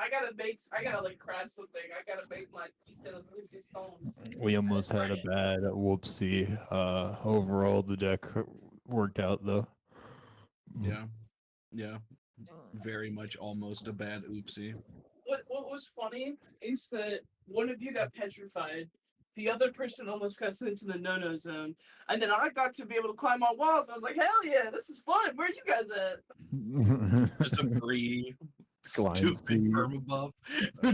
gotta like craft something. I gotta make my piece de la resistance. We almost had a Right. bad whoopsie. Overall, the deck worked out though. Yeah, yeah, very much almost a bad oopsie. What was funny is that one of you got petrified, the other person almost got sent to the no-no zone, and then I got to be able to climb on walls. I was like, hell yeah, this is fun. Where are you guys at? Just a free, Climb stupid feed. permabuff.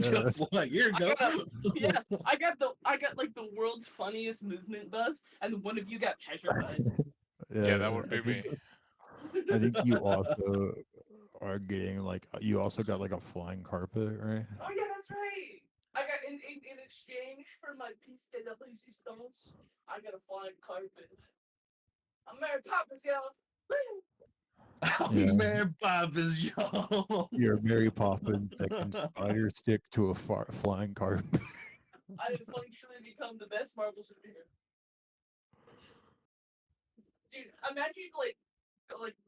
Just like here you I go. got yeah, I got like the world's funniest movement buff, and one of you got petrified. Yeah, that Yeah, would be me. I think you also are getting like you also got like a flying carpet, right? Oh yeah, that's right. I got in exchange for my piece de la resistance, I got a flying carpet. I'm Mary Poppins, y'all. Woo! Yeah. Man, Bob is yo. You're Mary Poppins that can spider stick to a flying carpet. I have functionally become the best Marvel superhero. Dude, imagine like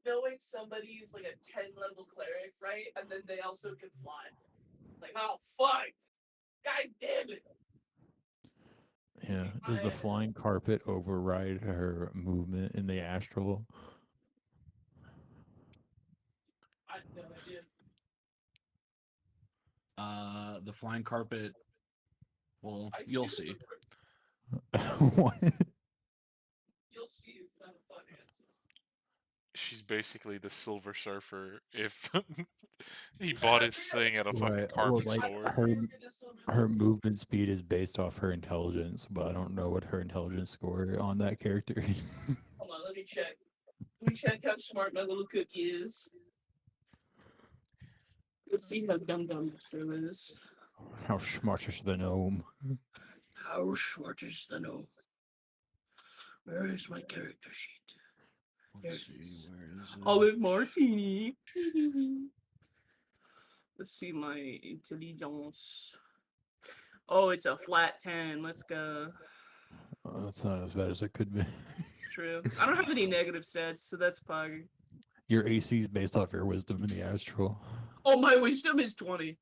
knowing somebody's like a 10 level cleric, right? And then they also can fly. Like, oh fuck! God damn it! Yeah. Does the flying carpet override her movement in the astral? I have no idea. The flying carpet. Well, I you'll shoot see. What? You'll see. It's not a fun answer. She's basically the Silver Surfer if he bought his thing at a fucking Right. Well, carpet like store. her movement speed is based off her intelligence, but I don't know what her intelligence score on that character is. Hold on, let me check. Let me check how smart my little cookie is. Let's see how dumb this girl is. How smart is the gnome? How smart is the gnome? Where is my character sheet? There Let's it see, is. where is it? Olive Martini. Let's see my intelligence. Oh, it's a flat 10. Let's go. That's not as bad as it could be. True. I don't have any negative stats, so that's pog. Your AC is based off your wisdom in the astral. Oh, my wisdom is 20.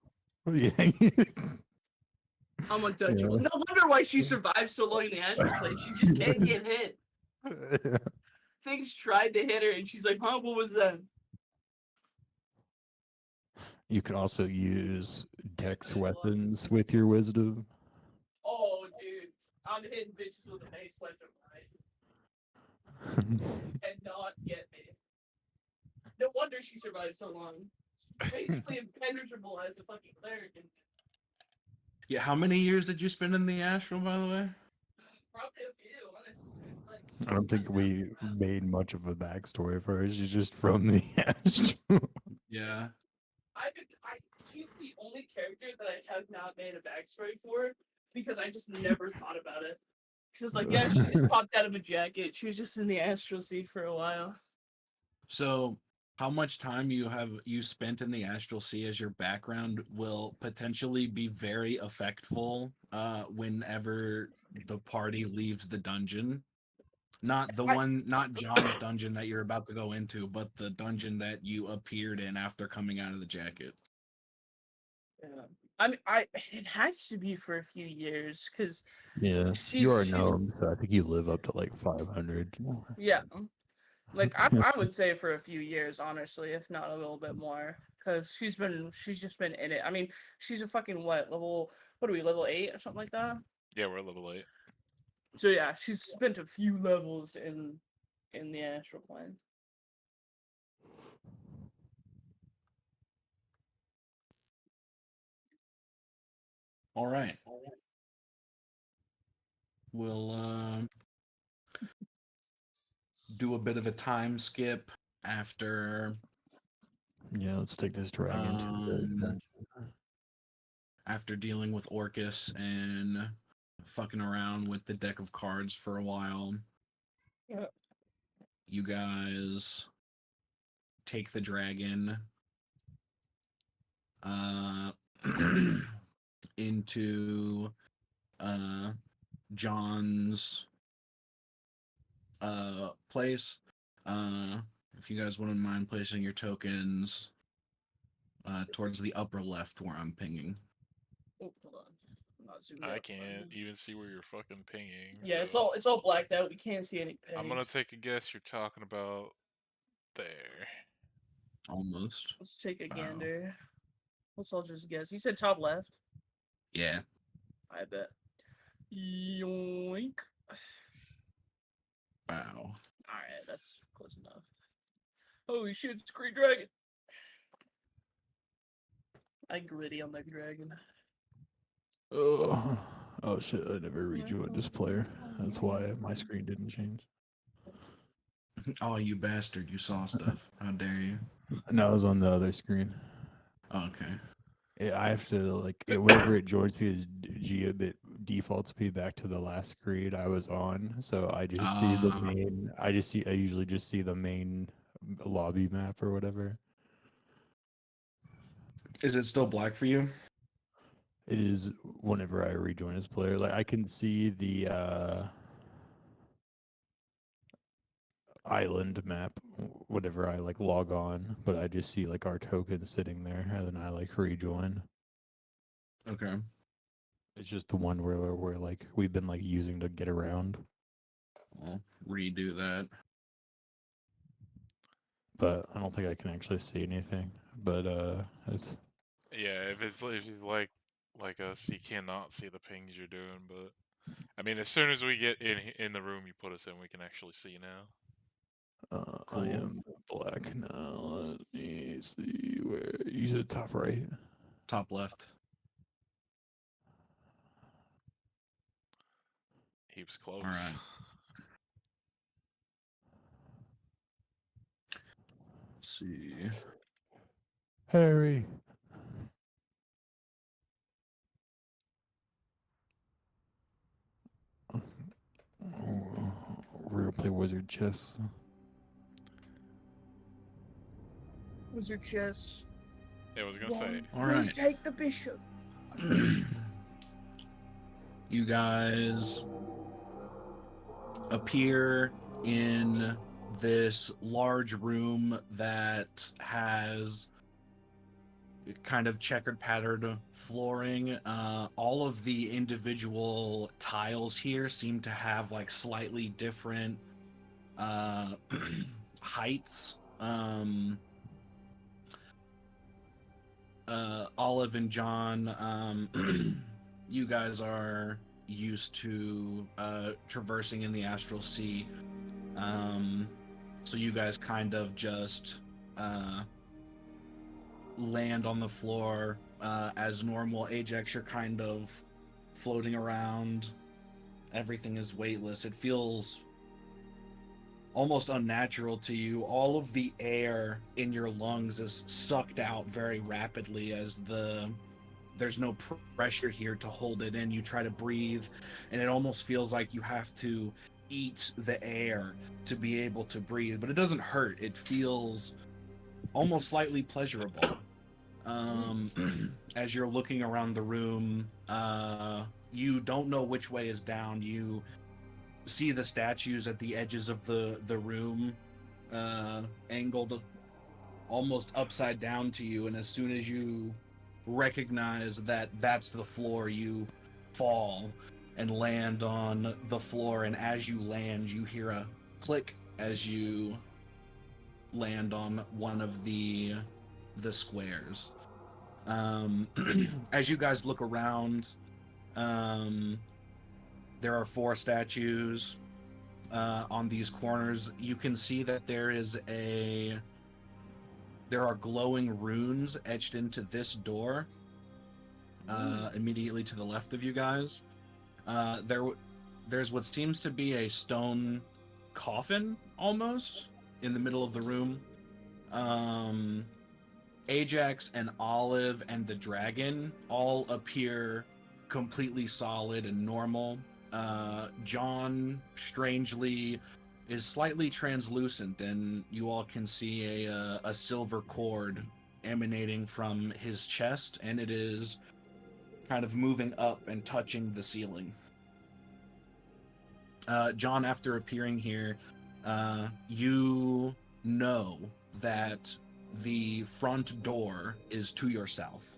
Yeah. I'm untouchable. No wonder why she survived so long in the astral plane. She just can't get hit. Things tried to hit her, and she's like, huh, what was that? You can also use dex weapons with your wisdom. Oh, dude. I'm hitting bitches with a mace left and right. And not get me. No wonder she survived so long. Basically impenetrable as a fucking cleric. And Yeah, how many years did you spend in the astral, by the way? probably a few, honestly. Like, I don't think we made much of a backstory for her. She's just from the astral. Yeah. She's the only character that I have not made a backstory for because I just never thought about it. Because it's like, yeah, she just popped out of a jacket. She was just in the astral sea for a while. So, how much time you spent in the astral sea as your background will potentially be very effectful whenever the party leaves the dungeon. Not John's dungeon that you're about to go into, but the dungeon that you appeared in after coming out of the jacket. Yeah. I mean, it has to be for a few years because Yeah, you are a gnome, so I think you live up to like 500. yeah, like I would say for a few years, honestly, if not a little bit more, because she's just been in it. I mean, she's a fucking what are we, level 8 or something like that? Yeah, we're level 8. So yeah, she's spent a few levels in the astral plane. All right. We'll do a bit of a time skip after Yeah, let's take this dragon to the after dealing with Orcus and fucking around with the deck of cards for a while. Yeah. You guys take the dragon into John's place. If you guys wouldn't mind placing your tokens towards the upper left where I'm pinging. Oh, hold on. I'm not zoomed I out. can't even see where you're fucking pinging. Yeah, so it's all blacked out. We can't see any pings. I'm gonna take a guess. You're talking about there. Almost. Let's take a Wow. gander. Let's all just guess. You said top left. Yeah. I bet. Yoink. Wow. All right, that's close enough. Holy shit, it's Great Dragon. I gritty on that dragon. Oh shit! I never rejoined this player. That's why my screen didn't change. Oh, you bastard! You saw stuff. How dare you? No, I was on the other screen. Oh, okay. I have to whenever it joins me, it defaults me back to the last screen I was on. So I just see the Ah. main. I usually just see the main lobby map or whatever. Is it still black for you? It is whenever I rejoin as player. Like I can see the island map whenever I log on, but I just see our token sitting there, and then I rejoin. Okay. It's just the one where we've been using to get around. I'll redo that. But I don't think I can actually see anything. But it's Yeah, if you like us, you cannot see the pings you're doing. But I mean, as soon as we get in the room you put us in, we can actually see now. Cool. I am black now. Let me see where you said top right. Top left. He was close. All right. Let's see. Harry. We're gonna play wizard chess. Wizard chess. Yeah, I was gonna say. All right. Take the bishop. You guys appear in this large room that has kind of checkered patterned flooring. All of the individual tiles here seem to have slightly different heights. Olive and John, you guys are used to traversing in the astral sea, so you guys kind of just land on the floor as normal. Ajax, you're kind of floating around. Everything is weightless. It feels almost unnatural to you. All of the air in your lungs is sucked out very rapidly as there's no pressure here to hold it in. You try to breathe, and it almost feels like you have to eat the air to be able to breathe, but it doesn't hurt. It feels almost slightly pleasurable. As you're looking around the room, you don't know which way is down. You see the statues at the edges of the room, angled almost upside down to you, and as soon as you recognize that that's the floor, you fall and land on the floor, and as you land, you hear a click as you land on one of the squares. As you guys look around, there are 4 statues on these corners. You can see that there are glowing runes etched into this door immediately to the left of you guys. There's what seems to be a stone coffin almost in the middle of the room. Ajax and Olive and the dragon all appear completely solid and normal. John, strangely, is slightly translucent, and you all can see a silver cord emanating from his chest, and it is kind of moving up and touching the ceiling. John, after appearing here, you know that the front door is to your south.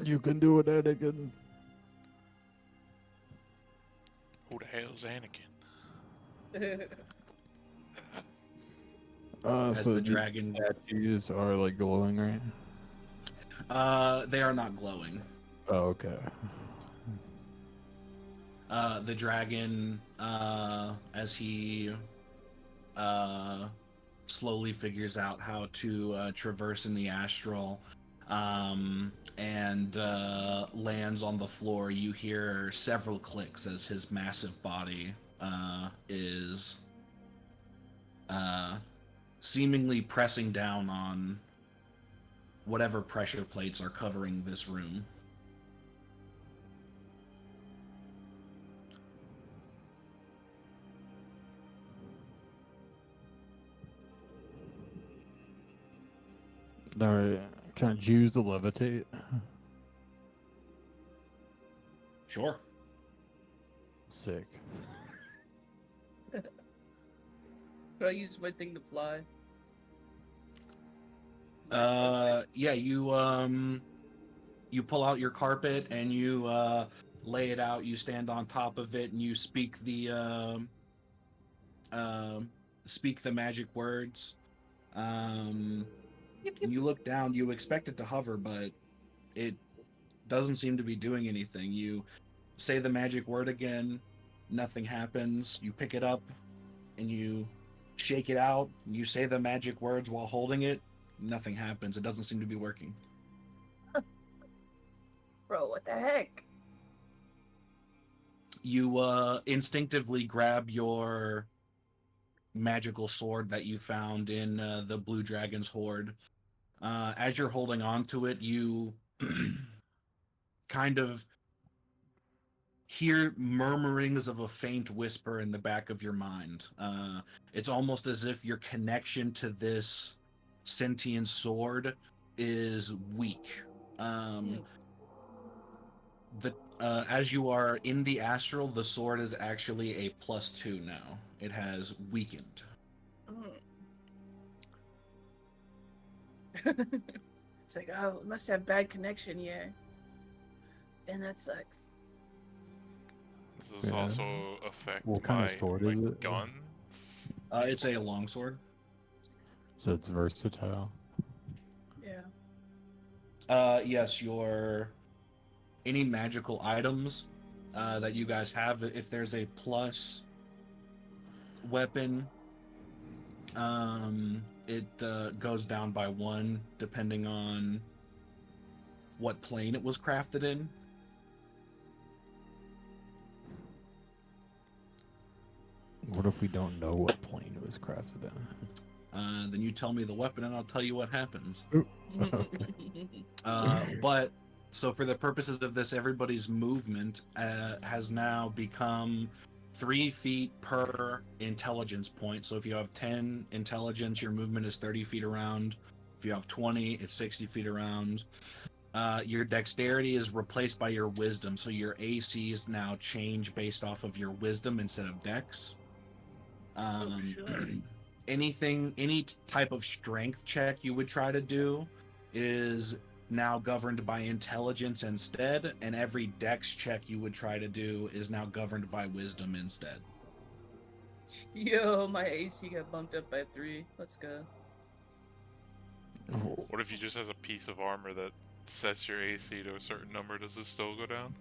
You can do it, Anakin. Who the hell's Anakin? As So the these dragon, statues are like glowing, right? they are not glowing. Oh, okay. The dragon, as he slowly figures out how to traverse in the astral, and lands on the floor, you hear several clicks as his massive body is seemingly pressing down on whatever pressure plates are covering this room. All right. Can I choose to levitate? Sure. Sick. Could I use my thing to fly? Yeah, you pull out your carpet and you lay it out. You stand on top of it and you speak the magic words. Yep, yep. You look down. You expect it to hover, but it doesn't seem to be doing anything. You say the magic word again. Nothing happens. You pick it up and you shake it out. You say the magic words while holding it. Nothing happens. It doesn't seem to be working. Bro, what the heck? You instinctively grab your magical sword that you found in the Blue Dragon's hoard. As you're holding on to it, you kind of hear murmurings of a faint whisper in the back of your mind. It's almost as if your connection to this sentient sword is weak. As you are in the astral, the sword is actually a +2 now. It has weakened. It's like, oh, we must have bad connection here. And that sucks. Does this Yeah. also affect What kind my, of sword my is it? guns? It's a longsword. So it's versatile. Yeah. Yes, any magical items that you guys have, if there's a plus weapon, it goes down by 1 depending on what plane it was crafted in. What if we don't know what plane it was crafted in? Then you tell me the weapon and I'll tell you what happens. Okay. But so for the purposes of this, everybody's movement has now become 3 feet per intelligence point. So if you have 10 intelligence, your movement is 30 feet around. If you have 20, it's 60 feet around. Your dexterity is replaced by your wisdom, so your ACs now change based off of your wisdom instead of dex. Any type of strength check you would try to do is now governed by intelligence instead, and every dex check you would try to do is now governed by wisdom instead. Yo, my AC got bumped up by 3. Let's go. What if you just has a piece of armor that sets your AC to a certain number? Does it still go down?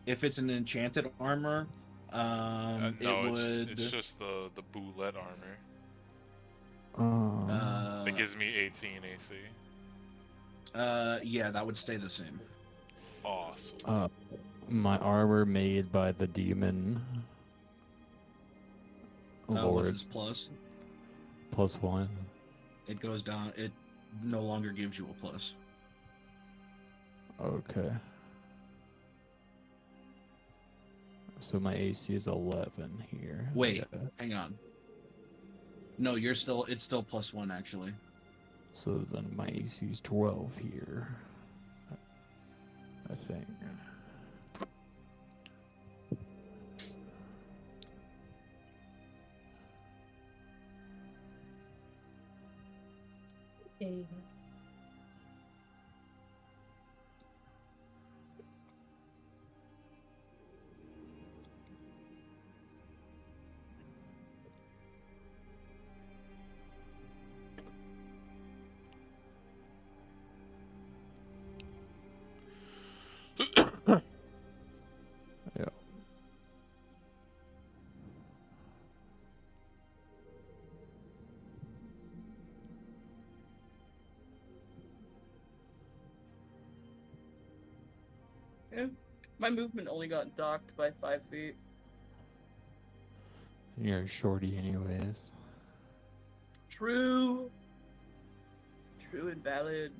If it's an enchanted armor, No, it would. it's just the boulette armor. That Uh, gives me 18 AC. Yeah, that would stay the same. Awesome. my armor made by the demon What's lord his plus? +1. It goes down. It no longer gives you a plus. Okay. So my AC is 11 here. Wait, Yeah. hang on. No, it's still +1 actually. So then my AC is 12 here. I think. Hey. Yeah. Yeah. My movement only got docked by 5 feet. You're a shorty anyways. True. True and valid.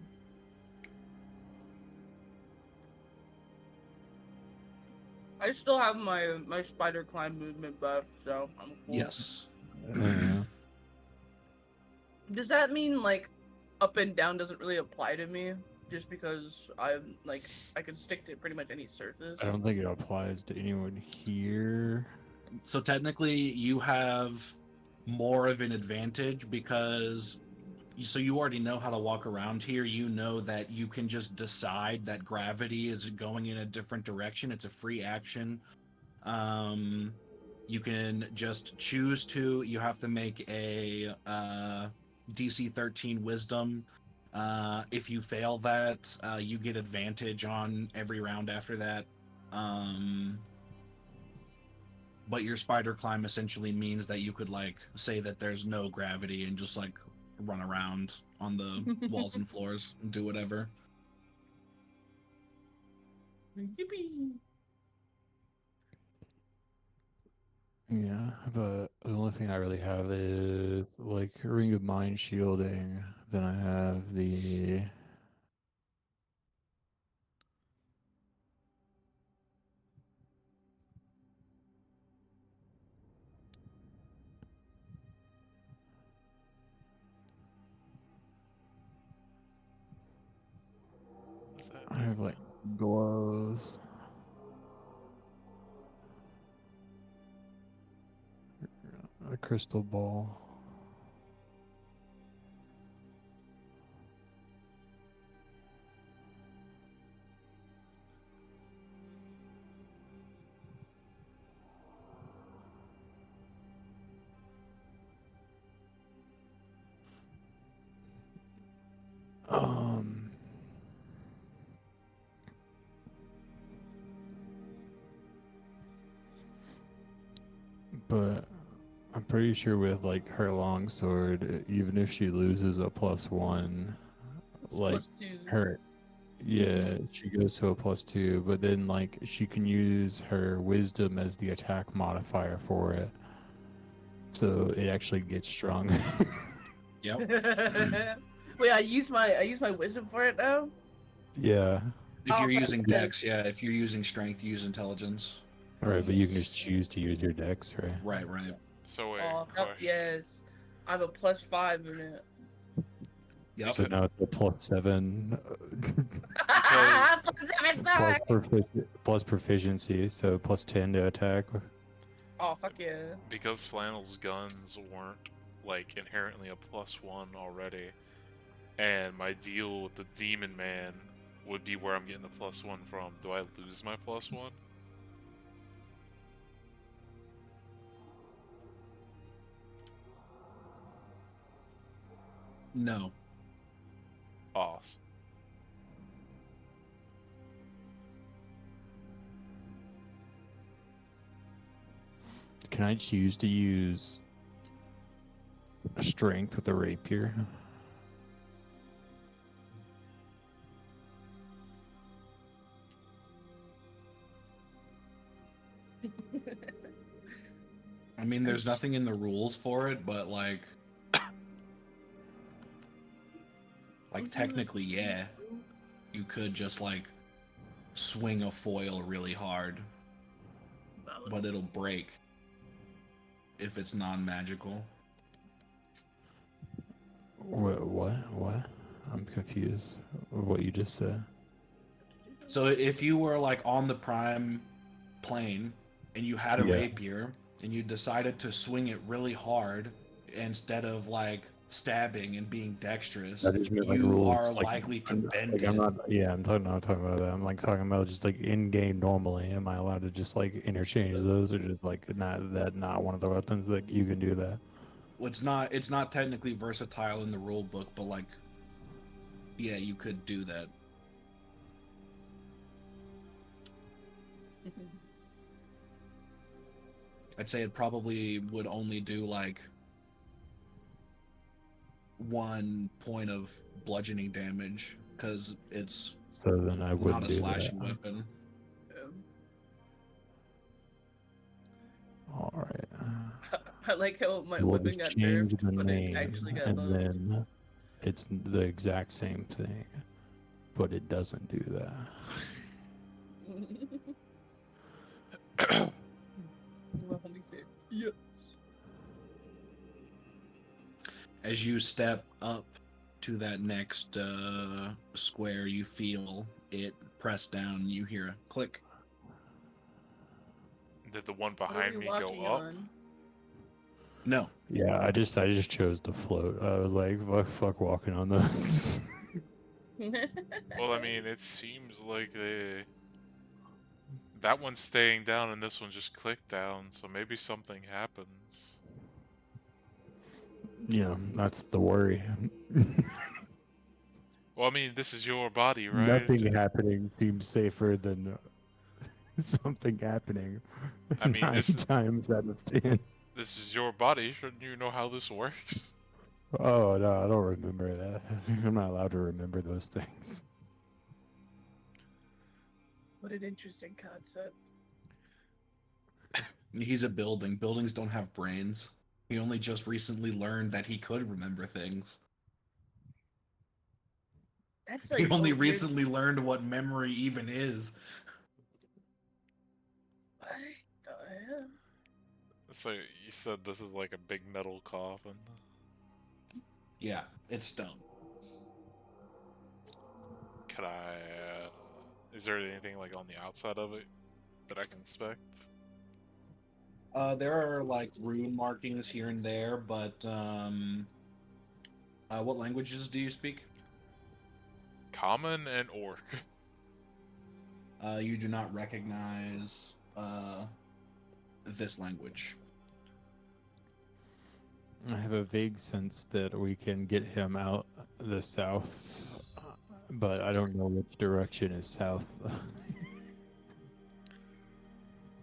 I still have my spider climb movement buff, so I'm cool. Yes. Yeah. Does that mean like up and down doesn't really apply to me? Just because I'm like I can stick to pretty much any surface. I don't think it applies to anyone here. So technically, you have more of an advantage because you already know how to walk around here. You know that you can just decide that gravity is going in a different direction. It's a free action. You can just choose to. You have to make a DC 13 Wisdom. If you fail that, you get advantage on every round after that. But your spider climb essentially means that you could like say that there's no gravity and just like run around on the walls and floors and do whatever. Yippee! Yeah, but the only thing I really have is like Ring of Mind shielding. Then I have the What's that? I have like gloves. A crystal ball. Um, but I'm pretty sure with like her longsword, even if she loses a +1, It's like +2. her, yeah, she goes to a +2. But then like she can use her wisdom as the attack modifier for it, so it actually gets stronger. Yep. Wait, I use my wisdom for it now? Yeah. If Oh, you're thank using goodness. Dex, yeah. If you're using Strength, use Intelligence. All right, but you can just choose to use your dex, right? Right, right. So wait, Oh, fuck question. yes. I have a +5 in it. Yep. So now it's a +7. Because- +7 suck! plus proficiency, so +10 to attack. Oh, fuck yeah. Because Flannel's guns weren't like inherently a +1 already, and my deal with the Demon Man would be where I'm getting the +1 from. Do I lose my +1? No. Awesome. Can I choose to use strength with a rapier? I mean, there's nothing in the rules for it, but like technically, yeah, you could just like swing a foil really hard, but it'll break if it's non-magical. What? I'm confused of what you just said. So if you were like on the prime plane and you had a Yeah. rapier and you decided to swing it really hard instead of like stabbing and being dexterous, I just meant like you rules, are like, likely to I'm, bend like it. I'm not. Yeah, not talking about that. I'm like talking about just like in game normally. Am I allowed to just like interchange those, or just like not one of the weapons that you can do that? Well, it's not technically versatile in the rule book, but like, yeah, you could do that. I'd say it probably would only do like 1 point of bludgeoning damage because it's So then I not wouldn't a do slashing that. weapon. All right. I like how my We'll weapon just got change nerfed, the but it name, actually got and buffed. then it's the exact same thing, but it doesn't do that. My homie said, yes. As you step up to that next square, you feel it press down. You hear a click. Did the one What are behind we me go walking up? on? No, Yeah, I just chose to float. I was like, fuck walking on those. Well, I mean, it seems like that one's staying down and this one just clicked down, so maybe something happens. You know, that's the worry. Well, I mean, this is your body, right? Nothing happening seems safer than something happening. I mean, 9 times out of 10. This is your body. Shouldn't you know how this works? Oh no, I don't remember that. I'm not allowed to remember those things. What an interesting concept. he's a building. Buildings don't have brains. He only just recently learned that he could remember things. That's He like only a weird... recently learned what memory even is. What the hell? So you said this is like a big metal coffin. Yeah, it's stone. Could I? Is there anything like on the outside of it that I can inspect? There are like rune markings here and there, but what languages do you speak? Common and orc. You do not recognize this language. I have a vague sense that we can get him out the south, but I don't know which direction is south.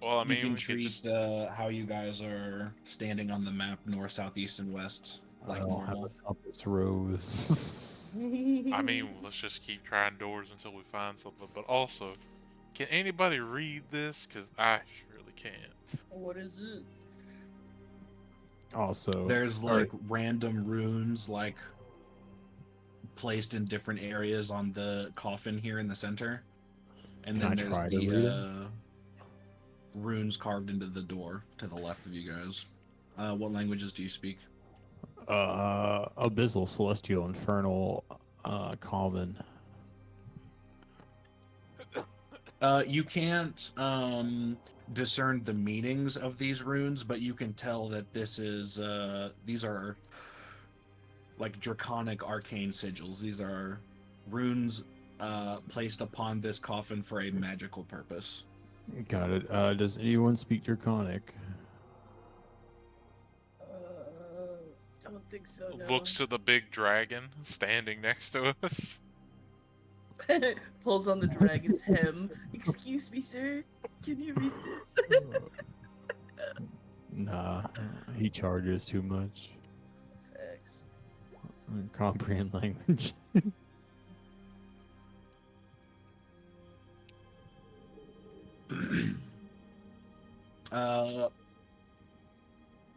Well, I You mean, can we could treat just. how you guys are standing on the map, north, south, east, and west, like I don't have normal. a compass rose. I mean, let's just keep trying doors until we find something. But also, can anybody read this? Because I surely can't. What is it? Also, There's all right, like random runes like placed in different areas on the coffin here in the center, and Can then I there's try to read it? the runes carved into the door to the left of you guys. What languages do you speak? Abyssal, Celestial, Infernal, Common. You can't discern the meanings of these runes, but you can tell that this is these are like draconic arcane sigils. These are runes placed upon this coffin for a magical purpose. Got it. Does anyone speak Draconic? I don't think so, no. Looks to the big dragon standing next to us. Pulls on the dragon's hem. Excuse me, sir. Can you read this? Nah, he charges too much. Facts. Comprehend language.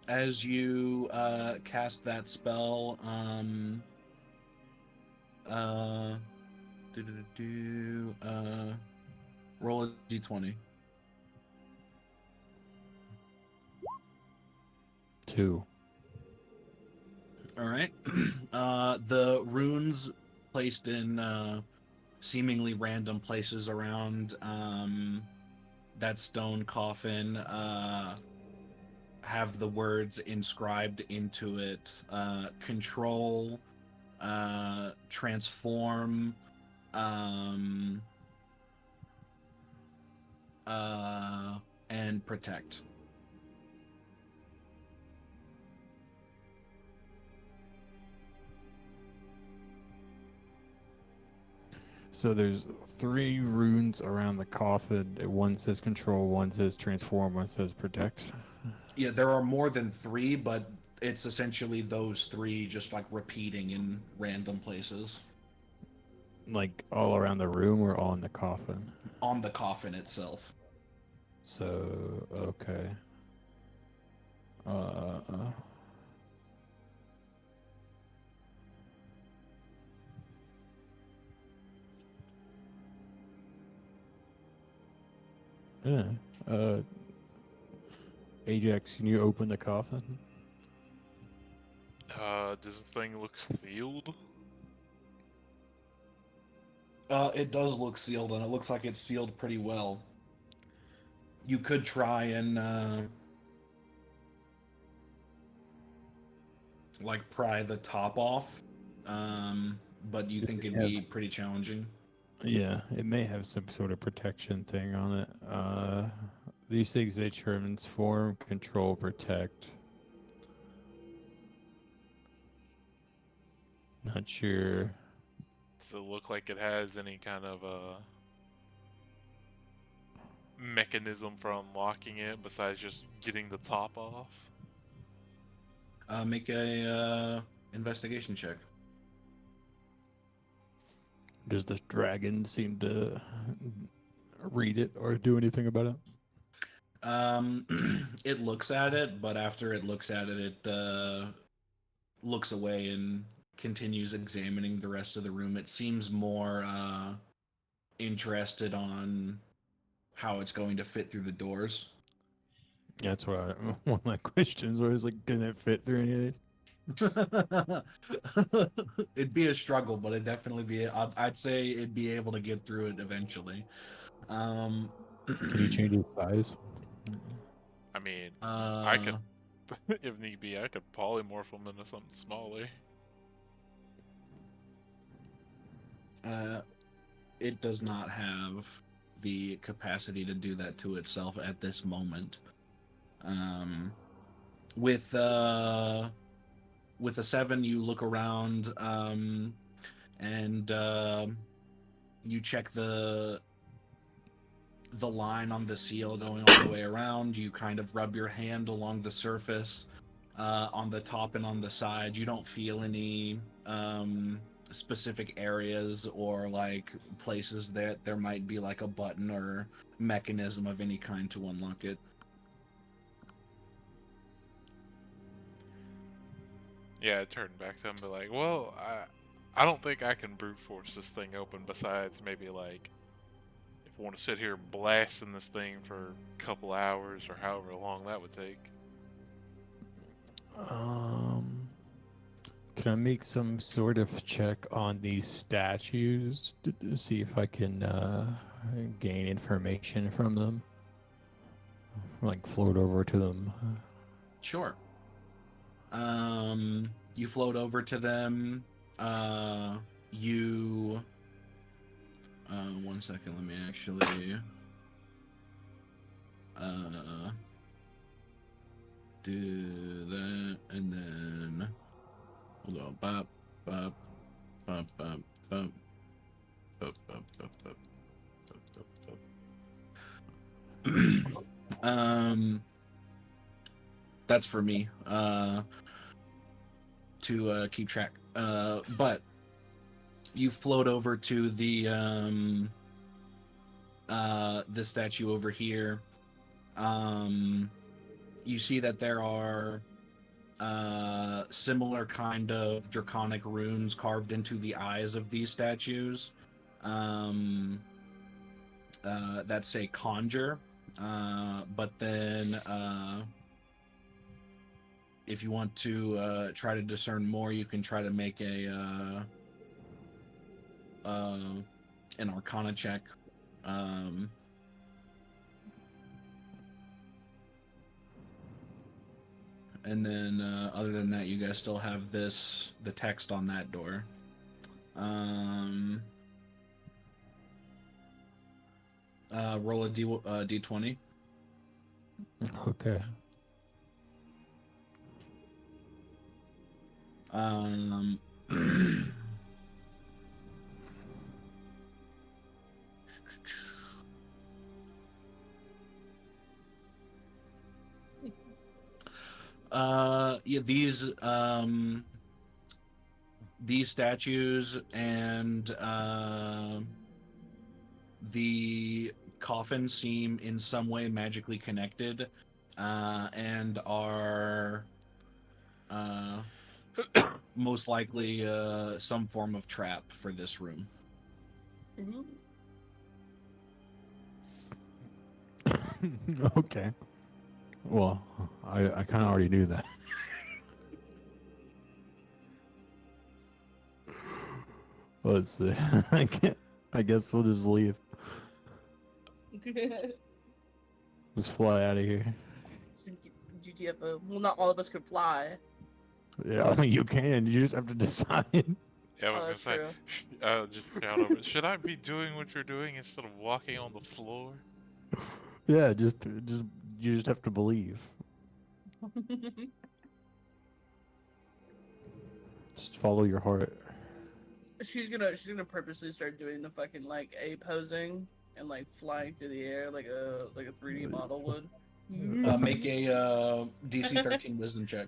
As you cast that spell, roll a d20. 2. All right. The runes placed in seemingly random places around that stone coffin have the words inscribed into it: control, transform, um, and protect. So there's 3 runes around the coffin. One says control, one says transform, one says protect. Yeah, there are more than 3, but it's essentially those 3 just like repeating in random places Like all around the room or all in the coffin? on the coffin itself. So, okay. Uh, yeah. Uh, Ajax, can you open the coffin? Does this thing look sealed? It does look sealed, and it looks like it's sealed pretty well. You could try and like pry the top off, but you think it'd be pretty challenging. Yeah, it may have some sort of protection thing on it. These things, they transform, control, protect. Not sure. Does it look like it has any kind of mechanism for unlocking it besides just getting the top off? Make a investigation check. Does this dragon seem to read it or do anything about it? It looks at it, but after it looks at it, it looks away and continues examining the rest of the room. It seems more interested on how it's going to fit through the doors. That's what one of my questions was like, can it fit through any of these? It'd be a struggle, but it'd definitely be. I'd say it'd be able to get through it eventually. Can you change its size? I mean, I could, if need be, I could polymorph them into something smaller. It does not have the capacity to do that to itself at this moment. With a 7, you look around and you check the line on the seal going all the way around. You kind of rub your hand along the surface on the top and on the side. You don't feel any specific areas or like places that there might be like a button or mechanism of any kind to unlock it. Yeah, I turned back to him and be like, well, I don't think I can brute force this thing open besides maybe like if I want to sit here blasting this thing for a couple hours or however long that would take. Can I make some sort of check on these statues to see if I can gain information from them? Like float over to them. Sure. You float over to them. You. 1 second. Let me actually. Do that, and then. Hold on. Bop, bop, bop, bop, bop. Bop, bop, bop, bop. Bop, bop, bop. That's for me. To keep track. But you float over to the statue over here. You see that there are similar kind of draconic runes carved into the eyes of these statues that say conjure. But then if you want to try to discern more, you can try to make an Arcana check. And then other than that, you guys still have the text on that door. Roll a d20. Okay. Yeah, these statues and the coffin seem in some way magically connected, and are most likely some form of trap for this room. Mhm. Okay. Well, I kind of already knew that. Let's see. I guess we'll just leave. Just fly out of here. So, GTFO. Well, not all of us could fly. Yeah, I mean, you can. You just have to decide. Yeah, I was Oh, gonna that's say, true. just shout over. Should I be doing what you're doing instead of walking on the floor? Yeah, you just have to believe. Just follow your heart. she's gonna purposely start doing the fucking like A posing and like flying through the air like a 3D model would. Make a DC 13 wisdom check.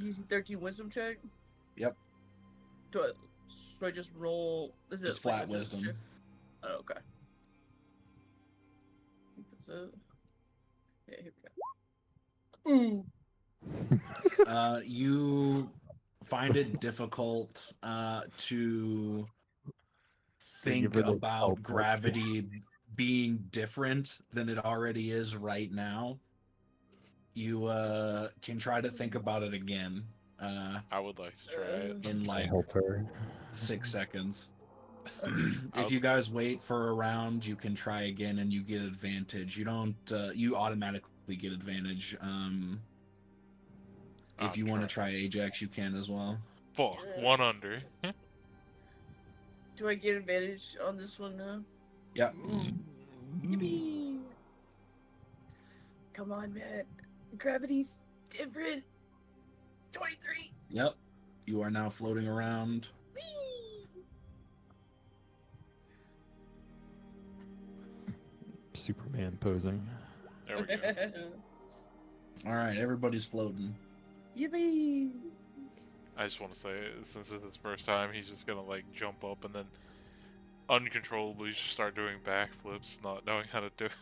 DC 13 wisdom check. Yep. Do I just roll? Is Just it like flat a wisdom wisdom. check? Oh, okay. I think that's it. Yeah, here we go. Ooh. You find it difficult to think Give her the about teleport. gravity being different than it already is right now. You can try to think about it again I would like to try it. in I like help her. 6 seconds. I'll- If you guys wait for a round, you can try again and you get advantage. You don't you automatically get advantage. If you want to try Ajax, you can as well. Fuck, one under. Do I get advantage on this one now? Yep. Yippee! Come on, man. Gravity's different. 23. Yep. You are now floating around. Whee! Superman posing. There we go. All right, everybody's floating. Yippee! I just want to say, since it's his first time, he's just gonna like jump up and then uncontrollably just start doing backflips, not knowing how to do it.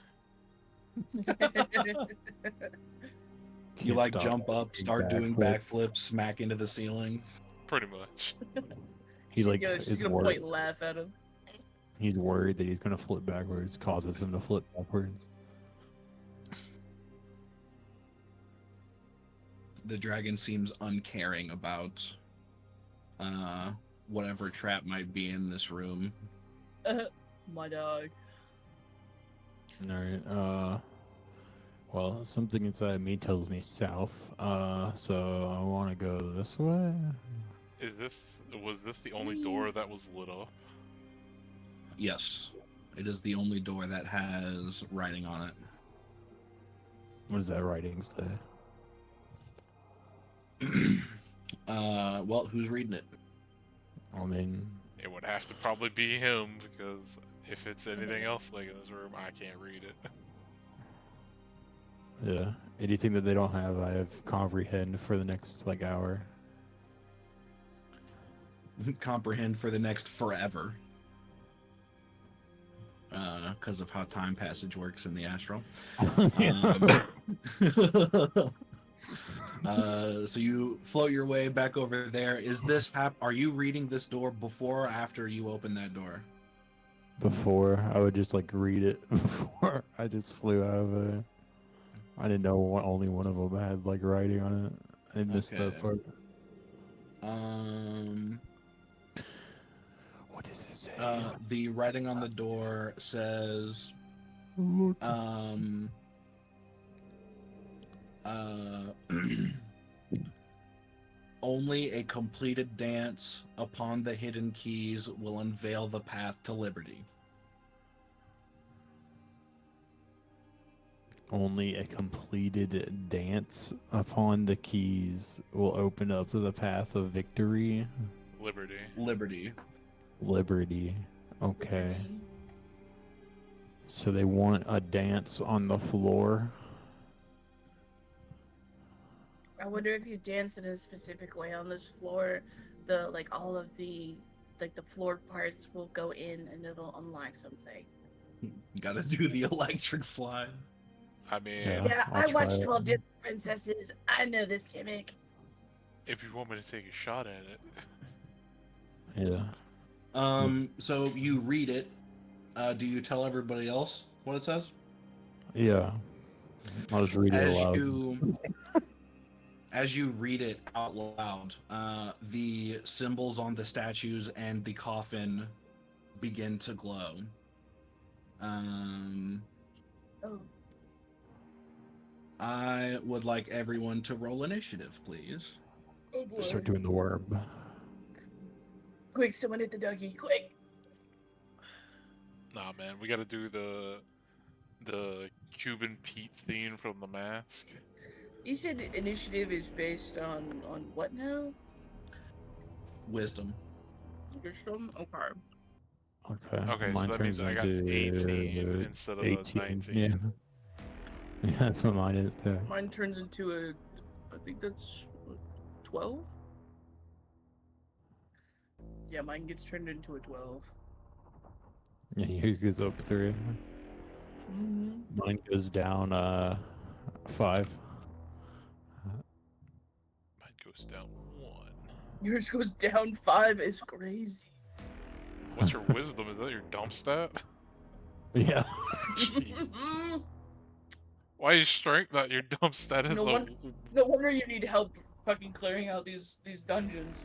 You Can't like stop jump up, doing start doing backflip. backflips, smack into the ceiling. Pretty much. He like She's is gonna worried. point and laugh at him. He's worried that he's gonna flip backwards, causes him to flip backwards. The dragon seems uncaring about whatever trap might be in this room. My dog. All right. Well, something inside me tells me south. So I want to go this way. Was this the only door that was lit up? Yes, it is the only door that has writing on it. What does that writing say? Well, who's reading it? I mean, It would have to probably be him, because if it's anything else like in this room, I can't read it. yeah. Anything that they don't have, I have comprehend for the next like hour. Comprehend for the next forever. Because of how time passage works in the astral. So you float your way back over there. Is this are you reading this door before or after you open that door? Before I would just like read it before I just flew out of there. I didn't know only one of them had like writing on it. I missed that Okay. part. What does it say? The writing on the door says, Look. Uh, only a completed dance upon the hidden keys will unveil the path to liberty. Only a completed dance upon the keys will open up the path of victory. Liberty. Liberty. Liberty. Okay. So they want a dance on the floor. I wonder if you dance in a specific way on this floor, all of the the floored parts will go in and it'll unlock something. Gotta do the electric slide. I mean, Yeah. Yeah, I'll I try watched it. 12 Different Princesses. I know this gimmick. if you want me to take a shot at it. Yeah. So you read it. Do you tell everybody else what it says? Yeah. I'll just read it As aloud. as you read it out loud, the symbols on the statues and the coffin begin to glow. Oh, I would like everyone to roll initiative, please. oh boy. Start doing the worm. Quick, someone hit the doggy. Quick. Nah, man, we gotta do the Cuban Pete scene from The Mask. You said initiative is based on what now? Wisdom. Wisdom? Okay. Okay. Okay, so Mine that means turns I got into 18 instead of 18. 19. Yeah. Yeah, that's what mine is too. Mine turns into I think that's 12? Yeah, mine gets turned into a 12. Yeah, yours goes up 3. Mm-hmm. Mine goes down 5. Mine goes down 1. Yours goes down 5 is crazy. What's your wisdom? Is that your dump stat? Yeah. Jeez. Why is strength not your dump stat? Is No wonder you need help fucking clearing out these dungeons.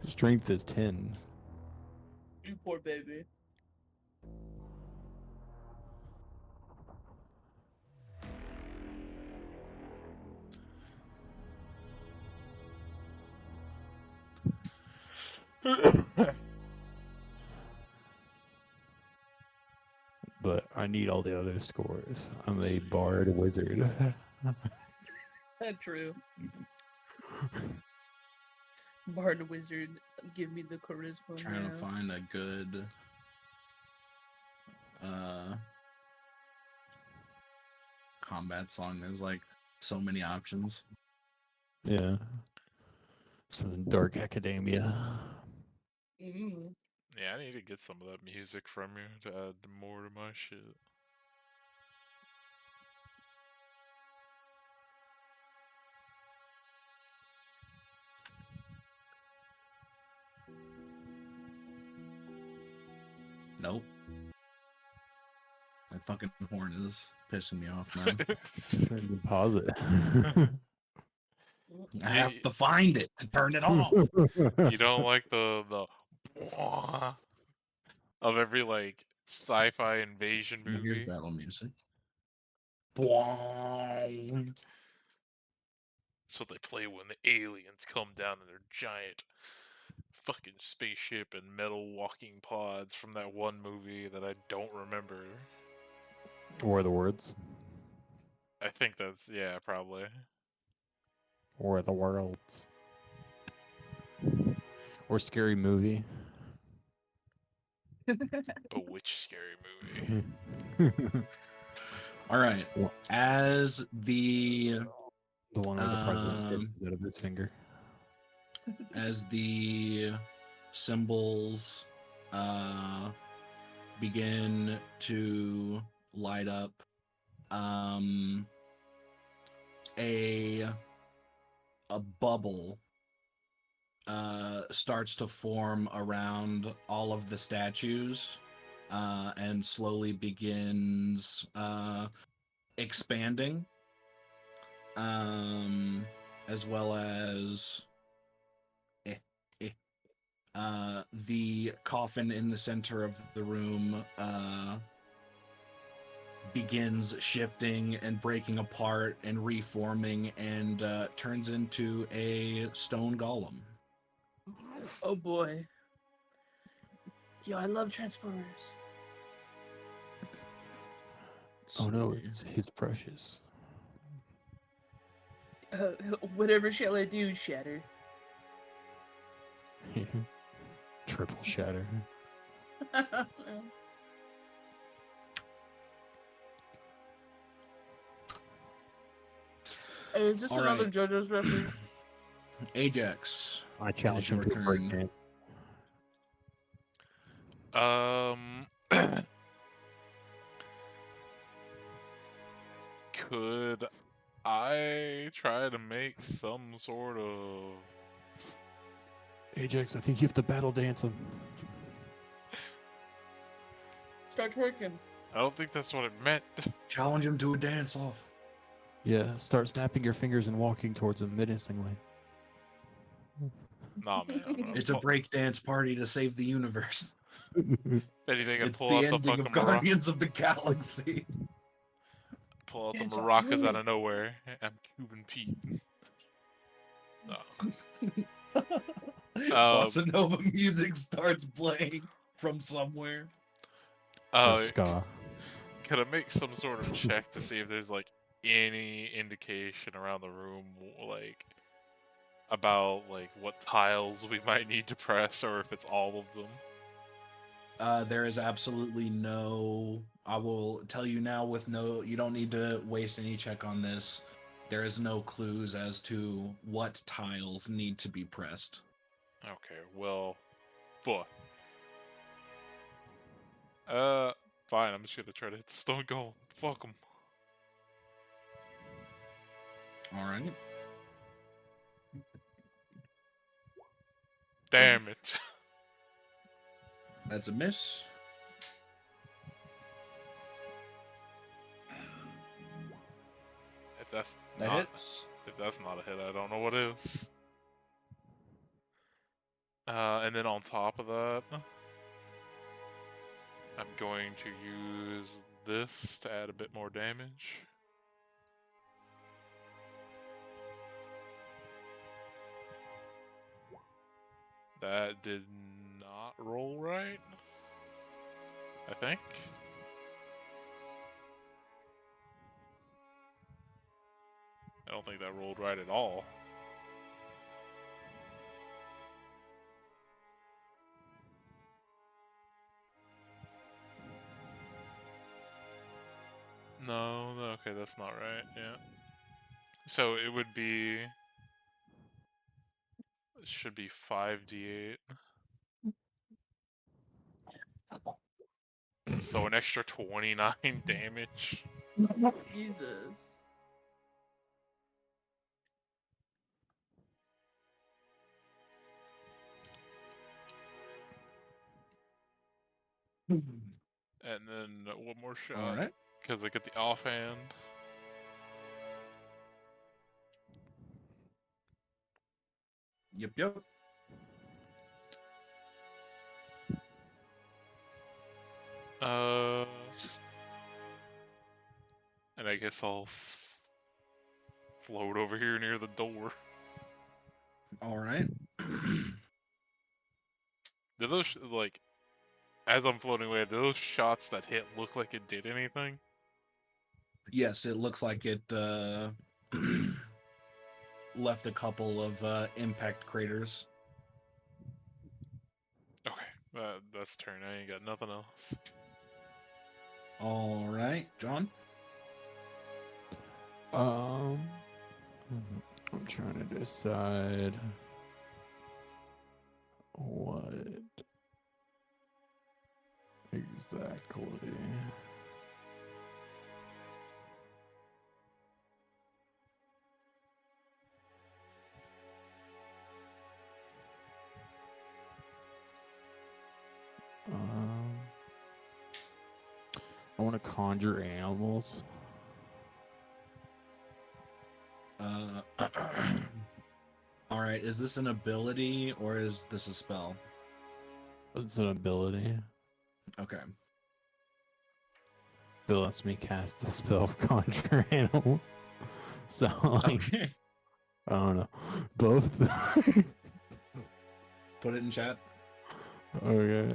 Strength is 10. You poor baby. But I need all the other scores. I'm a bard wizard. That's true. Bard wizard, give me the charisma. Trying now. to find a good combat song. There's like so many options. Yeah. Some dark academia. Mm. Yeah, I need to get some of that music from you to add more to my shit. Nope. That fucking horn is pissing me off now. Pause it. I have to find it to turn it off. You don't like the of every like sci-fi invasion Now here's movie? battle music. That's what they play when the aliens come down in their giant fucking spaceship and metal walking pods from that one movie that I don't remember. Or the words. I think that's, yeah, probably. Or the worlds. Or scary movie. But which scary movie? All right. As the The one where the president takes out of his finger. as the symbols begin to light up, a bubble starts to form around all of the statues and slowly begins expanding, as well as the coffin in the center of the room begins shifting and breaking apart and reforming and turns into a stone golem. Oh boy. Yo, I love Transformers. Oh no, See. it's precious. Whatever shall I do, Shatter? Triple shatter. Hey, is this All another right. JoJo's reference? Ajax, I it is challenge him your to a break turn. Um, could I try to make some sort of? Ajax, I think you have to battle dance him. Start twerking. I don't think that's what it meant. Challenge him to a dance off. Yeah, start snapping your fingers and walking towards him menacingly. Nah, man. It's a breakdance party to save the universe. If anything, I It's pull the out the ending fucking of Guardians of the Galaxy. pull out the Dance off. maracas out of nowhere. I'm Cuban Pete. No. Bossa Nova music starts playing from somewhere. Or ska. Could I make some sort of check to see if there's like any indication around the room, like about like what tiles we might need to press, or if it's all of them? There is absolutely no. I will tell you now with no. You don't need to waste any check on this. There is no clues as to what tiles need to be pressed. Okay, well, fuck. Fine. I'm just gonna try to hit the stone golem. Fuck him. All right. Damn it. That's a miss. If that's That not, hits. if that's not a hit, I don't know what is. And then on top of that, I'm going to use this to add a bit more damage. That did not roll right, I think. I don't think that rolled right at all. No, okay, that's not right, yeah. So it would be... It should be 5d8. So an extra 29 damage. Jesus. And then one more shot. All right. Because I get the offhand. Yep. And I guess I'll float over here near the door. All right. Do those, like, as I'm floating away, do those shots that hit look like it did anything? Yes, it looks like it left a couple of impact craters. Okay, that's turn. I ain't got nothing else. All right, John. I'm trying to decide what exactly. I want to conjure animals. All right, is this an ability or is this a spell? It's an ability. Okay. It lets me cast the spell of conjure animals. So like, Okay. I don't know. Both. Put it in chat. Okay.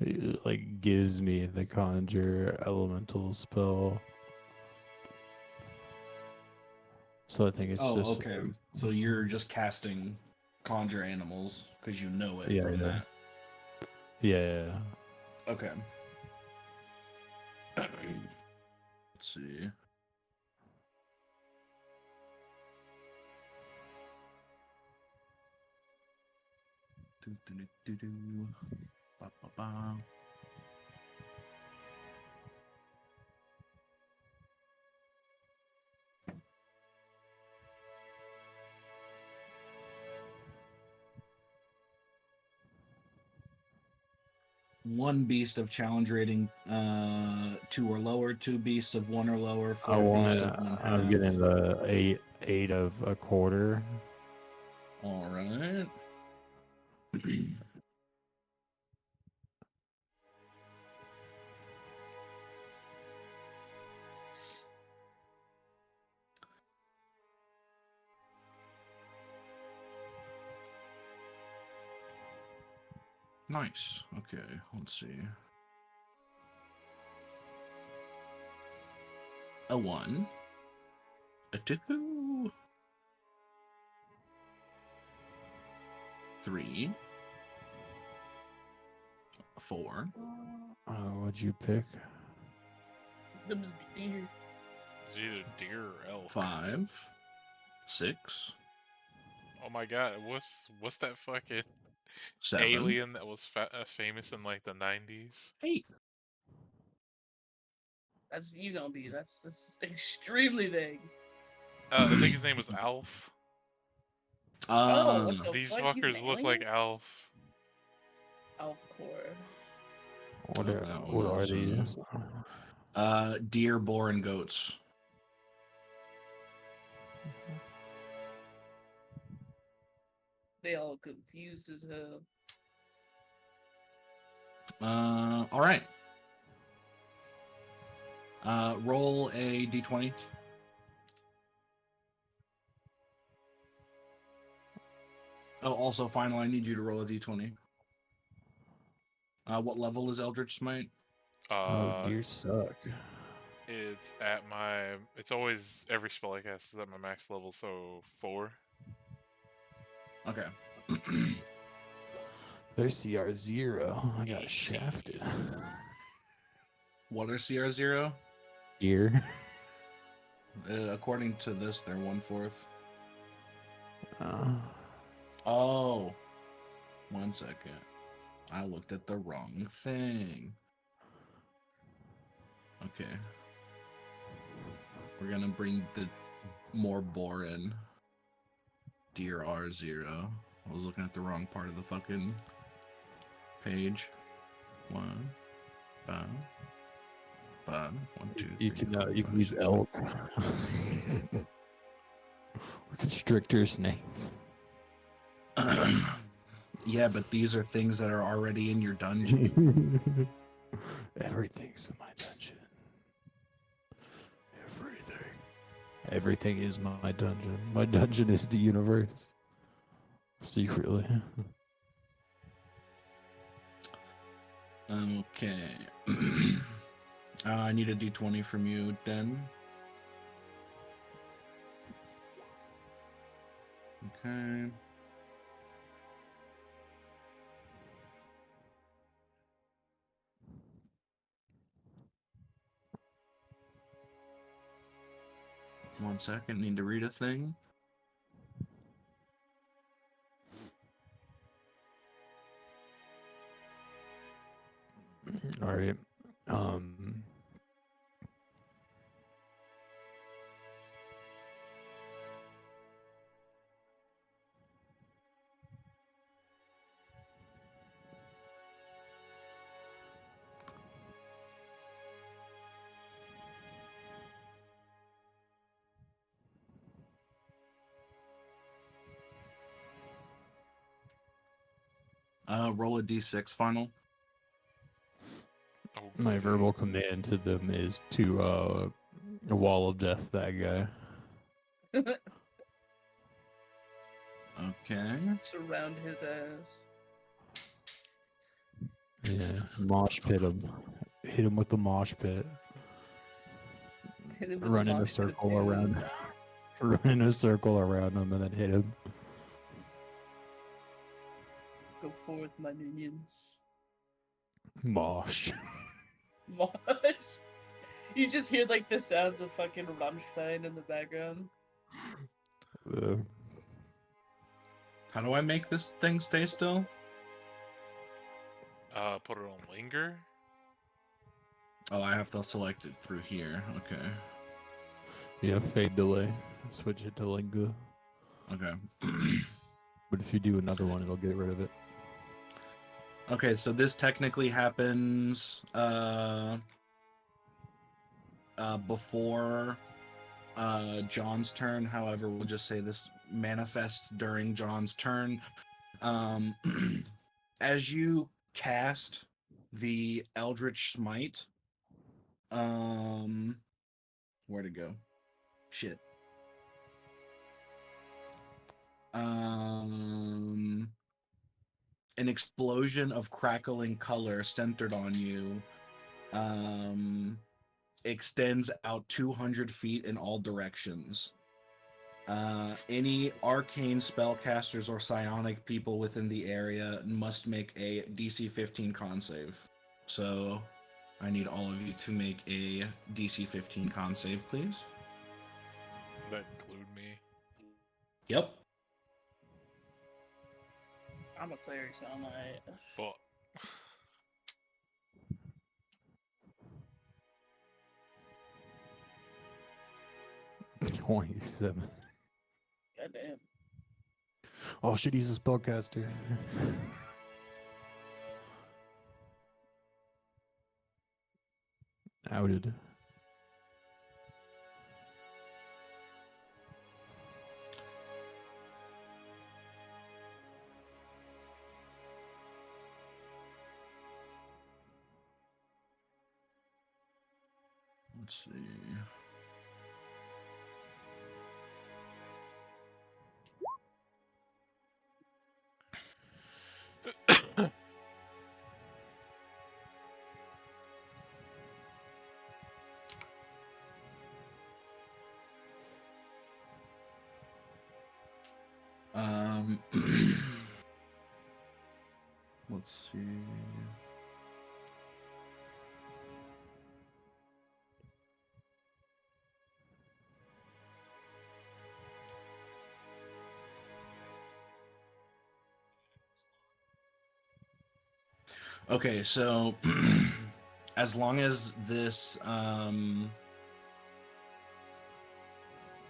It like gives me the conjure elemental spell. So I think it's Oh, just okay. So you're just casting conjure animals because you know it Yeah, from yeah. that. yeah. Okay. Let's see. Do. Ba, ba, ba. One beast of challenge rating 2 or lower, 2 beasts of 1 or lower, 4 beasts of 1 I'm half. getting the eight of a quarter. All right. Nice. Okay, let's see. A 1. A 2. 3. 4. What'd you pick? Them must be deer. It's either deer or elk. 5. 6. Oh my god, what's that fucking 7. alien that was famous in like the 90s? 8. That's you gonna be. That's extremely vague. I think his name was Alf. Oh, what the These fuck? He's an fuckers look like alien? Alf. Elf core. What are, that what are was, these? Deer, boar, and goats. They all confused as hell. All right. Roll a d20. Oh, also, final, I need you to roll a d20. What level is Eldritch Smite? Oh, deer suck. It's at my. It's always every spell I cast is at my max level, so 4. Okay. There's CR0. I got 18. shafted. What are CR0? Deer. According to this, they're 1/4. Uh, Oh, 1 second. I looked at the wrong thing. Okay. We're gonna bring the more boar in. Deer R0. I was looking at the wrong part of the fucking page. 1, 5, 5, 1, 2, 3, you can 4, you 5, can use 6. elk. Or constrictor snakes. Yeah, but these are things that are already in your dungeon. Everything's in my dungeon. Everything is my dungeon. My dungeon is the universe. Secretly. Okay. I need a d20 from you, Den. Okay. One second, need to read a thing. All right. Roll a d6 final. Oh, My boy. verbal command to them is to a wall of death that guy. Okay. Surround his ass. Yeah, mosh pit him. Hit him with the mosh pit. Hit him with Run the in a mosh pit of circle doom. around. Run in a circle around him and then hit him. Go forth, my minions. Mosh. Mosh. You just hear like the sounds of fucking Rammstein in the background. How do I make this thing stay still? Put it on linger. Oh, I have to select it through here. Okay. Yeah, fade delay. Switch it to Linga. Okay. But if you do another one, it'll get rid of it. Okay, so this technically happens before John's turn. However, we'll just say this manifests during John's turn. As you cast the Eldritch Smite, where'd it go? Shit. An explosion of crackling color centered on you extends out 200 feet in all directions. Any arcane spellcasters or psionic people within the area must make a DC 15 con save. So I need all of you to make a DC 15 con save, please. That include me. Yep. I'm a cleric, so I'm alright. But 27. Goddamn. Oh shit, he's a spellcaster. Outed. Let's see. Let's see. Okay, so as long as this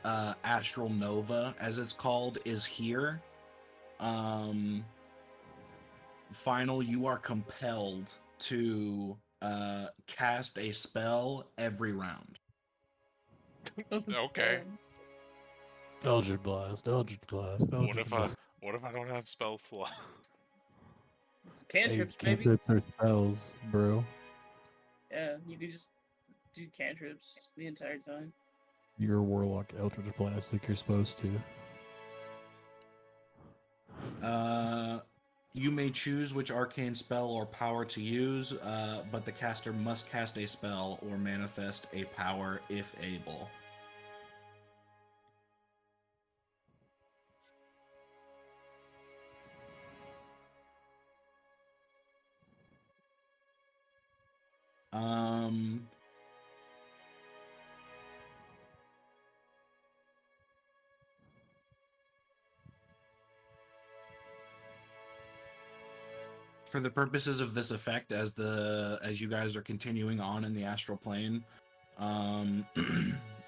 astral nova, as it's called, is here, final, you are compelled to cast a spell every round. okay. Eldritch Blast, Eldritch Blast, What Eldritch if Blast. I don't have spell slot? Cantrips, Hey, baby. cantrips are spells, bro. Yeah, you could just do cantrips the entire time. You're a warlock, Eldritch Blast like you're supposed to. You may choose which arcane spell or power to use, but the caster must cast a spell or manifest a power if able. For the purposes of this effect, as you guys are continuing on in the astral plane,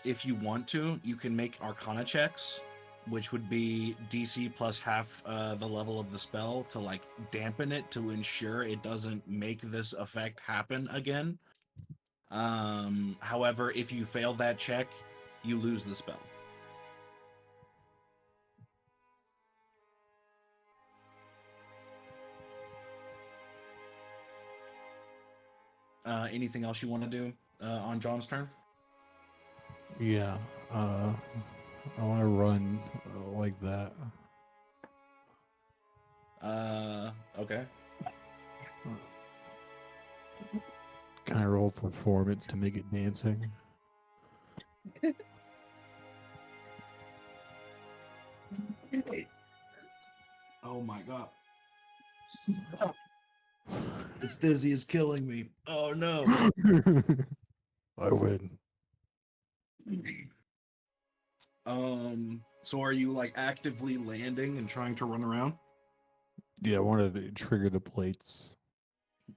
if you want to, you can make Arcana checks, which would be DC plus half the level of the spell to like dampen it to ensure it doesn't make this effect happen again. However, if you fail that check, you lose the spell. Anything else you want to do on John's turn? Yeah. I want to run like that. Okay. Can I roll performance to make it dancing? Oh my god. This dizzy is killing me. Oh no. I win. So are you like actively landing and trying to run around? Yeah, I wanted to trigger the plates.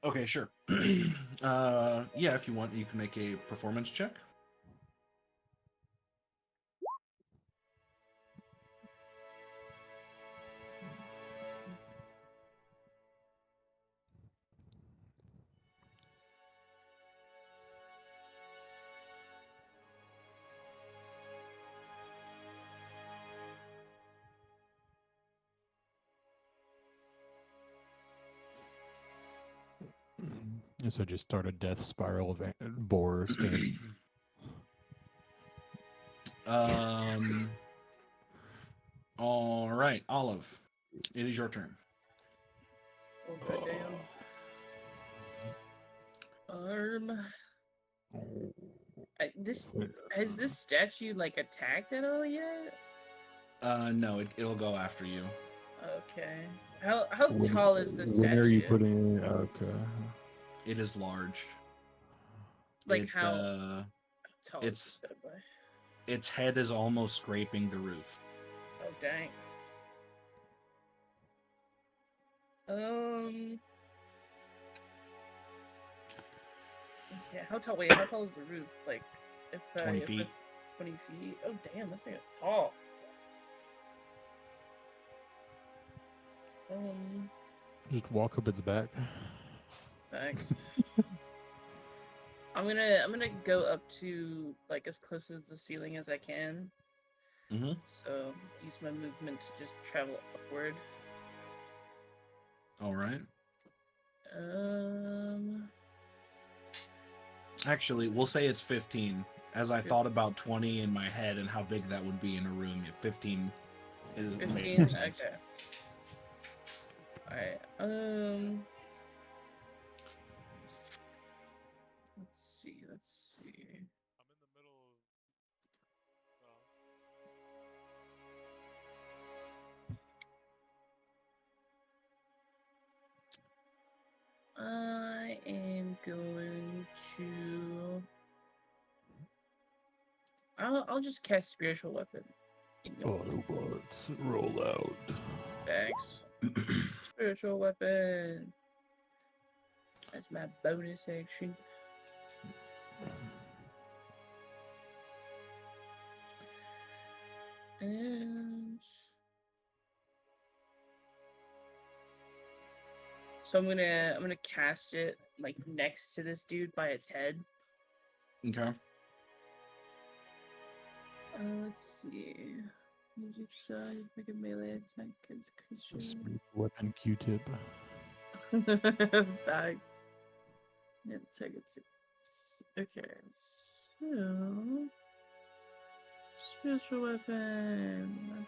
Okay, sure. Yeah, if you want, you can make a performance check. So just start a death spiral of boar stand. All right, Olive, it is your turn. Oh, goddamn. Has this statue like attacked at all yet? No, it'll go after you. Okay. How tall is this statue? When are you putting it? Okay. It is large. Like how tall is it's- this bad boy? Its head is almost scraping the roof. Oh dang. Okay, how tall? Wait, how tall is the roof? Like, if 20 if feet. it- 20 feet. Oh damn, this thing is tall. Just walk up its back. Thanks. I'm gonna go up to like as close as the ceiling as I can. Mhm. So use my movement to just travel upward. All right. Um. Actually, we'll say it's 15. As I thought about 20 in my head and how big that would be in a room, 15 is makes 15. more sense. Okay. All right. Let's see. Let's see. I'm in the middle of. I am going to. I'll just cast spiritual weapon. Autobots, roll out. Thanks. Spiritual weapon. That's my bonus action. And so I'm gonna cast it like next to this dude by its head. Okay. Let's see. Magic side, make a melee attack against a creature. Spiritual weapon Q-tip. Facts. Yeah, targets. Okay, so spiritual weapon.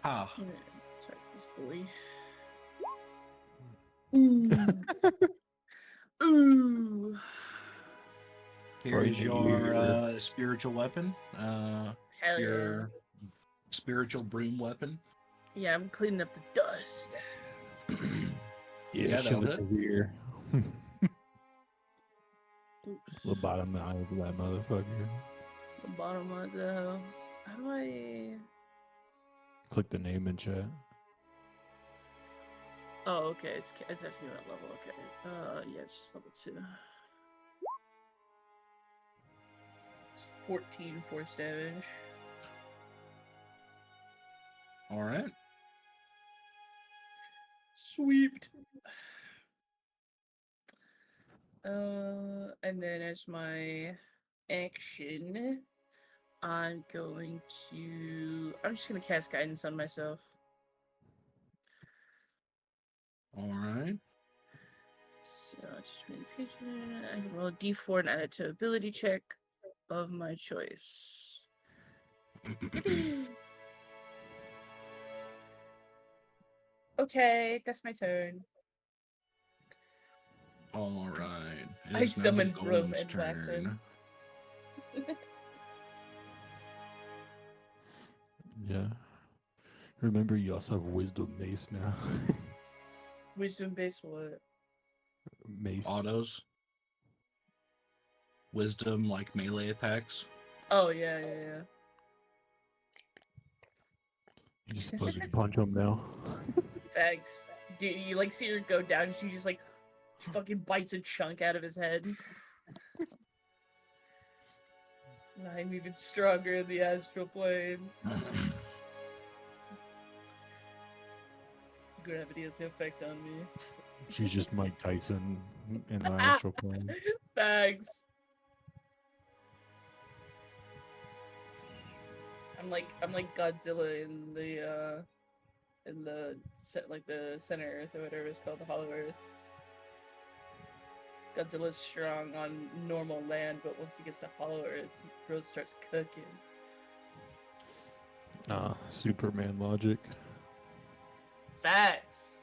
Ah. I'm gonna attack this boy. Ooh. Ooh. Here Right is your here. spiritual weapon. Hell Your spiritual broom weapon. yeah. I'm cleaning up the dust. Let's go. Yeah, that'll shove it hit. over here. Oops. The bottom eye of that motherfucker. The bottom was how do I? Click the name in chat. Oh, okay. It's asking me what level. Okay. Yeah, it's just level 2. It's 14 force damage. All right. Sweet. And then as my action, I'm just gonna cast guidance on myself. All right. I can roll a d4 and add it to ability check of my choice. Okay, that's my turn. All right. It I is now the summoned Broom golem's and whacked turn. him. Yeah. Remember, you also have wisdom mace now. Wisdom base what? Mace. Autos. Wisdom, like melee attacks. Oh yeah, yeah, yeah. You just fucking punch him now. Thanks. Do you like see her go down? And she just like fucking bites a chunk out of his head. I'm even stronger in the astral plane. Gravity has no effect on me. She's just Mike Tyson in the astral plane. Thanks. I'm like Godzilla in the like the center Earth or whatever it's called, the Hollow Earth. Godzilla's strong on normal land, but once he gets to Hollow Earth, bro starts cooking. Superman logic. Facts.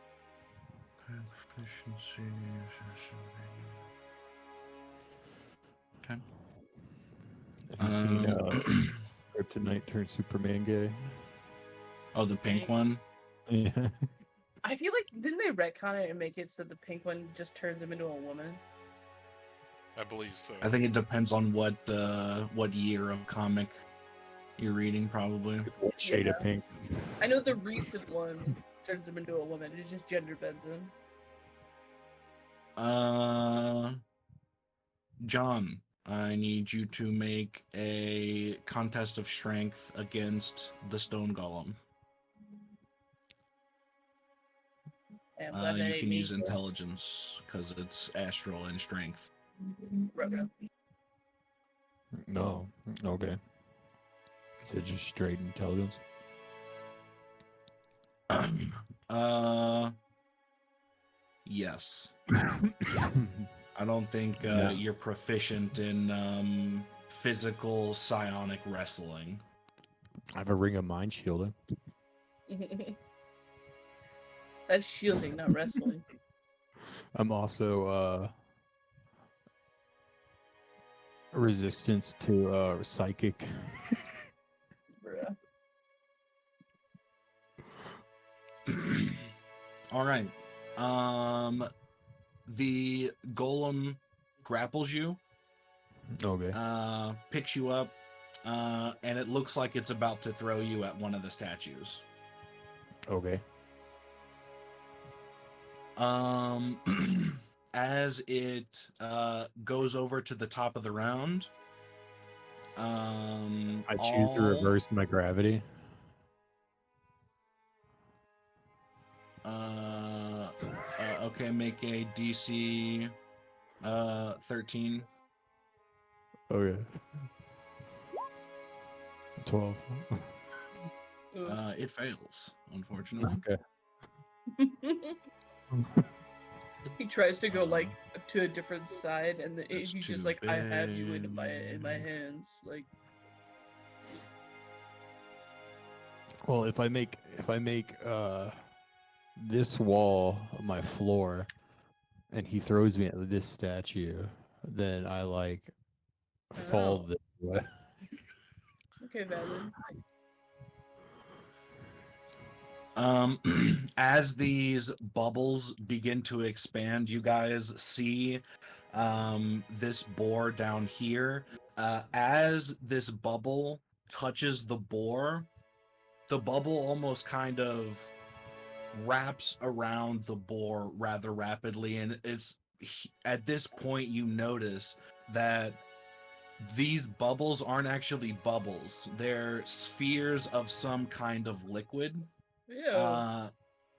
Okay. Have you seen Kryptonite turn Superman gay? Oh, the pink one? Yeah. I feel like didn't they retcon it and make it so the pink one just turns him into a woman? I believe so. I think it depends on what year of comic you're reading, probably. What shade of pink? I know the recent one turns him into a woman. It just gender bends him. John, I need you to make a contest of strength against the stone golem. And I'm glad that You ain't can me. use intelligence because it's astral and strength. Okay. No. Okay. Is it just straight intelligence? Yes. I don't think No. you're proficient in physical psionic wrestling. I have a ring of mind shielding. That's shielding, not wrestling. I'm also resistance to psychic. Bruh. All right. The golem grapples you, Okay. picks you up, and it looks like it's about to throw you at one of the statues. Okay. As it goes over to the top of the round, I choose to reverse my gravity. Okay, make a DC 13. Okay. 12. It fails, unfortunately. Okay. He tries to go like to a different side, and That's he's just too like, "I have you in my bad. hands." Like, Well, if I make this wall my floor, and he throws me at this statue, then I like fall Oh. this way. okay, valid. As these bubbles begin to expand, you guys see this boar down here. As this bubble touches the bubble almost kind of wraps around the boar rather rapidly, and it's at this point you notice that these bubbles aren't actually bubbles. They're spheres of some kind of liquid. Yeah.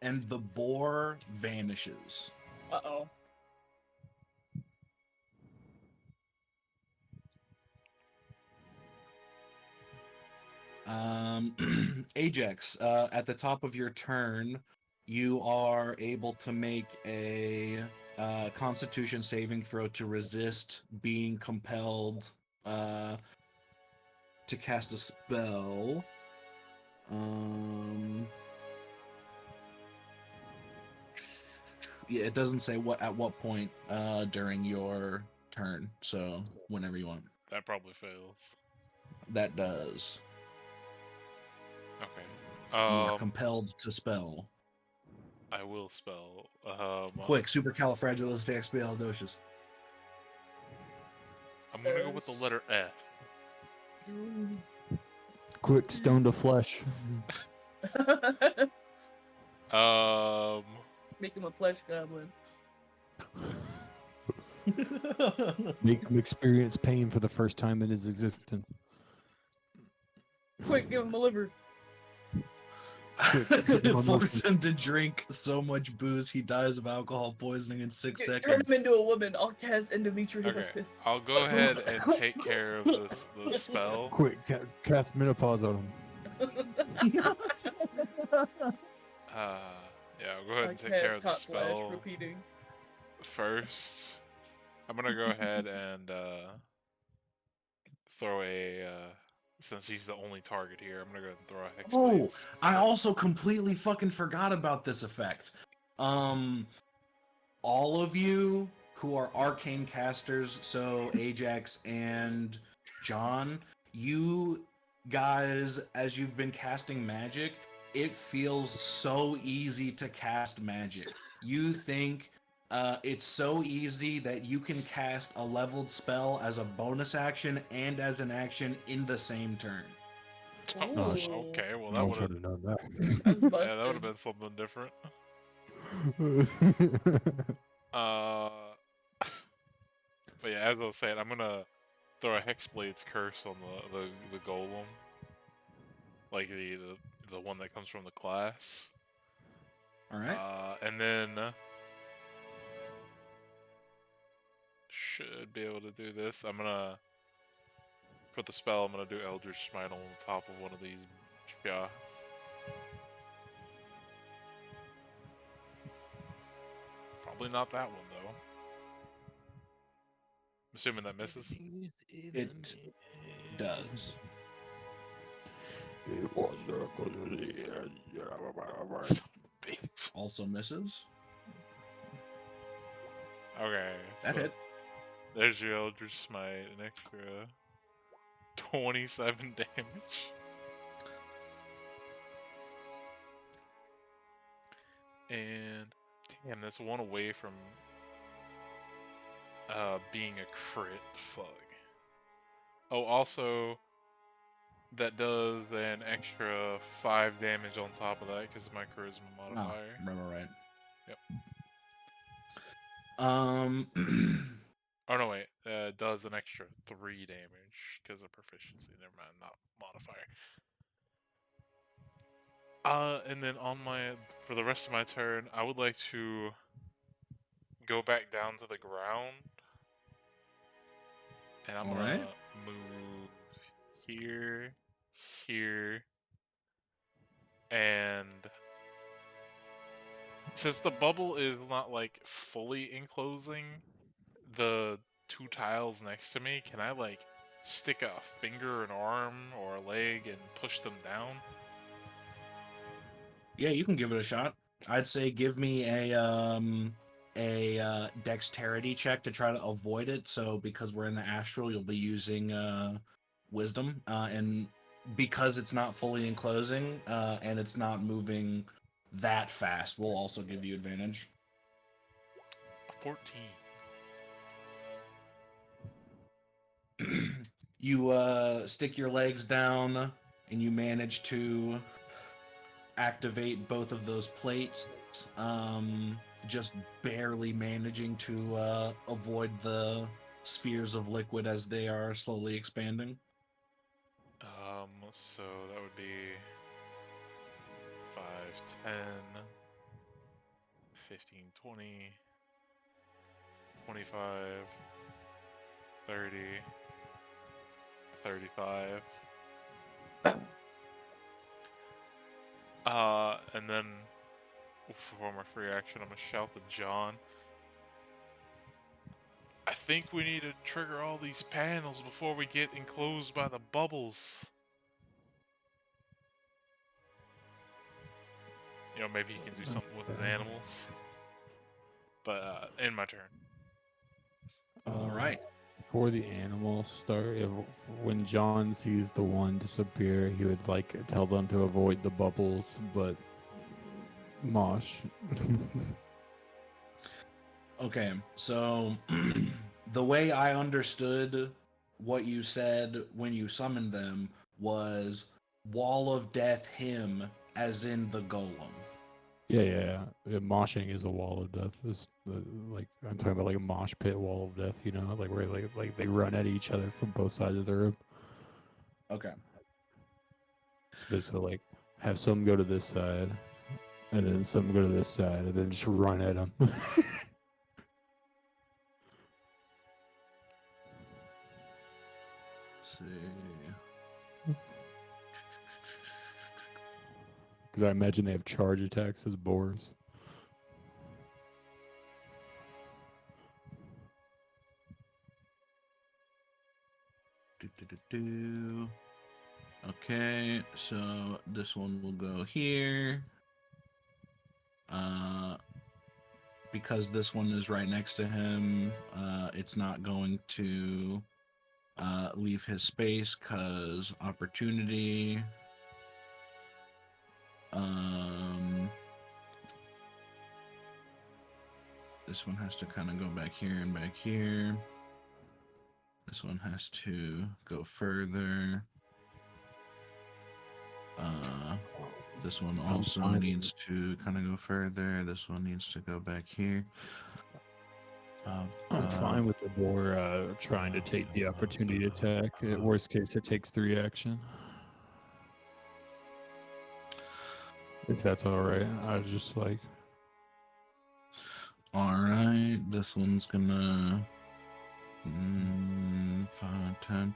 And the boar vanishes. Uh-oh. Ajax, at the top of your turn, you are able to make a Constitution saving throw to resist being compelled to cast a spell. Yeah, it doesn't say at what point during your turn. So whenever you want. That probably fails. That does. Okay. You are compelled to spell. I will spell. Quick, supercalifragilisticexpialidocious. I'm gonna go with the letter F. Quick, stone to flesh. Make him a flesh goblin. Make him experience pain for the first time in his existence. Quick, give him a liver. Force him to drink so much booze he dies of alcohol poisoning in 6 Turn seconds. him into a woman. I'll cast endometriosis. Okay, I'll go ahead and take care of the spell. Quick, cast menopause on him. Yeah, I'll go ahead and take care of the spell repeating. first. I'm gonna go ahead and throw a. Since he's the only target here, I'm gonna go ahead and throw a hex blades. I also completely fucking forgot about this effect. All of you who are arcane casters, so Ajax and John, you guys, as you've been casting magic, it feels so easy to cast magic. You think it's so easy that you can cast a leveled spell as a bonus action and as an action in the same turn. Oh, Okay, well I that would should have. have known that. Yeah, that would have been something different. But yeah, as I was saying, I'm gonna throw a Hexblade's Curse on the golem, like the one that comes from the class. All right. And then should be able to do this. I'm gonna for the spell. I'm gonna do Eldritch Smite on the top of one of these shots. Probably not that one though. I'm assuming that misses. It does. Also misses. Okay, That so hit. there's your Eldritch Smite, an extra 27 damage. And damn, that's one away from being a crit. Fuck. Oh, also that does an extra 5 damage on top of that because of my charisma modifier. Right. Yep. Oh no, wait. Does an extra 3 damage because of proficiency. Never mind, not modifier. And then for the rest of my turn, I would like to go back down to the ground, and I'm gonna move here, and since the bubble is not like fully enclosing the 2 tiles next to me, can I like stick a finger, an arm, or a leg and push them down? Yeah, you can give it a shot. I'd say give me a dexterity check to try to avoid it. So because we're in the astral, you'll be using wisdom, and because it's not fully enclosing and it's not moving that fast, we'll also give you advantage. 14. You stick your legs down and you manage to activate both of those plates, just barely managing to avoid the spheres of liquid as they are slowly expanding. So that would be 5, 10, 15, 20, 25, 30, 35. And then for my free action, I'm gonna shout to John. think we need to trigger all these panels before we get enclosed by the bubbles. You know, maybe he can do something with his animals. But end my turn. All right. Before the animals start, when John sees the one disappear, he would like tell them to avoid the bubbles, but Mosh. Okay, so the way I understood what you said when you summoned them was Wall of Death him, as in the golem. Yeah. Moshing is a wall of death. It's like I'm talking about like a mosh pit wall of death, you know, like where like they run at each other from both sides of the room. Okay. It's basically like have some go to this side, and then some go to this side, and then just run at them. Let's see. Because I imagine they have charge attacks as boars. Okay, so this one will go here. Because this one is right next to him, it's not going to leave his space because opportunity. This one has to kind of go back here and back here. This one has to go further. This one also needs to kind of go further. This one needs to go back here. I'm fine with the boar trying to take the opportunity attack. At worst case, it takes 3 action. If that's all right, I was just like, all right, this one's gonna 5, 10.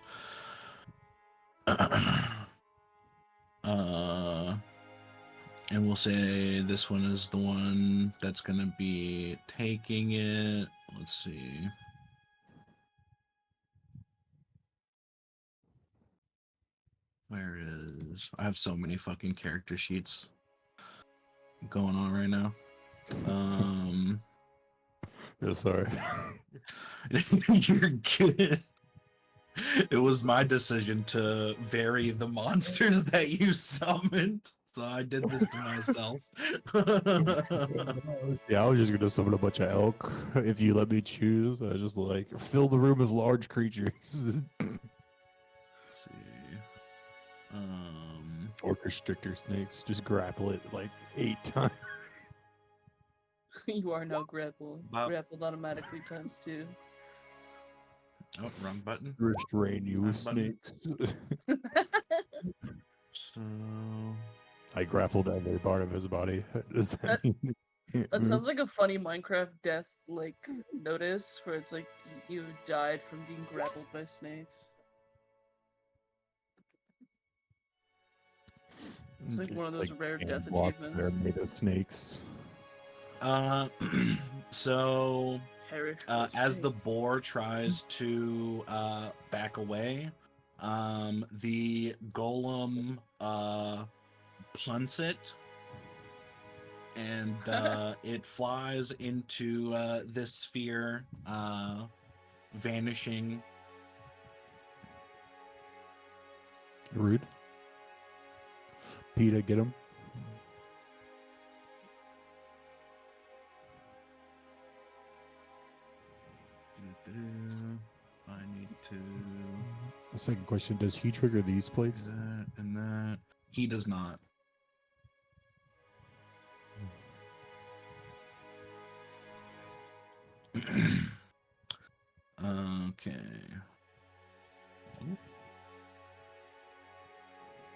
And we'll say this one is the one that's gonna be taking it. Let's see. Where is... I have so many fucking character sheets going on right now. oh, sorry. You're good. It was my decision to vary the monsters that you summoned, so I did this to myself. Yeah, I was just gonna summon a bunch of elk if you let me choose. I was just like fill the room with large creatures. Let's see. Or constrictor snakes. Just grapple it like 8 times. You are now grappled. Bop. Grappled automatically ×2. Oh, wrong button. Restrain you, Wrong button. snakes. So I grappled every part of his body. Does that mean he can't That move? sounds like a funny Minecraft death like notice where it's like you died from being grappled by snakes. It's like one of those rare death blocks that are achievements. made of snakes. so Perish by as the snake. boar tries to back away, the golem punts it, and it flies into this sphere, vanishing. Rude. Peter, get him. I need to The second question, does he trigger these do plates? that and that. He does not. Okay.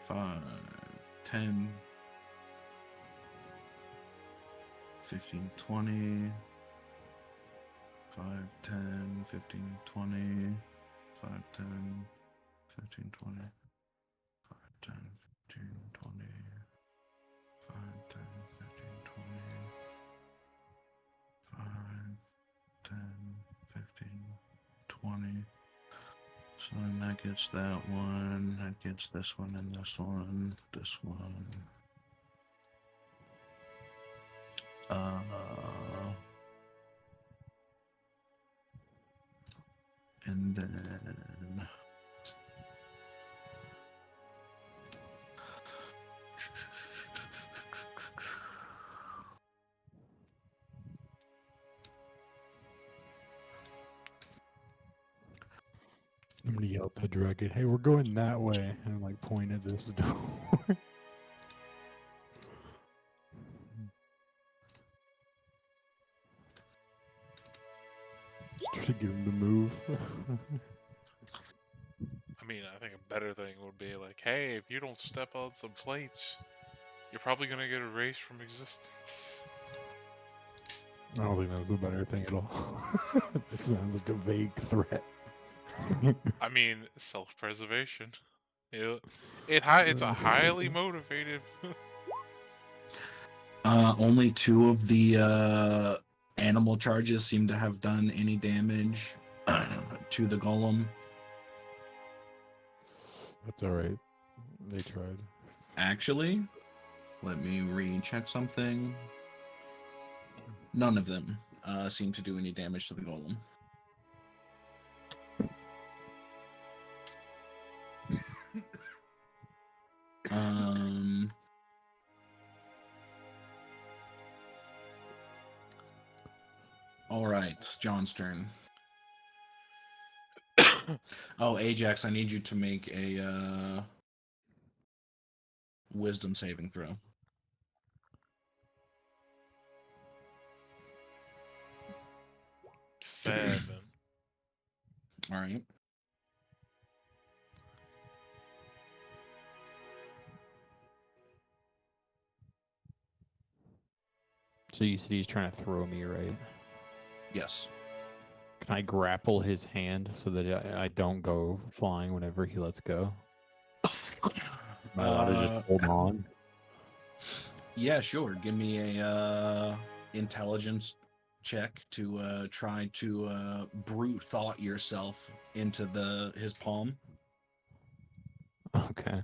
5, 10, 15, 20. 5, 10, 15, 20. 5, 10, 15, 20. 5, 10, 15, 20. 5, 10, 15, 20. 5, 10, 15, 20. So then that gets that one. That gets this one and this one. This one. And then I'm gonna yell at the dragon, "Hey, we're going that way," and like point at this door. Try to get him to move. I mean, I think a better thing would be like, hey, if you don't step on some plates, you're probably gonna get erased from existence. I don't think that's a better thing at all. That sounds like a vague threat. I mean, self-preservation. It's a highly motivated. only 2 of the animal charges seem to have done any damage to the golem. That's all right. They tried. Actually, let me recheck something. None of them seem to do any damage to the golem. All right, John's turn. Oh, Ajax, I need you to make a wisdom saving throw. 7. All right. So you said he's trying to throw me, right? Yes. Can I grapple his hand so that I don't go flying whenever he lets go? Am I allowed to just hold on? Yeah, sure. Give me a intelligence check to try to brute thought yourself into his palm. Okay.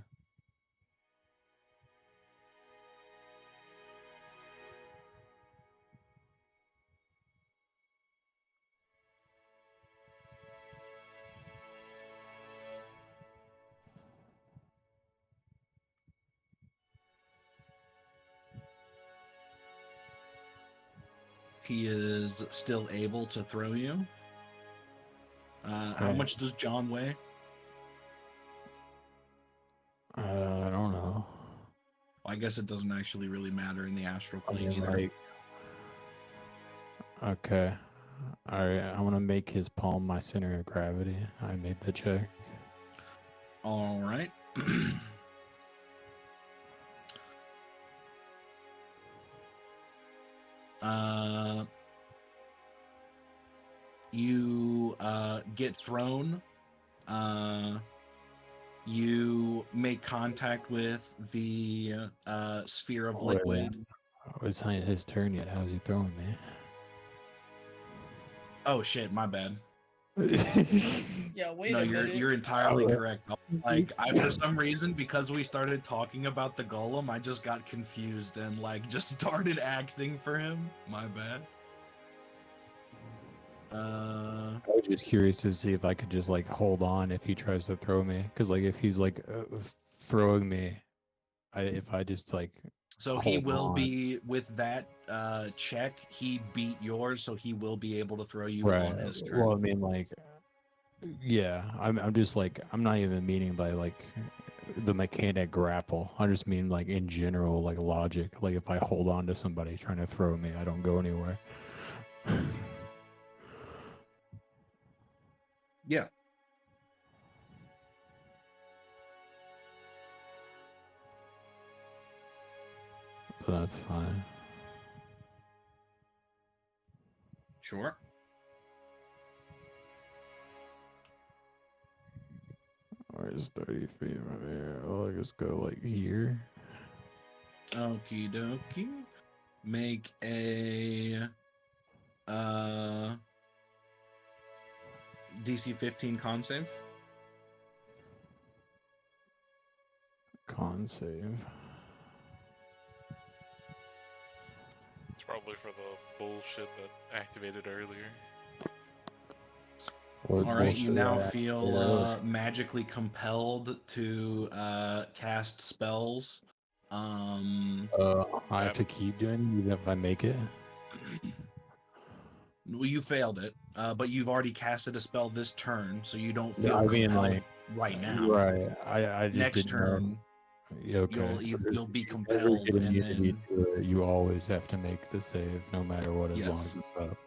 He is still able to throw you. How Okay. much does John weigh? I don't know. I guess it doesn't actually really matter in the astral I plane mean, either. like, okay. All right. I want to make his palm my center of gravity. I made the check. All right. You get thrown. You make contact with the sphere of Wait, liquid. oh, it's not his turn yet. How's he throwing Oh shit, my bad. me? Yeah, wait No, a you're minute. entirely Alright. correct. Like, for some reason, because we started talking about the golem, I just got confused and like just started acting for him. My bad. I was just curious to see if I could just like hold on if he tries to throw me, because like if he's like throwing me, if I just like So he hold will on. be with that check. He beat yours, so he will be able to throw you Right. on his turn. Well, I mean, like, yeah, I'm just like I'm not even meaning by like the mechanic grapple. I just mean like in general, like logic. Like if I hold on to somebody trying to throw me, I don't go anywhere. Yeah. But that's fine. Sure. Where's 30 feet from here? Oh, I just go like here. Okie dokie. Make a DC 15 con save. Con save. It's probably for the bullshit that activated earlier. What All right, you bullshit now I feel activated magically compelled to cast spells. earlier? I have to keep doing it even if I make it. Well, you failed it, but you've already casted a spell this turn, so you don't No, feel I mean, compelled like, right now. Right. I just Next didn't know. turn, Yeah, okay. you'll be Every compelled, get and immunity then to it, you always have to make the save, no matter what, as long as yes, it's up.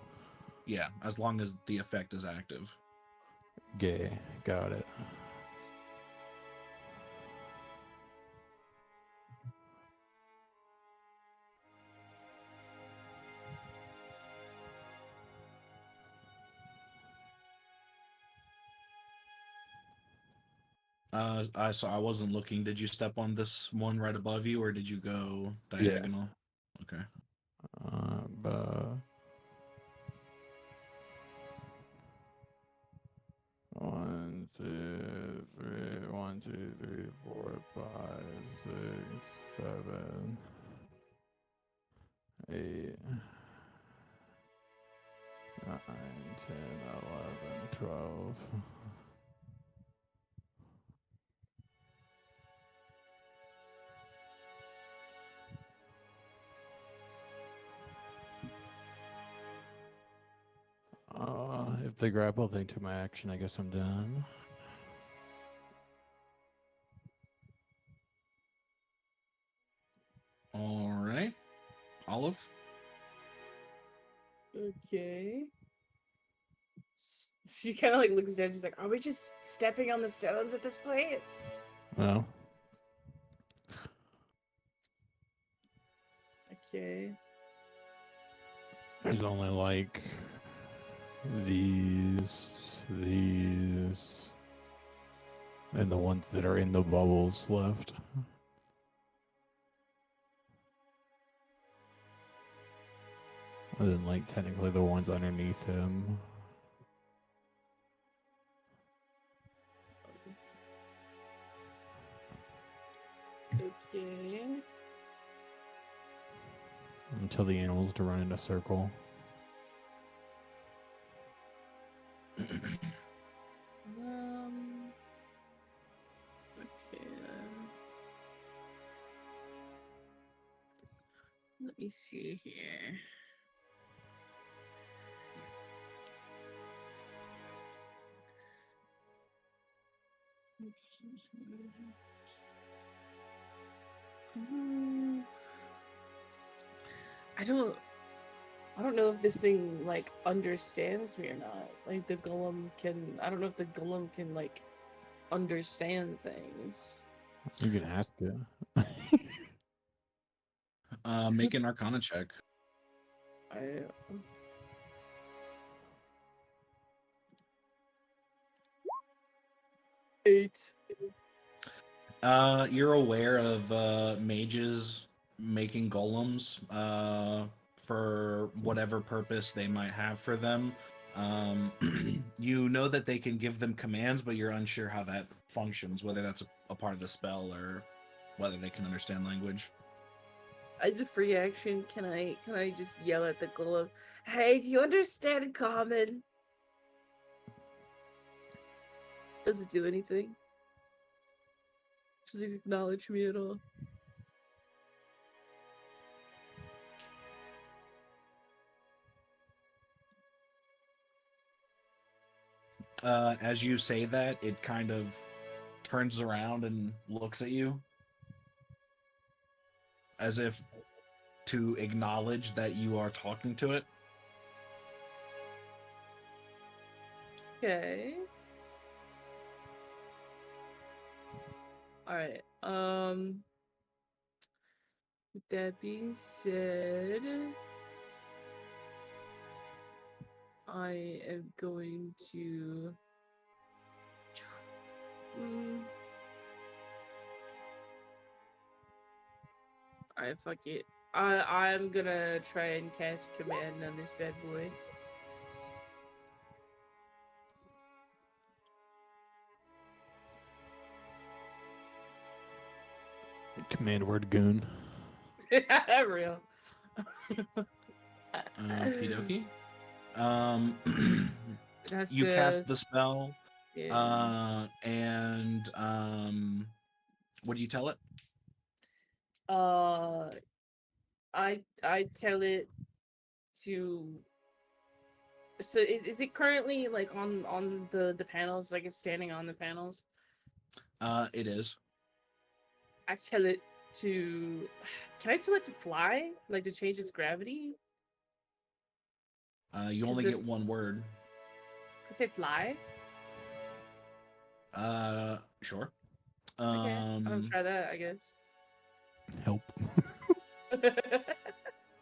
yeah, as long as the effect is active. Gay. Got it. So I wasn't looking. Did you step on this one right above you, or did you go Yeah. diagonal? Okay. But 1, 2, 3, 1, 2, 3, 4, 5, 6, 7, 8, 9, 10, 11, 12. If they grapple, they took my action. I guess I'm done. All right, Olive. Okay. She kind of like looks down. She's like, "Are we just stepping on the stones at this point?" No. Okay. There's only like these, and the ones that are in the bubbles left. And then, like, technically the ones underneath him. Okay. Until the animals to run in a circle. Okay. Let me see here. I don't know if this thing like understands me or not. Like the golem can. I don't know if the golem can like understand things. You can ask it. Make an Arcana check. I. 8. You're aware of mages making golems for whatever purpose they might have for them. You know that they can give them commands, but you're unsure how that functions, whether that's a part of the spell or whether they can understand language. As a free action, can I just yell at the golem? Hey, do you understand common? Does it do anything? Does it acknowledge me at all? As you say that, it kind of turns around and looks at you as if to acknowledge that you are talking to it. Okay. All right. With that being said, I am going to. Alright, fuck it. I'm gonna try and cast command on this bad boy. Command word goon. Real. Okie dokie. It has You to, cast the spell, yeah. and what do you tell it? I tell it to. So is it currently like on the panels? Like it's standing on the panels. It is. I tell it to. Can I tell it to fly? Like to change its gravity? You 'Cause only get it's- one word. Cause say fly. Sure. Okay, I'm gonna try that. I guess. Help.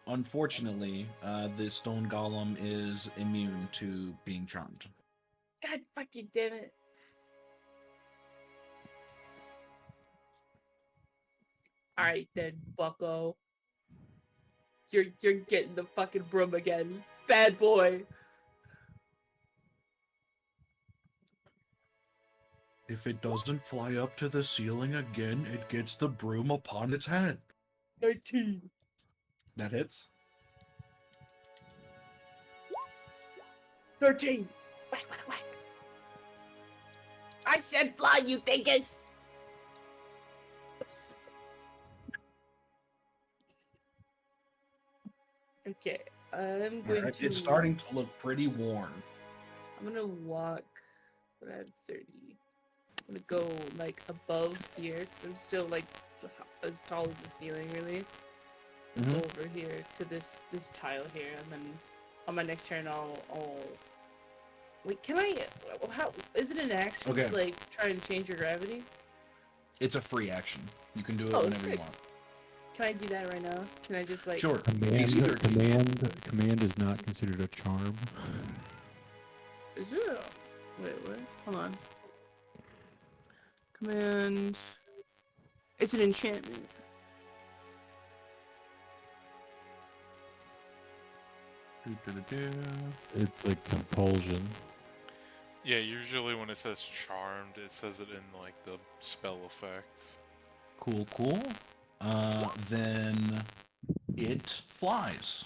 Unfortunately, the stone golem is immune to being charmed. God fucking damn it! All right then, Bucko. You're getting the fucking broom again, bad boy. If it doesn't fly up to the ceiling again, it gets the broom upon its head. 19. That hits. 13. Whack, whack, whack. I said fly, you dingus. Okay, I'm going Alright, to. it's starting to look pretty worn. I'm gonna walk. But I have 30. I'm gonna go like above here, because I'm still like as tall as the ceiling, really. Go Mhm. over here to this tile here, and then on my next turn I'll wait. Can I? How is it an action Okay. to like try and change your gravity? It's a free action. You can do it Oh, whenever you sick. want. Can I do that right now? Can I just like? Sure. Command, DC 13. command is not considered a charm. Is it? Wait, what? Hold on. Command. It's an enchantment. It's like compulsion. Yeah, usually when it says charmed, it says it in like the spell effects. Cool, cool. Then it flies.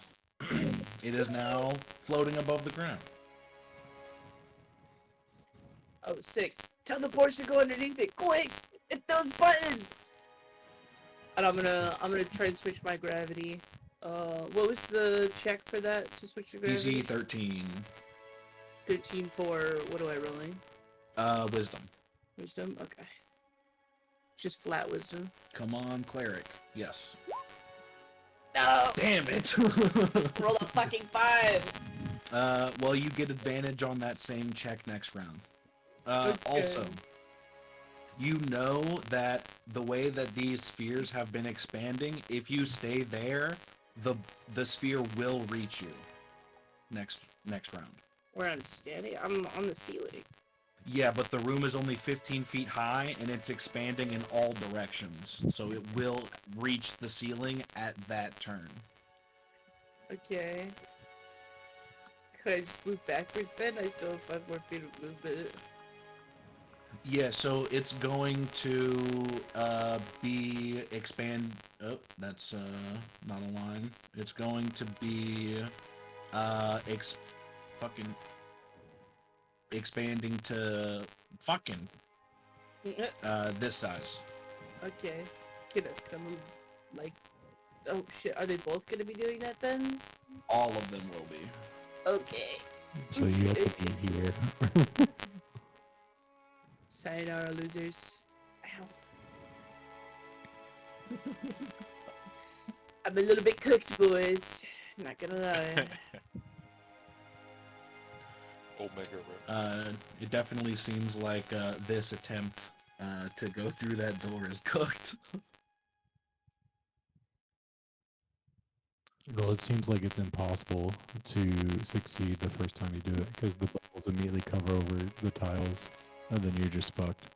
It is now floating above the ground. Oh, sick. Tell the Porsche to go underneath it. Quick! Hit those buttons! And I'm gonna try and switch my gravity. What was the check for that to switch your gravity? DC 13. 13 for, what do I rolling? Wisdom. Wisdom? Okay. Just flat wisdom. Come on, cleric. Yes. No! Damn it! Roll a fucking 5! Well, you get advantage on that same check next round. Okay. Also, you know that the way that these spheres have been expanding, if you stay there, the sphere will reach you next round. Where I'm standing? I'm on the ceiling. Yeah, but the room is only 15 feet high, and it's expanding in all directions, so it will reach the ceiling at that turn. Okay. Could I just move backwards then? I still have 5 more feet of movement. Yeah, so it's going to be expand. Oh, that's not a line. It's going to be fucking expanding to fucking this size. Okay. Can I move, like... Oh shit, are they both gonna be doing that then? All of them will be. Okay. So you have to be here. Sayonara, losers. Ow. I'm a little bit cooked, boys. Not gonna lie. Omega Red. It definitely seems like this attempt to go through that door is cooked. Well, it seems like it's impossible to succeed the first time you do it because the bubbles immediately cover over the tiles, and then you're just fucked.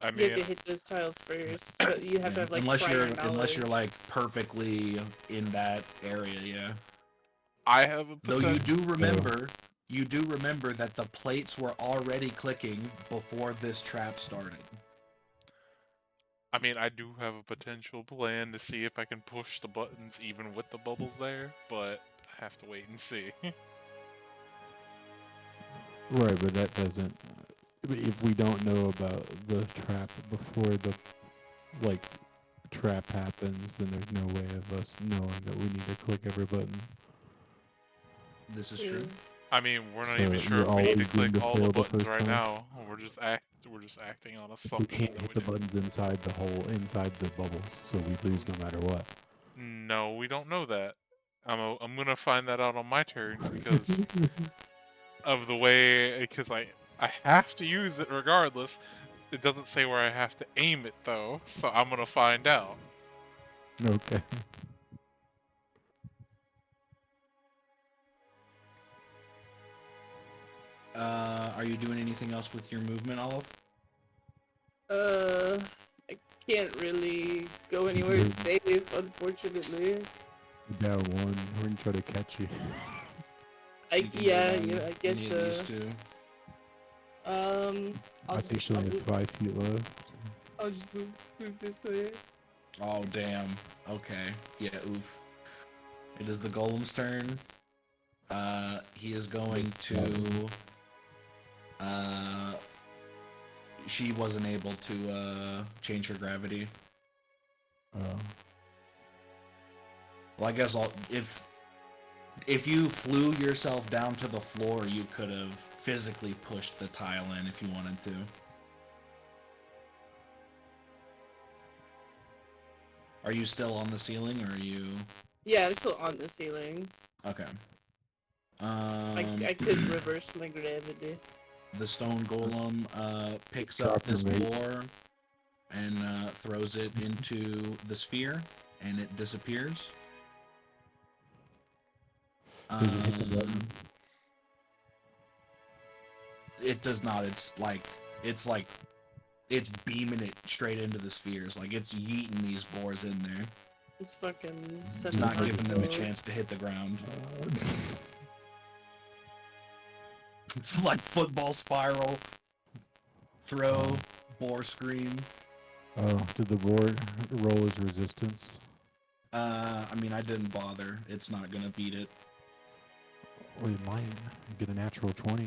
I You mean, have to hit those tiles first, but you have to have like unless you're prior knowledge. like perfectly in that area, yeah. I have a Though you potential. do remember that the plates were already clicking before this trap started. I mean, I do have a potential plan to see if I can push the buttons even with the bubbles there, but I have to wait and see. Right, but that doesn't. If we don't know about the trap before the like trap happens, then there's no way of us knowing that we need to click every button. This is true. I mean, we're not So even sure you're if we need to always doomed click to all the fail the buttons first right time. now. We're just acting on We assumption can't that hit we the do. buttons inside the hole, inside the bubbles, so we lose no matter what. No, we don't know that. I'm gonna find that out on my turn because of the way because I have to use it regardless. It doesn't say where I have to aim it though, so I'm gonna find out. Okay. Are you doing anything else with your movement, Olive? I can't really go anywhere safe, unfortunately. Down one. We're gonna try to catch you. You can go Yeah, down I guess. any of these two. I think she only has 5 feet left. I'll just move this way. Oh damn. Okay. Yeah. Oof. It is the golem's turn. He is going to. She wasn't able to change her gravity. Well, I guess if you flew yourself down to the floor, you could have physically pushed the tile in if you wanted to. Are you still on the ceiling, or are you? Yeah, I'm still on the ceiling. Okay. I could reverse my gravity. The stone golem picks Drop up this your mace. boar and throws it into the sphere, and it disappears. Does it hit the button? It does not. It's beaming it straight into the spheres. Like it's yeeting these boars in there. It's fucking. It's not giving them a chance to hit the ground. It's like football spiral. Throw, boar scream. Oh, did the boar roll his resistance? I mean, I didn't bother. It's not gonna beat it. Well, you might get a natural 20.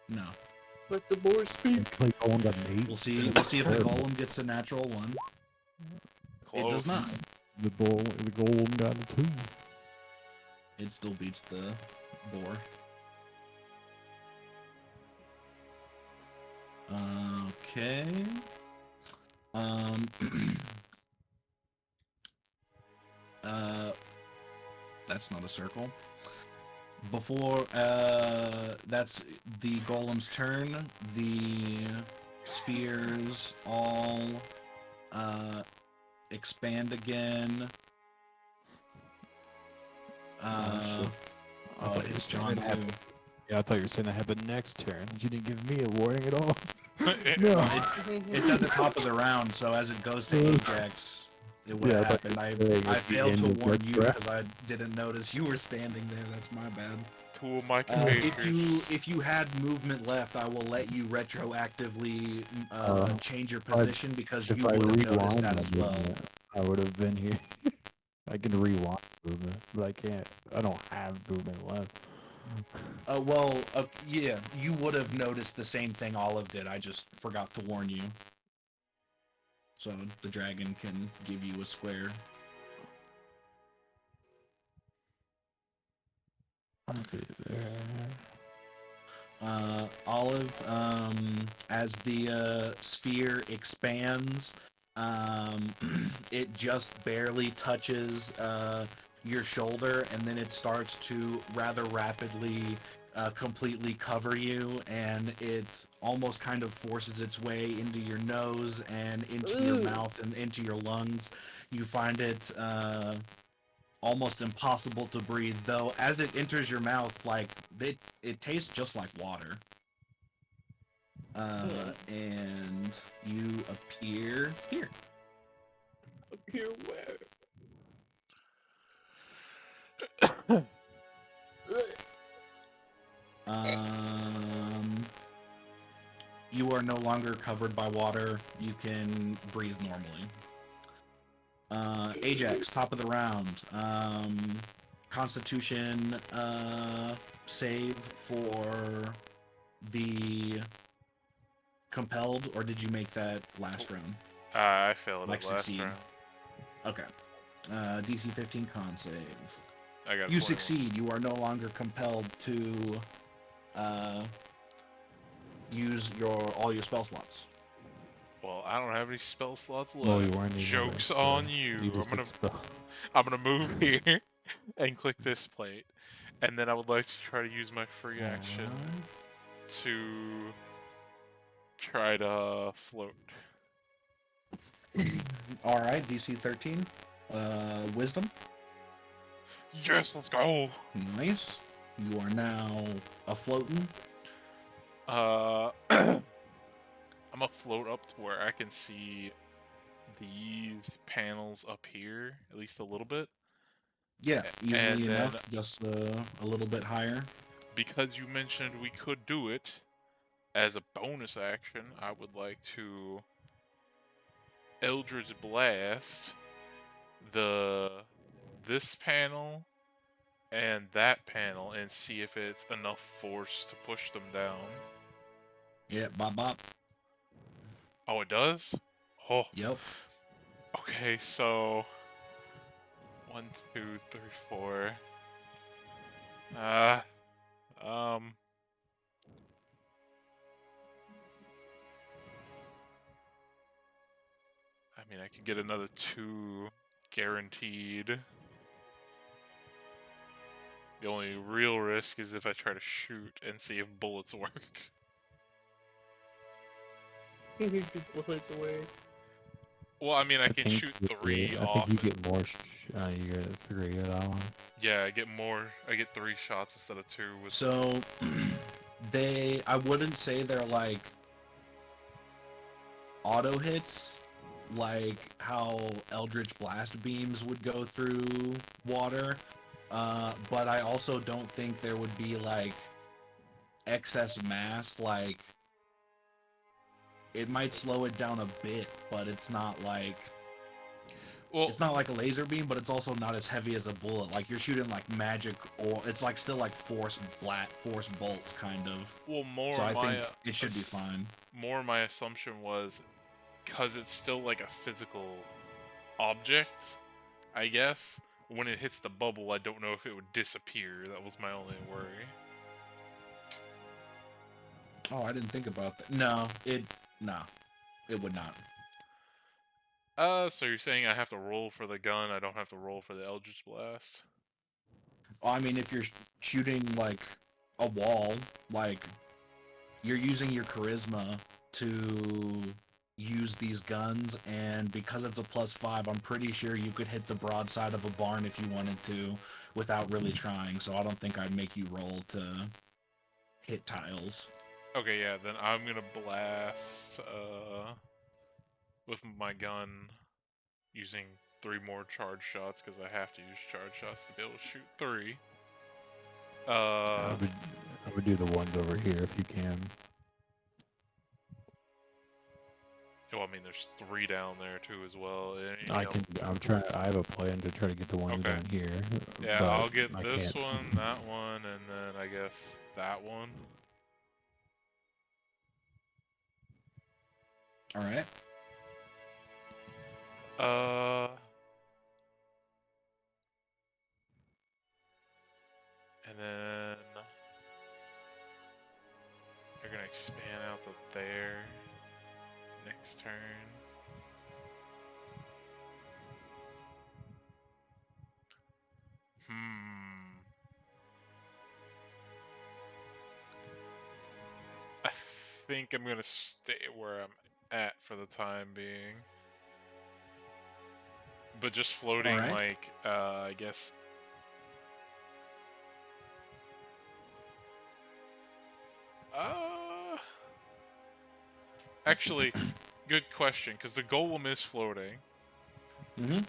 No. Let the boar speak. Play golem got an 8. We'll see if the golem gets a natural 1. It does not. The golem got a 2. It still beats the boar. Okay. That's not a circle. Before that's the golem's turn. The spheres all expand again. Shit. Oh, it's John too. Yeah, I thought you were saying that happened next turn. You didn't give me a warning at all. No, it's at the top of the round, so as it goes to Ajax, it would have happened. I failed to warn you because I didn't notice you were standing there. That's my bad. Two of my compatriots. If you had movement left, I will let you retroactively change your position because you I would have noticed rewind that my as well. movement, I would have been here. I can rewind movement, but I can't. I don't have movement left. Yeah, you would have noticed the same thing Olive did. I just forgot to warn you. So the dragon can give you a square. I'll be there. Olive, as the sphere expands, it just barely touches your shoulder, and then it starts to rather rapidly completely cover you, and it almost kind of forces its way into your nose and into your mouth and into your lungs. You find it almost impossible to breathe, though as it enters your mouth, like it tastes just like water. And you appear here. Appear where? you are no longer covered by water. You can breathe normally. Ajax, top of the round. Constitution save for the compelled, or did you make that last round? I failed Like it last succeed. round. Okay. DC 15 con save. I got You 21. succeed. You are no longer compelled to use all your spell slots. Well, I don't have any spell slots left. Well, you weren't even Joke's like, on You you. just did spell. I'm gonna move here and click this plate, and then I would like to try to use my free action to try to float. All right, DC 13. Wisdom. Yes, let's go. Nice. You are now afloating. I'm gonna float up to where I can see these panels up here, at least a little bit. Yeah, easily And enough. then- Just a little bit higher. Because you mentioned we could do it, as a bonus action, I would like to Eldritch Blast this panel and that panel and see if it's enough force to push them down. Yeah, bop bop. Oh, it does? Oh, Yep. okay, so 1, 2, 3, 4. I mean, I could get another 2 guaranteed. The only real risk is if I try to shoot and see if bullets work. The bullets away. Well, I mean, I can think shoot 3 I off. think you get more. You get 3 of that one. Yeah, I get more. I get 3 shots instead of 2. With So I wouldn't say they're like auto hits, like how Eldritch Blast beams would go through water. But I also don't think there would be like excess mass. Like it might slow it down a bit, but it's not like it's not like a laser beam, but it's also not as heavy as a bullet. Like you're shooting like magic, or it's like still like force bolts kind of. well, more So I my think it should be fine. more my assumption was because it's still like a physical object, I guess. When it hits the bubble, I don't know if it would disappear. That was my only worry. Oh, I didn't think about that. No, it would not. So you're saying I have to roll for the gun, I don't have to roll for the Eldritch Blast? I mean, if you're shooting like a wall, like you're using your charisma to use these guns, and because it's a +5, I'm pretty sure you could hit the broadside of a barn if you wanted to without really trying. So I don't think I'd make you roll to hit tiles. Okay, yeah, then I'm gonna blast with my gun using 3 more charge shots because I have to use charge shots to be able to shoot 3. I would do the ones over here if you can. Well, I mean, there's 3 down there too as well. I have a plan to try to get the ones Okay. down here. Yeah, but I'll get I this can't. one, that one, and then I guess that one. All right. And then they're gonna expand out to there next turn. I think I'm gonna stay where I'm at for the time being. But just floating, Alright. like, I guess. Actually, good question, because the golem is floating. Mm-hmm.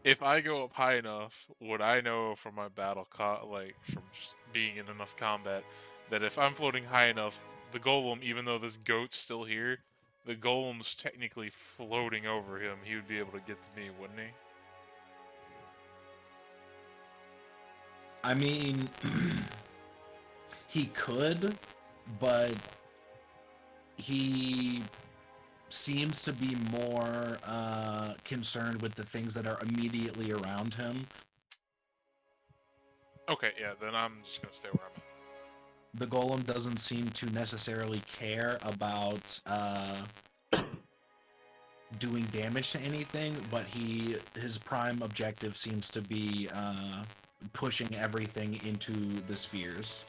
If I go up high enough, would I know from my from just being in enough combat, that if I'm floating high enough, the golem, even though this goat's still here, the golem's technically floating over him. He would be able to get to me, wouldn't he? I mean, he could, but he seems to be more concerned with the things that are immediately around him. Okay, yeah, then I'm just gonna stay where I'm at. The golem doesn't seem to necessarily care about doing damage to anything, but his prime objective seems to be pushing everything into the spheres.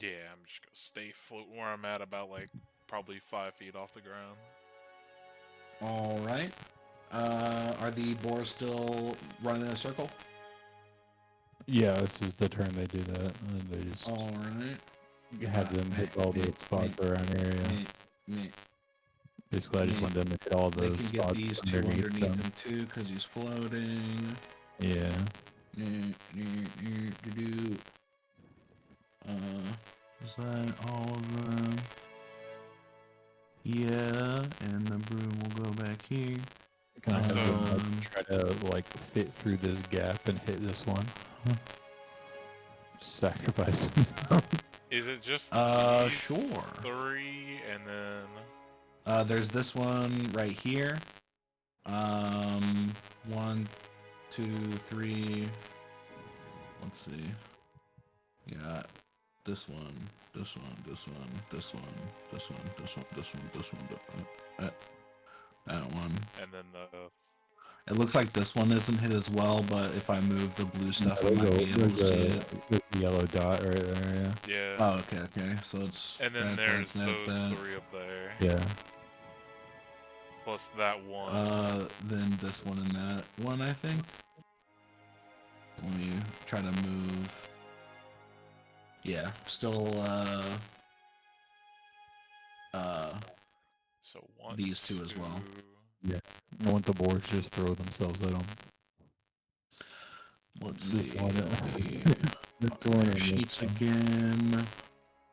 Yeah, I'm just gonna stay floating where I'm at, about like probably 5 feet off the ground. All right. Are the boars still running in a circle? Yeah, this is the turn they do that. And they just All right. have them hit all those spots around area. Basically, I just want them to hit all They those can get spots these two underneath underneath them. him too, because he's floating. Yeah. Is that all of them? Yeah, and the broom will go back here. Can I have them So- like, try to like fit through this gap and hit this one? Sacrifice themselves. Is it just Sure. 3, and then There's this one right here. 1, 2, 3. Let's see. Yeah, this one, this one, this one, this one, this one, this one, this one, this one, that one. and then the It looks like this one isn't hit as well, but if I move the blue stuff, I There's might be able to see it. there's a yellow dot right there. yeah. Oh, okay. So it's And then that, there's that, those that. 3 up there, Yeah. plus that one. Then this one and that one, I think. Let me try to move. Yeah, still, So 1, these 2 as well. 2. I want the boars to just throw themselves at them. Let's This see. one, this one, and this Sheets one. again.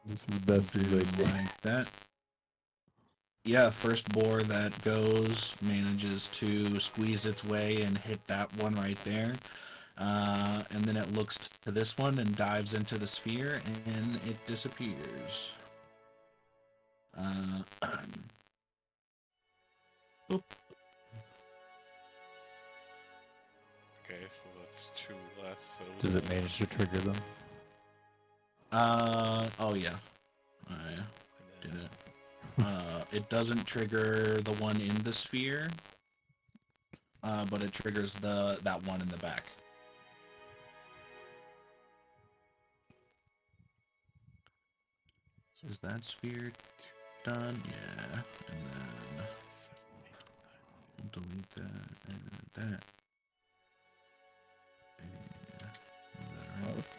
Just as best as they Do can. like that. Yeah, first boar that goes manages to squeeze its way and hit that one right there. And then it looks to this one and dives into the sphere and it disappears. Oop. Okay, so that's 2 less. So Does it manage to trigger them? Oh yeah. I and did then, it. It doesn't trigger the one in the sphere, but it triggers that one in the back. Is that sphere done? Yeah. And then we'll delete that and that.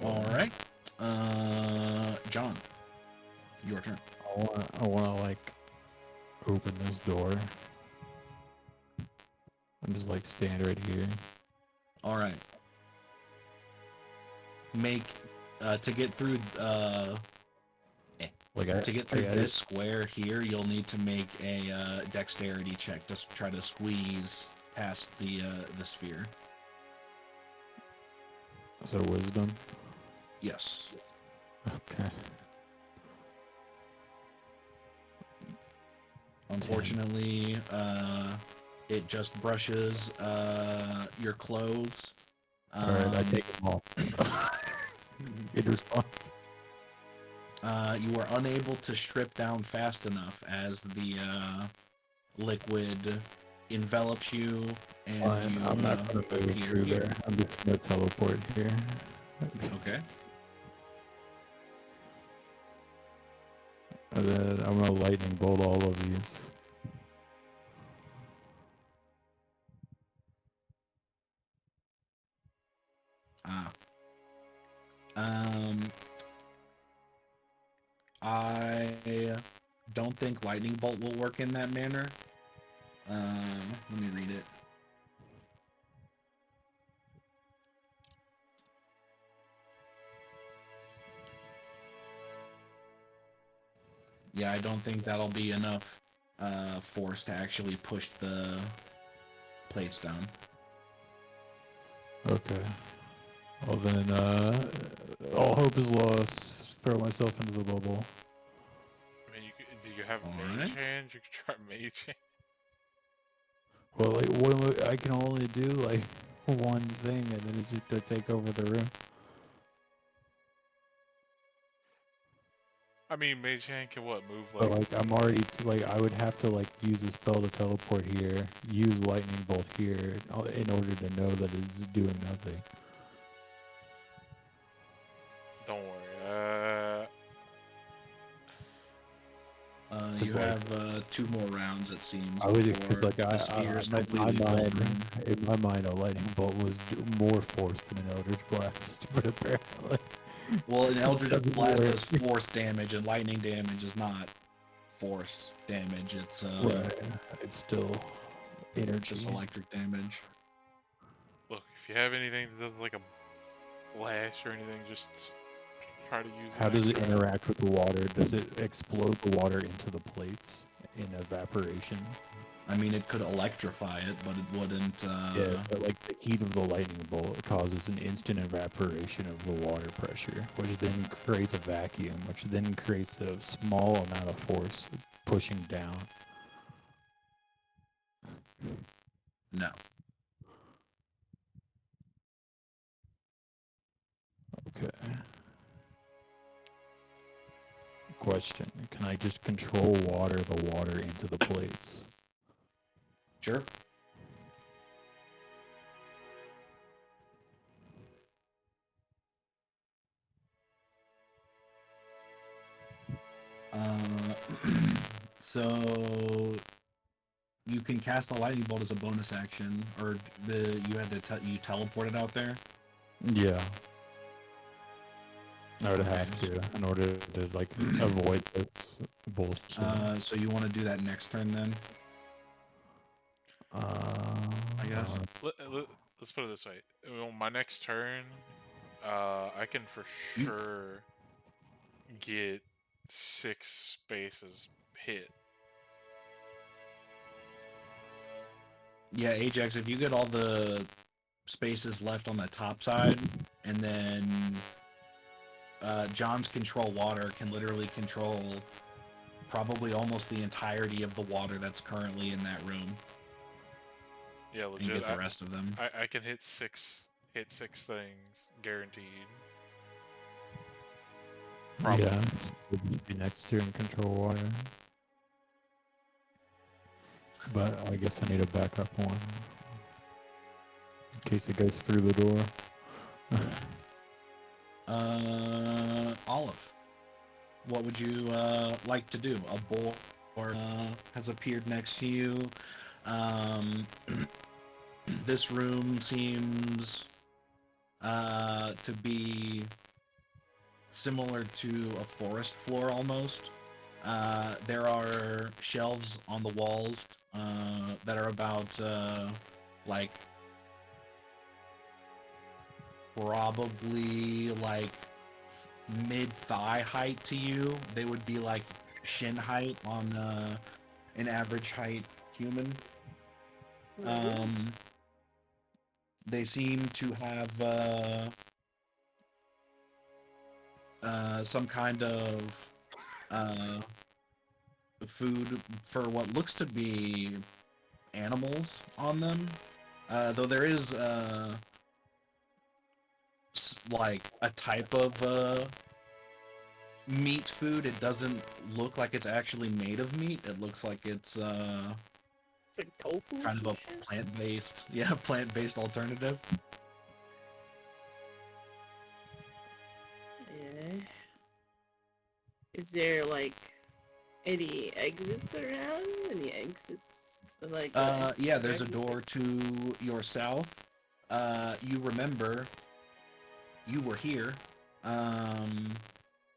All right. John, your turn. I want to like open this door. I'm just like stand right here. All right. Make to get through Like to get through this square here, you'll need to make a dexterity check to try to squeeze past the sphere. So wisdom. Yes. Okay. Unfortunately, it just brushes your clothes. All right, I take them off. Good response. You are unable to strip down fast enough as the liquid envelops you, and Fine, you I'm not gonna move appear through here. there. I'm just gonna teleport here. Okay. And then I'm gonna lightning bolt all of these. I don't think lightning bolt will work in that manner. Let me read it. Yeah, I don't think that'll be enough force to actually push the plates down. Okay. Well then, all hope is lost. Throw myself into the bubble. I mean, do you have Alright. mage hand? You could try mage hand. Well, like, what I can only do like one thing, and then it's just gonna take over the room. I mean, mage hand can what move But like? like, I'm already like, I would have to like use a spell to teleport here, use lightning bolt here, in order to know that it's doing nothing. Don't worry. You Just like- have 2 more rounds, it seems. I would, because before like the spheres in my completely fill the mind, room. in my mind, a lightning bolt was more force than an eldritch blast, but apparently, Well, an Eldritch doesn't Blast work. does force damage, and lightning damage is not force damage. It's Right. It's still energy. just electric damage. Look, if you have anything that does like a blast or anything, just try to use it. How does it next round. interact with the water? Does it explode the water into the plates in evaporation? I mean, it could electrify it, but it wouldn't. Yeah, but like the heat of the lightning bolt causes an instant evaporation of the water pressure, which then creates a vacuum, which then creates a small amount of force pushing down. No. Okay. Question: can I just control the water into the plates? Sure. So you can cast a lightning bolt as a bonus action, or you had to you teleported out there. Yeah. I would Okay. have to in order to like avoid this bullshit. So you want to do that next turn then? I guess. Let's put it this way. On my next turn, I can for sure get 6 spaces hit. Yeah, Ajax, if you get all the spaces left on the top side, and then John's control water can literally control probably almost the entirety of the water that's currently in that room, Yeah, and legit. get the rest of them. I can hit six things guaranteed. Probably. Yeah. Would just be next to and control water. But I guess I need a backup one. In case it goes through the door. Olive, what would you like to do? A boar has appeared next to you. This room seems to be similar to a forest floor almost. There are shelves on the walls that are about like probably like mid-thigh height to you. They would be like shin height on an average height human. They seem to have some kind of food for what looks to be animals on them. Though there is like a type of meat food. It doesn't look like it's actually made of meat. It looks like it's It's like tofu. or kind of some a shit? plant-based, yeah, plant-based alternative. Yeah. Is there like any exits around? Any exits? Like Yeah, there's a exits? door to your south. You remember you were here.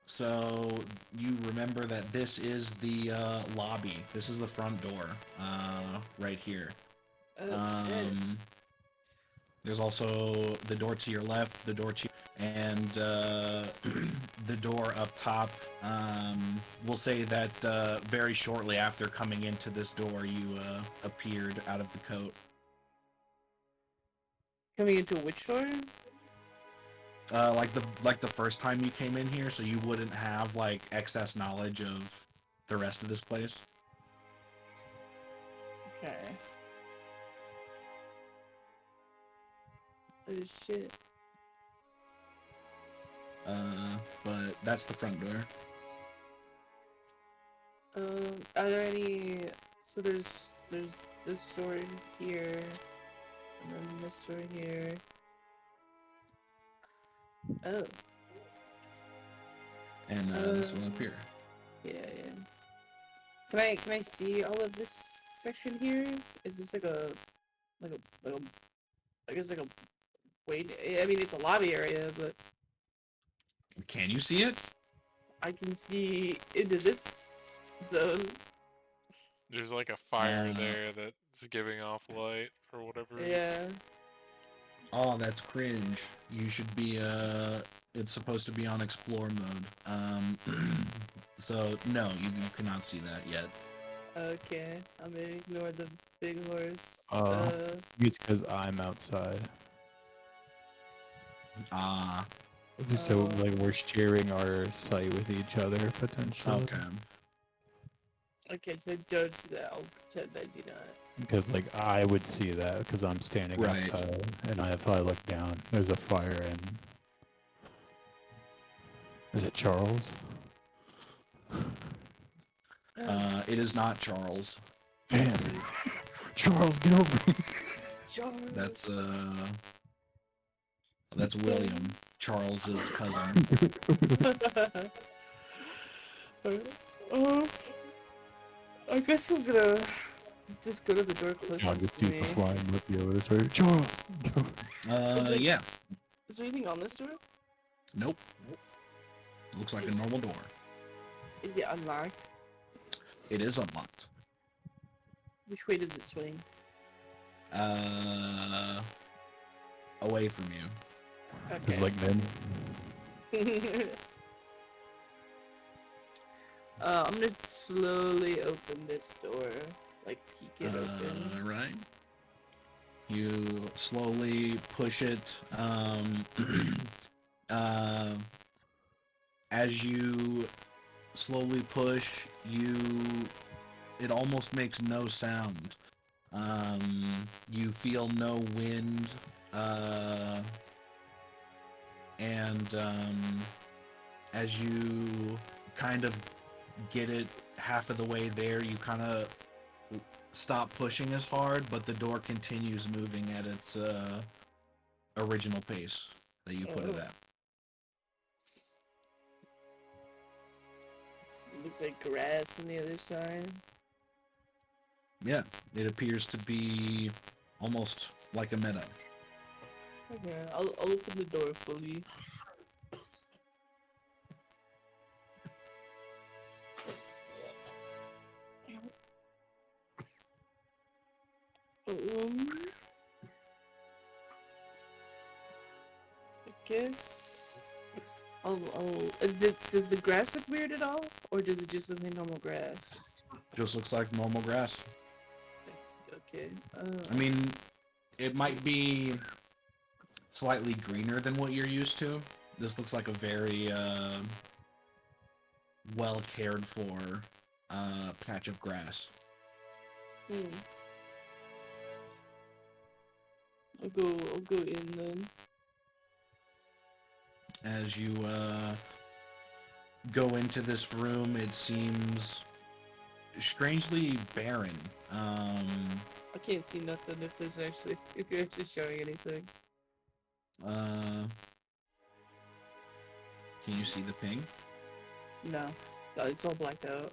So you remember that this is the lobby. This is the front door, right here. Oh shit. There's also the door to your left, the door to and the door up top. We'll say that very shortly after coming into this door, you appeared out of the coat. Coming into which door? Like the first time you came in here, so you wouldn't have like excess knowledge of the rest of this place. Okay. Oh shit. But that's the front door. Are there any? So there's this door here, and then this door here. Oh. And this one up here. Yeah, yeah. Can I see all of this section here? Is this like a I guess like a wait? I mean, it's a lobby area, but Can you see it? I can see into this zone. There's like a fire Uh, there that's giving off light for whatever reason. Yeah. Oh, that's cringe. You should be it's supposed to be on explore mode. So no, you cannot see that yet. Okay. I'm gonna ignore the big horse. It's because I'm outside. Ah, So Oh. like we're sharing our sight with each other potentially. okay. Okay, so don't see that. I'll pretend I do not. Because like I would see that because I'm standing Right. outside, and if I look down, there's a fire, and is it Charles? It is not Charles. Damn, Charles, get over here. Charles. That's William, Charles's cousin. I guess I'm gonna just go to the door I'll closest get to you me. before I look the other way. Charles, get over. Yeah. Is there anything on this door? Nope. Looks like a normal door. Is it unlocked? It is unlocked. Which way does it swing? Away from you. It's like men. I'm gonna slowly open this door, like peek it open. Right. You slowly push it. As you slowly push, it almost makes no sound. You feel no wind, and as you kind of get it half of the way there, you kind of stop pushing as hard, but the door continues moving at its original pace that you put it at. Looks like grass on the other side. Yeah, it appears to be almost like a meadow. Okay, I'll open the door fully. I guess does the grass look weird at all, or does it just look like normal grass? Just looks like normal grass. Okay. I mean, it might be slightly greener than what you're used to. This looks like a very well cared for patch of grass. I'll go in then. As you go into this room, it seems strangely barren. I can't see nothing if you're actually showing anything. Can you see the ping? No, it's all blacked out.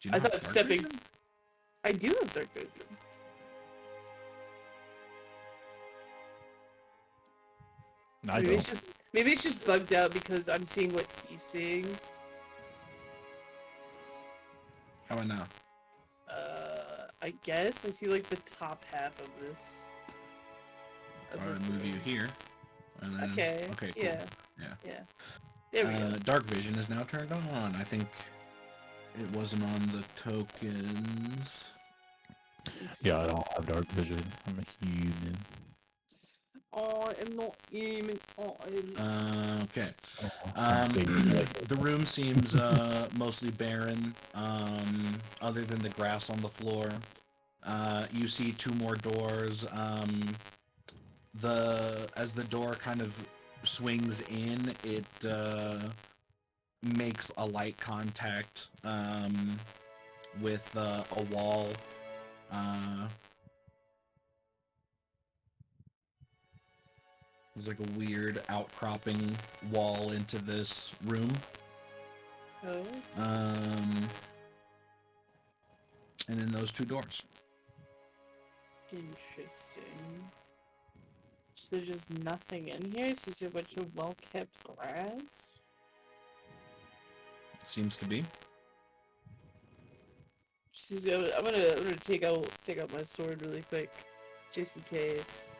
Do you I not thought have dark stepping. vision? I do have dark vision. I Maybe don't. maybe it's just bugged out because I'm seeing what he's seeing. How about now? I guess I see like the top half of this. If of I this remove you room. here. And then, Okay. Okay, cool. Yeah. Yeah. Yeah. There we go. Dark vision is now turned on. I think it wasn't on the tokens. Yeah, I don't have dark vision. I'm a human. I am not aiming. Okay. I'm big. The room seems mostly barren, other than the grass on the floor. You see two more doors. As the door kind of swings in, it makes a light contact with a wall. There's like a weird outcropping wall into this room. Oh. And then those two doors. Interesting. So there's just nothing in here. It's just a bunch of well-kept grass. Seems to be. I'm gonna take out my sword really quick, just in case.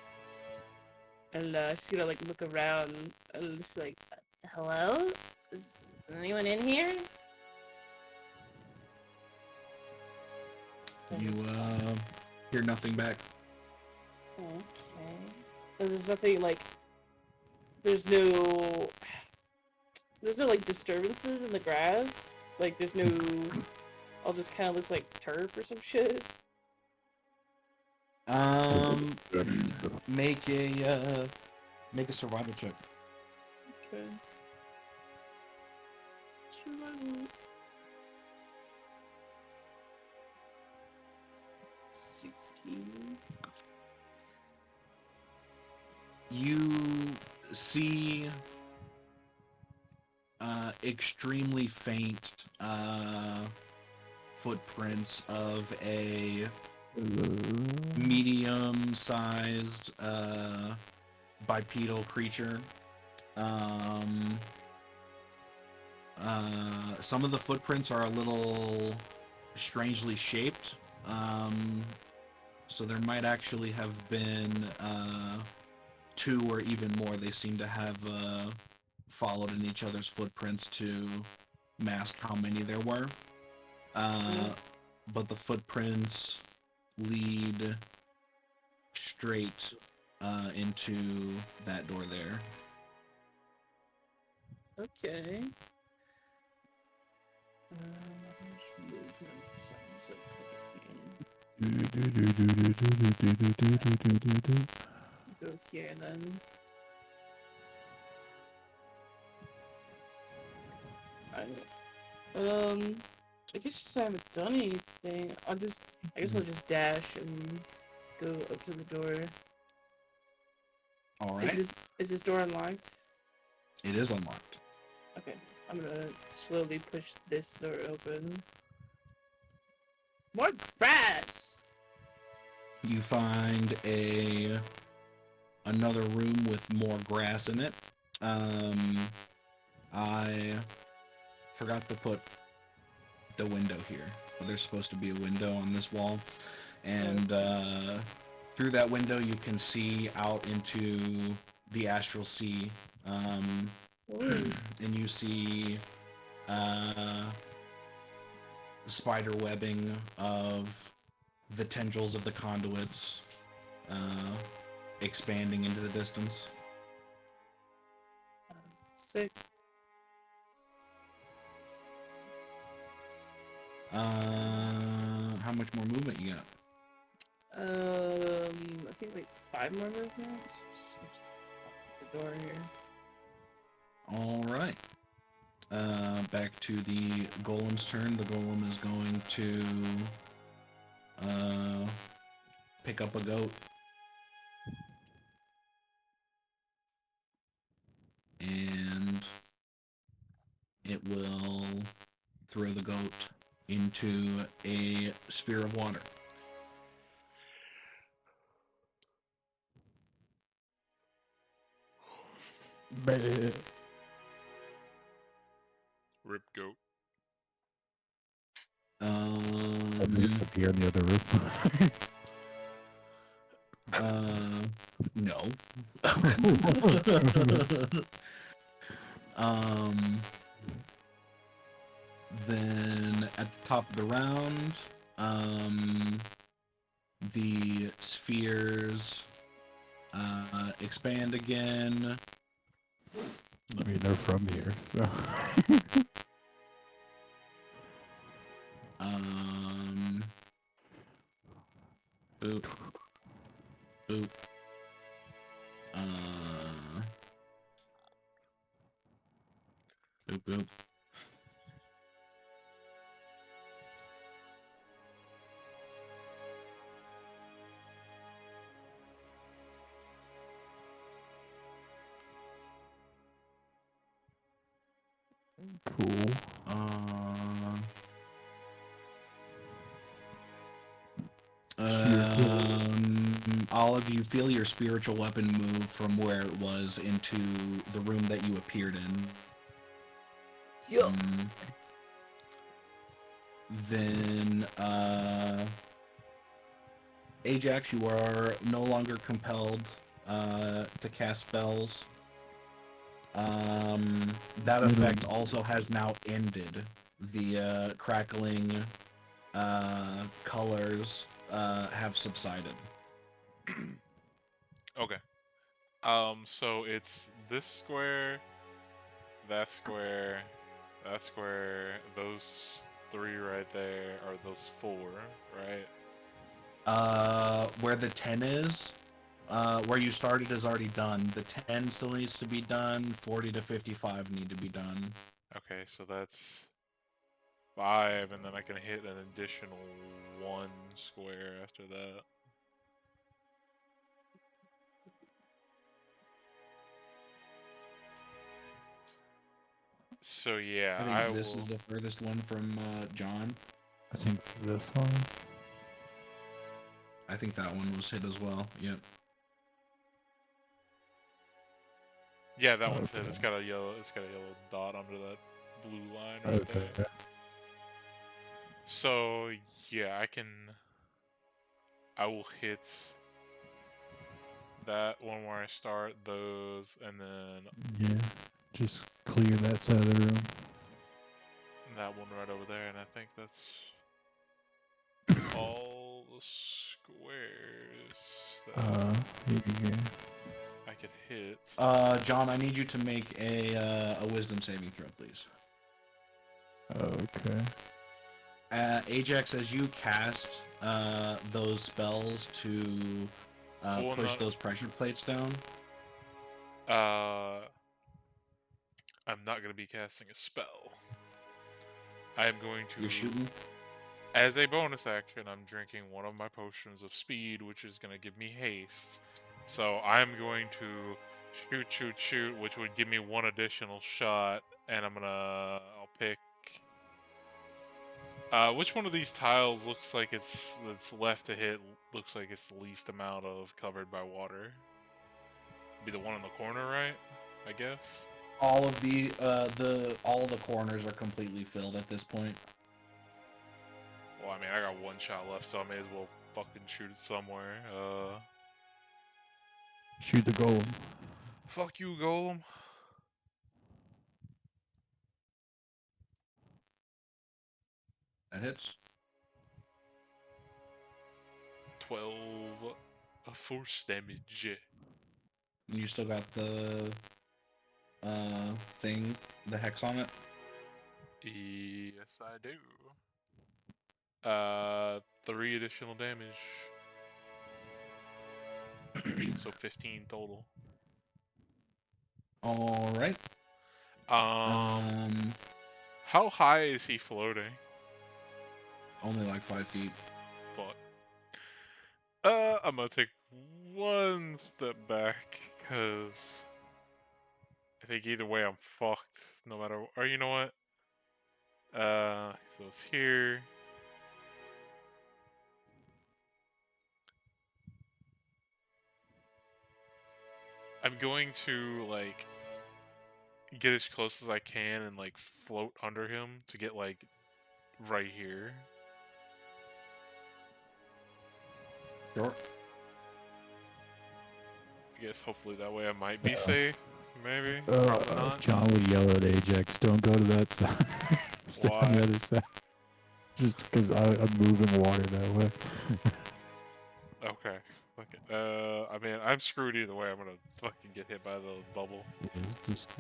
And just gonna like look around and just be like, hello? Is anyone in here? You hear nothing back. Okay. There's nothing like. There's no like disturbances in the grass. Like there's no. All just kind of looks like turf or some shit. Make a survival check. Okay. Survival. 16. You see extremely faint footprints of a medium-sized bipedal creature. Some of the footprints are a little strangely shaped. So there might actually have been two or even more. They seem to have followed in each other's footprints to mask how many there were. But the footprints lead straight into that door there. Okay. Go here then. I guess since I haven't done anything, I guess I'll just dash and go up to the door. All right. Is this door unlocked? It is unlocked. Okay, I'm gonna slowly push this door open. More grass! You find another room with more grass in it. I forgot to put the window here, but there's supposed to be a window on this wall, and through that window you can see out into the astral sea, and you see spider webbing of the tendrils of the conduits expanding into the distance. Sick. How much more movement you got? I think like 5 more movements. Just the door here. All right. Back to the golem's turn. The golem is going to pick up a goat. And it will throw the goat into a sphere of water. Rip goat. Disappear in the other room. No. Then at the top of the round, the spheres expand again. I mean, they're from here, so. Boop. Boop. Boop, boop. Cool. All of you feel your spiritual weapon move from where it was into the room that you appeared in. Yo. Then, Ajax, you are no longer compelled to cast spells. That effect also has now ended. The crackling colors have subsided. Okay. So it's this square, that square, that square, those three right there, or those four, right? Where the 10 is, where you started is already done. The 10 still needs to be done. 40 to 55 need to be done. Okay, so that's 5, and then I can hit an additional 1 square after that. So yeah, I think this will... is the furthest one from John. I think this one. I think that one was hit as well. Yep. Yeah, that one's hit. Okay. It's got a yellow dot under that blue line right Okay. there. So yeah, I will hit that one where I start those, and then Yeah. Just clear that side of the room. that one right over there, and I think that's all the squares that Yeah. I could hit. John, I need you to make a wisdom saving throw, please. Okay. Ajax, as you cast those spells to push those pressure plates down. I'm not going to be casting a spell. I am going to... You're shooting? As a bonus action, I'm drinking one of my potions of speed, which is going to give me haste. So I'm going to shoot, which would give me 1 additional shot, and I'll pick... which one of these tiles looks like that's left to hit looks like it's the least amount of covered by water? Be the one in the corner, right? I guess. All of the corners are completely filled at this point. Well, I mean, I got 1 shot left, so I may as well fucking shoot it somewhere. Shoot the golem. Fuck you, golem. That hits. 12 force damage. And you still got the thing, the hex on it. Yes, I do. 3 additional damage. So 15 total. All right. How high is he floating? Only like 5 feet. Fuck. I'm gonna take 1 step back, cause I think either way I'm fucked. No matter. Or you know what? So it's here. I'm going to like get as close as I can and like float under him to get like right here. Sure. I guess hopefully that way I might be safe. Maybe. Uh, Probably not. John would yell at Ajax, "Don't go to that side. Stay on the Why? other side." Just because I'm moving water that way. Okay. Okay. I mean, I'm screwed either way. I'm gonna fucking get hit by the bubble. Yeah, just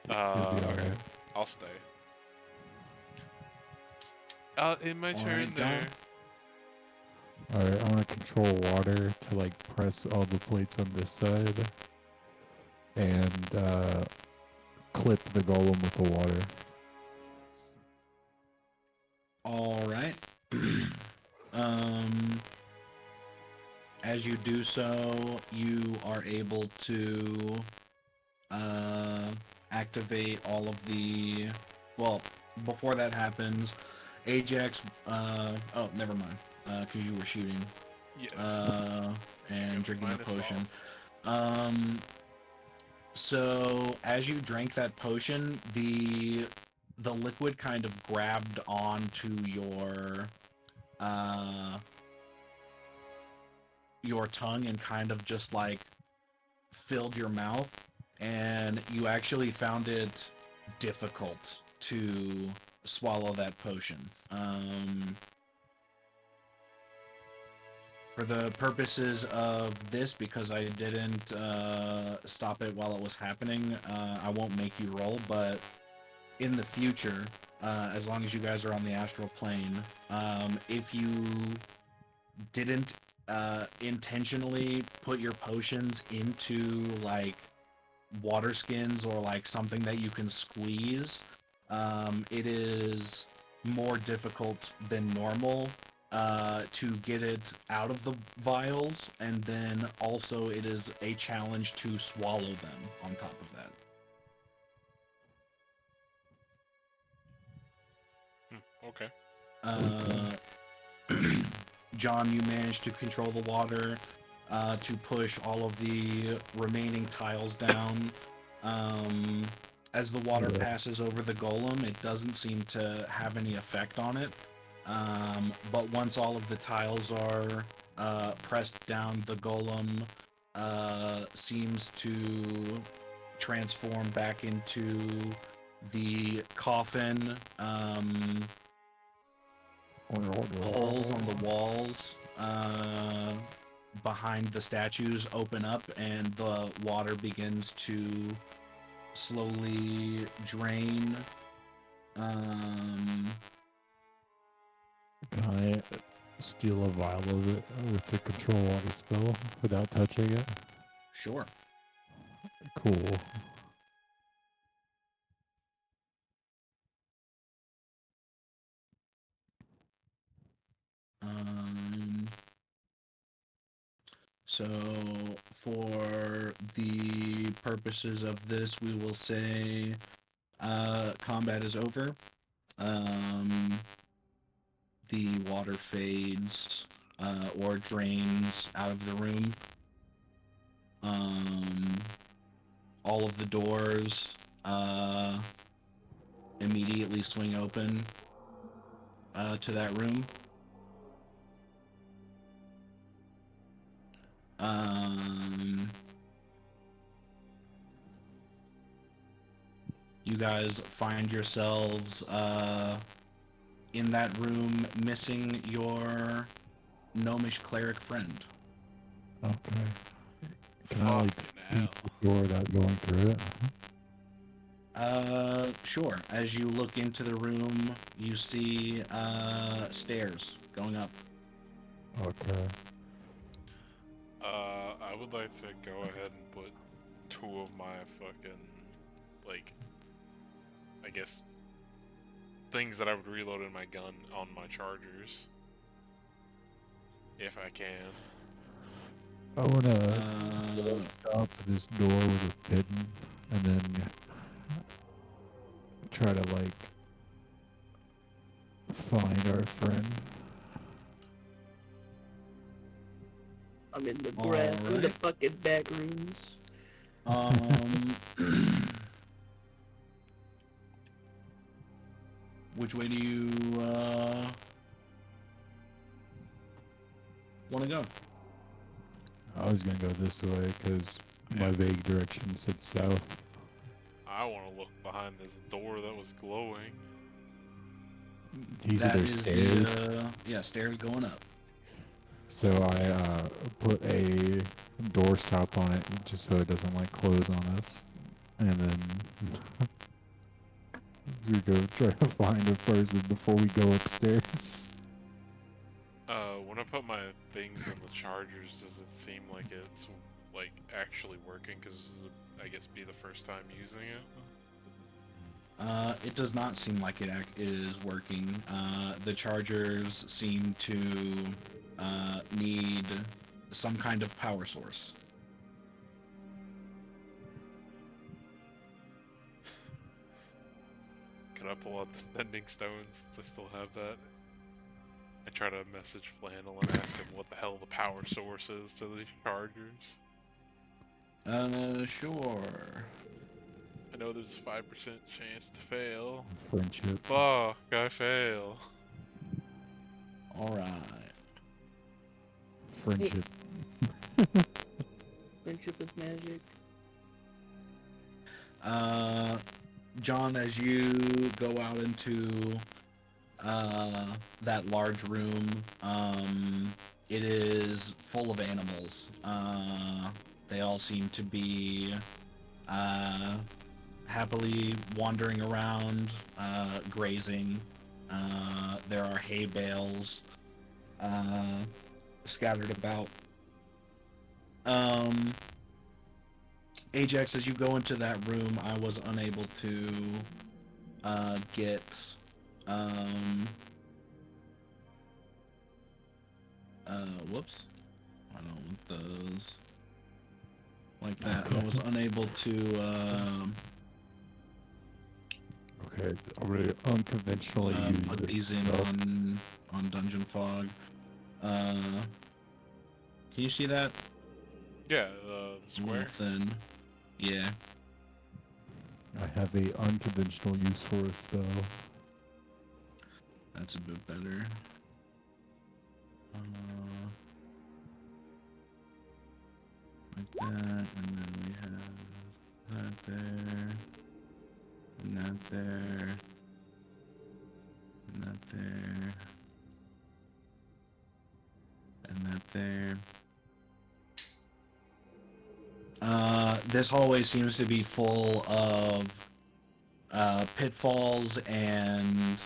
you'll be Okay. alright. I'll stay. In my All turn right, John. there. Alright, I want to control water to like press all the plates on this side and clip the golem with the water. All right. As you do so, you are able to activate all of the. Well, before that happens, Ajax. Oh, never mind. Because you were shooting. Yes. And drinking the minus potion. So as you drank that potion, the liquid kind of grabbed onto your tongue and kind of just like filled your mouth, and you actually found it difficult to swallow that potion. For the purposes of this, because I didn't stop it while it was happening, I won't make you roll, but in the future, as long as you guys are on the astral plane, if you didn't intentionally put your potions into like water skins or like something that you can squeeze, it is more difficult than normal to get it out of the vials, and then also it is a challenge to swallow them on top of that. Okay. John, you managed to control the water to push all of the remaining tiles down. As the water passes over the golem, it doesn't seem to have any effect on it. But once all of the tiles are pressed down, the golem seems to transform back into the coffin. Holes on the walls behind the statues open up, and the water begins to slowly drain. Can I steal a vial of it with the control water spell without touching it? Sure. Cool. So for the purposes of this, we will say combat is over. The water fades or drains out of the room. All of the doors immediately swing open to that room. You guys find yourselves in that room missing your gnomish cleric friend. Okay. Can I like peek the door without going through it? Sure. As you look into the room, you see stairs going up. Okay. I would like to go ahead and put 2 of my fucking, like, I guess, things that I would reload in my gun on my chargers. If I can. I wanna stop this door with a pin and then try to like find our friend. I'm in the grass, in the Alright. fucking back rooms. Which way do you want to go? I was gonna go this way because My vague direction said south. I want to look behind this door that was glowing. He said That there's is stairs. yeah, stairs going up. So I put a door stop on it just so it doesn't like close on us. And then to go try to find a person before we go upstairs. When I put my things in the chargers, does it seem like it's like actually working? Because this is, I guess, be the first time using it. It does not seem like it is working. The chargers seem to need some kind of power source. Can I pull out the sending stones to still have that? I try to message Flannel and ask him what the hell the power source is to these chargers. Sure. I know there's a 5% chance to fail. Friendship. Fuck, I fail. Alright. Friendship. Friendship is magic. John, as you go out into that large room, it is full of animals. They all seem to be happily wandering around, grazing. There are hay bales scattered about. Ajax, as you go into that room, I was unable to get whoops. I don't want those like that. I was unable to Okay, I'm gonna unconventionally use put this these in stuff. on Dungeon Fog. Can you see that? Yeah, the square. Nothing. Yeah. I have a unconventional use for a spell. That's a bit better. Like that, and then we have that there, and that there, and that there, and that there. This hallway seems to be full of pitfalls and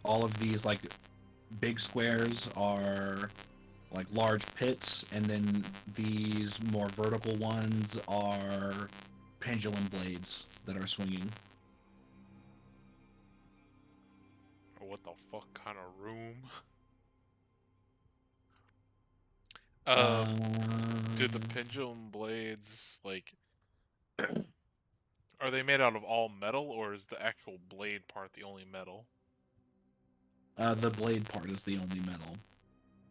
all of these like big squares are like large pits, and then these more vertical ones are pendulum blades that are swinging. What the fuck kind of room? Do the pendulum blades, like, are they made out of all metal, or is the actual blade part the only metal? The blade part is the only metal.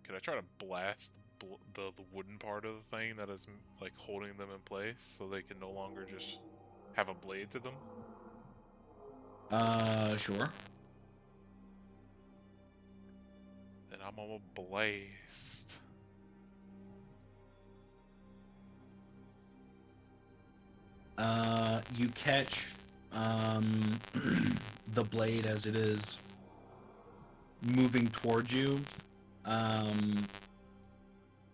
Could I try to blast the wooden part of the thing that is, like, holding them in place so they can no longer just have a blade to them? Sure. Then I'm on a blast. You catch the blade as it is moving towards you.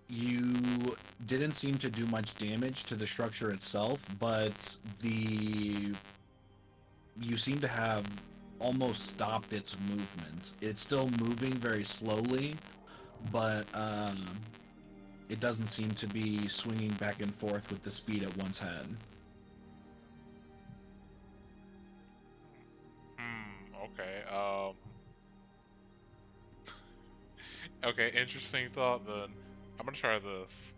You didn't seem to do much damage to the structure itself, but you seem to have almost stopped its movement. It's still moving very slowly, but it doesn't seem to be swinging back and forth with the speed it once had. Okay, okay, interesting thought then. I'm gonna try this.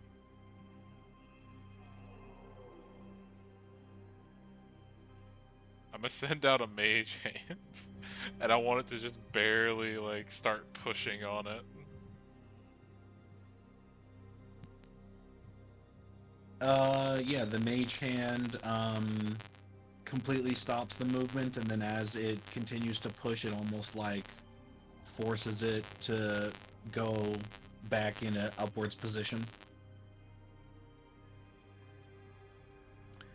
I'm gonna send out a mage hand, and I want it to just barely, like, start pushing on it. Yeah, the mage hand, completely stops the movement, and then as it continues to push, it almost, like, forces it to go back in an upwards position.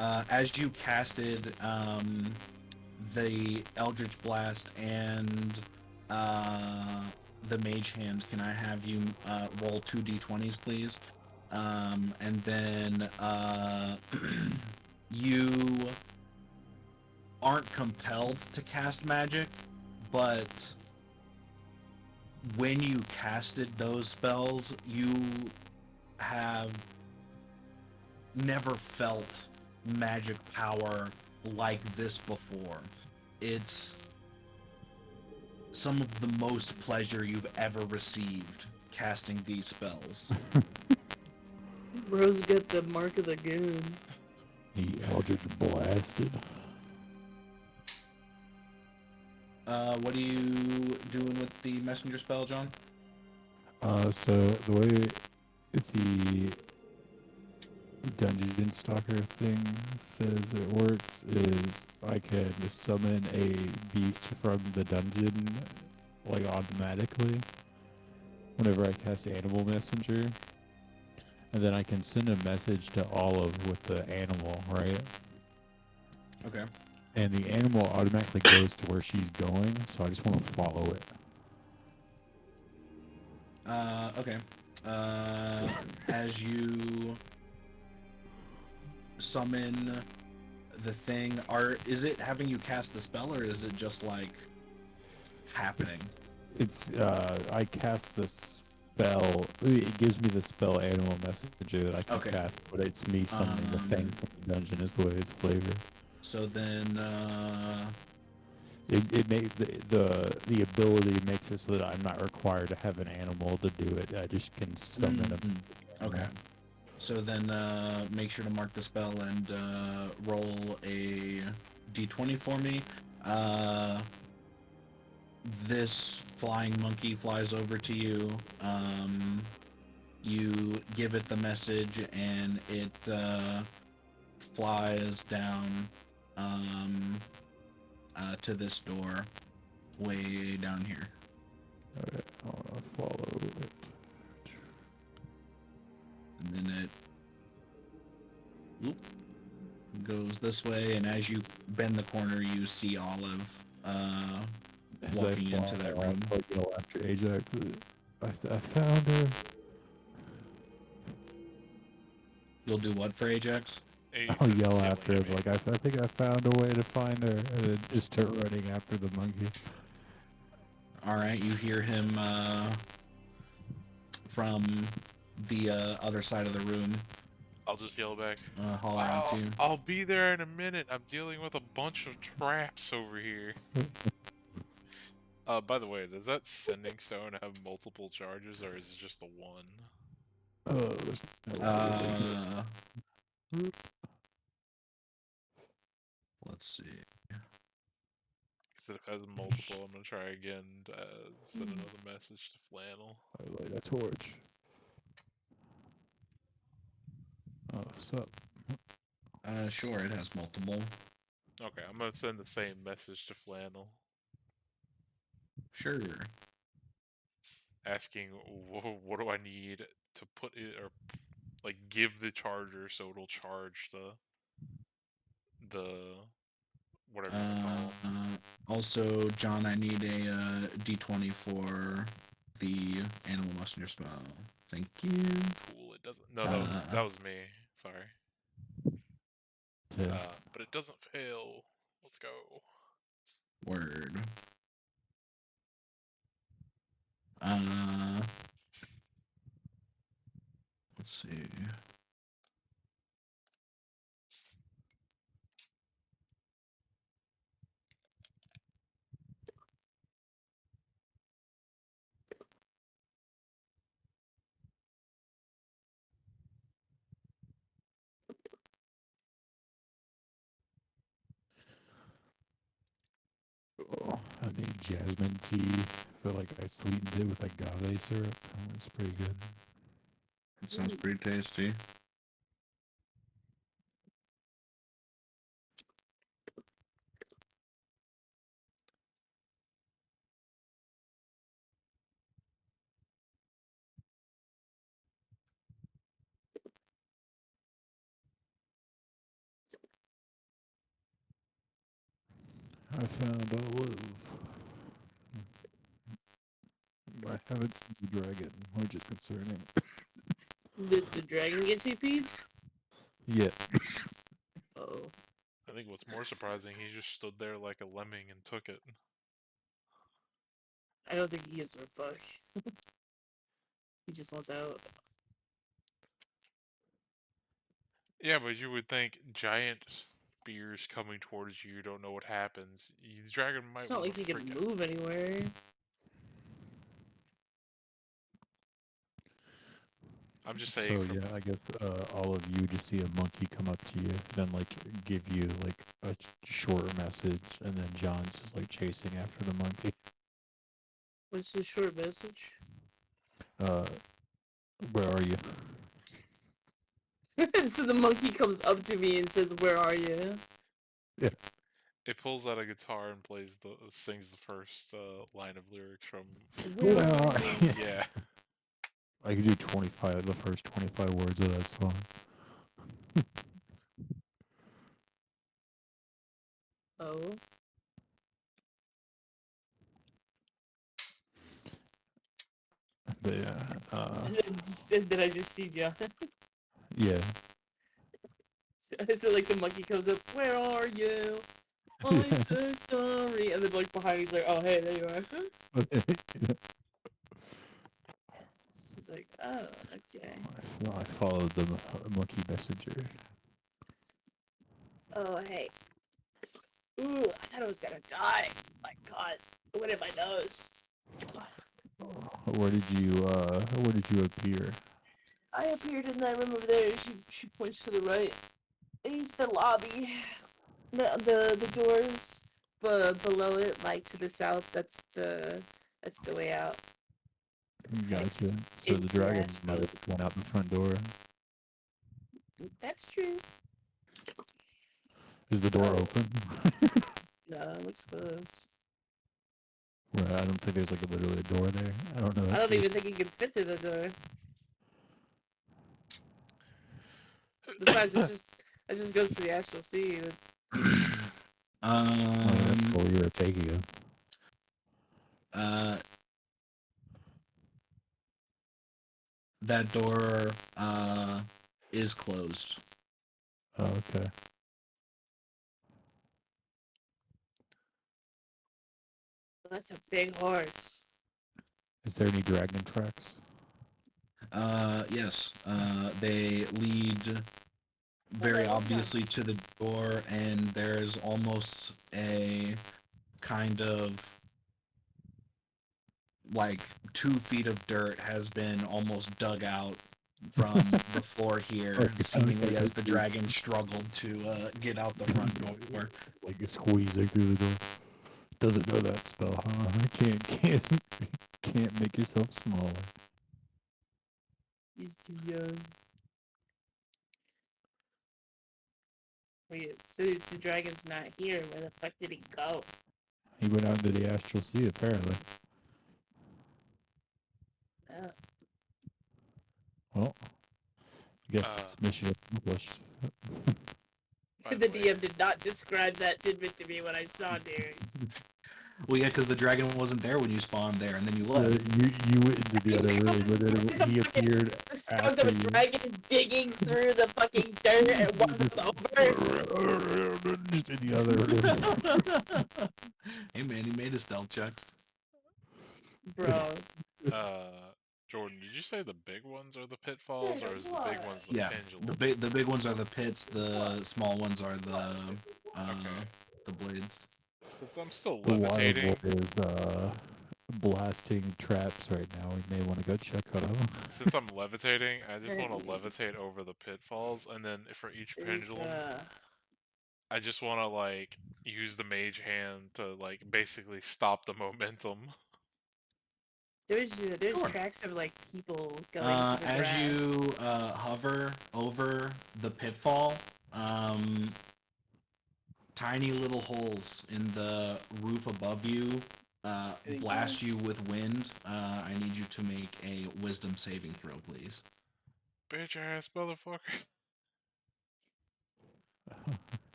as you casted the Eldritch Blast and the Mage Hand, can I have you roll 2d20s, please? And then you aren't compelled to cast magic, but when you casted those spells, you have never felt magic power like this before. It's some of the most pleasure you've ever received casting these spells. Bros get the mark of the goon. He Eldritch blasted. What are you doing with the messenger spell, John? So the way the Dungeon Stalker thing says it works is I can summon a beast from the dungeon like automatically whenever I cast Animal Messenger, and then I can send a message to Olive with the animal, right? Okay. And the animal automatically goes to where she's going, so I just want to follow it. Okay. As you summon the thing, is it having you cast the spell, or is it just like happening? It's I cast the spell. It gives me the spell Animal Messenger that I can Okay. cast, but it's me summoning the thing from the dungeon is the way it's flavored. So then, It make the ability makes it so that I'm not required to have an animal to do it. I just can summon a okay. So then, make sure to mark the spell and roll a d20 for me. This flying monkey flies over to you. You give it the message, and it flies down to this door way down here. Alright, I want to follow it. And then it goes this way, and as you bend the corner, you see Olive As I walking into that follow, room. I go after Ajax. I found her. You'll do what for Ajax? I'll He's yell yelling after at him me. like I think I found a way to find her, and then just start running after the monkey. All right, you hear him from the other side of the room I'll just yell back. holler out to you. I'll be there in a minute. I'm dealing with a bunch of traps over here. By the way, does that sending stone have multiple charges, or is it just the one? There's no way. Let's see. Because if it has multiple, I'm gonna try again to send another message to Flannel. I light a torch. Oh, sup? Sure, it has multiple. Okay, I'm gonna send the same message to Flannel, Sure. asking what do I need to put it, or like give the charger so it'll charge the whatever you wanna call 'em. Also, John, I need a d20 for the animal messenger spell. Thank you. Cool. It doesn't. No, that was me. Sorry. Yeah. But it doesn't fail. Let's go. Word. Uh, let's see. Oh, I need jasmine tea. I feel like I sweetened it with agave syrup. It's pretty good. It sounds pretty tasty. I found olive. I haven't seen the dragon, which is concerning. Did the dragon get TP'd? Yeah. Oh. I think what's more surprising, he just stood there like a lemming and took it. I don't think he gives a fuck. He just wants out. Yeah, but you would think giant spears coming towards you, you don't know what happens. The dragon might It's not want like to he can freak move anywhere. I'm just saying. So yeah, I guess all of you just see a monkey come up to you, then like give you like a short message, and then John's just like chasing after the monkey. What's the short message? Where are you? So the monkey comes up to me and says, "Where are you?" It pulls out a guitar and sings the first line of lyrics from. Where Well, are you? Yeah. I could do the first 25 words of that song. Oh. But yeah, And then I just see John. yeah. So like the monkey comes up, "Where are you? I'm so sorry." And then like behind he's like, "Oh hey, there you are." She's like, "Oh, okay." I followed the monkey messenger. Oh hey. Ooh, I thought I was gonna die. My God, what in my nose? Where did you appear? I appeared in that room over there. She points to the right. It's the lobby. The doors, but below it, like to the south, that's the way out. Gotcha. So the Into dragon Astro. might have gone out the front door. That's true. Is the door Oh. open? No, it looks closed. Right, I don't think there's like literally a door there. I don't know. I don't even think he can fit through the door. Besides, it just goes to the Astral Sea. That's where we were taking him. That door is closed. Oh, okay. That's a big horse. Is there any dragon tracks? Yes. They lead very obviously to the door, and there's almost a kind of like 2 feet of dirt has been almost dug out from the floor here, Okay, seemingly okay, as the okay. dragon struggled to get out the front door. Like squeezing through the door. Doesn't know that spell, huh? Can't make yourself smaller. He's too young. Wait, so the dragon's not here. Where the fuck did he go? He went out into the astral sea, apparently. Oh. Well, I guess it's mission accomplished. By The the way, DM did not describe that tidbit to me when I saw it. Well, yeah, because the dragon wasn't there when you spawned there, and then you left. You went into the other room, but then There's a he fucking- appeared The sounds after of a you. dragon digging through the fucking dirt and walking over. Just in the other room. Hey man, he made his stealth checks. Bro. Jordan, did you say the big ones are the pitfalls, or is the big ones the Yeah, pendulum? the big ones are the pits. The small ones are Okay. the blades. Since I'm still The water levitating, boy is blasting traps right now. We may want to go check on him. since I'm levitating, I just want to levitate over the pitfalls, and then for each There's, pendulum, I just want to like use the mage hand to like basically stop the momentum. there's Sure. tracks of like people going through the As grass. you hover over the pitfall, tiny little holes in the roof above you blast you with wind. I need you to make a wisdom saving throw, please. Bitch ass motherfucker.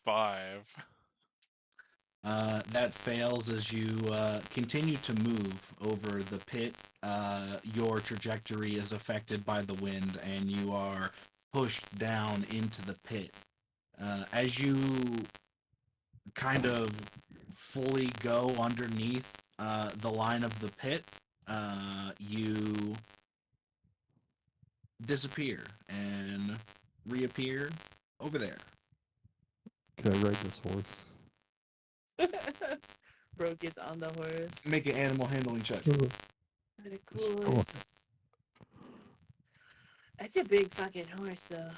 5. That fails as you continue to move over the pit. Your trajectory is affected by the wind, and you are pushed down into the pit. As you kind of fully go underneath the line of the pit, you disappear and reappear over there. Can I ride this horse? Bro gets on the horse. Make an animal handling check. Of course. That's a big fucking horse, though.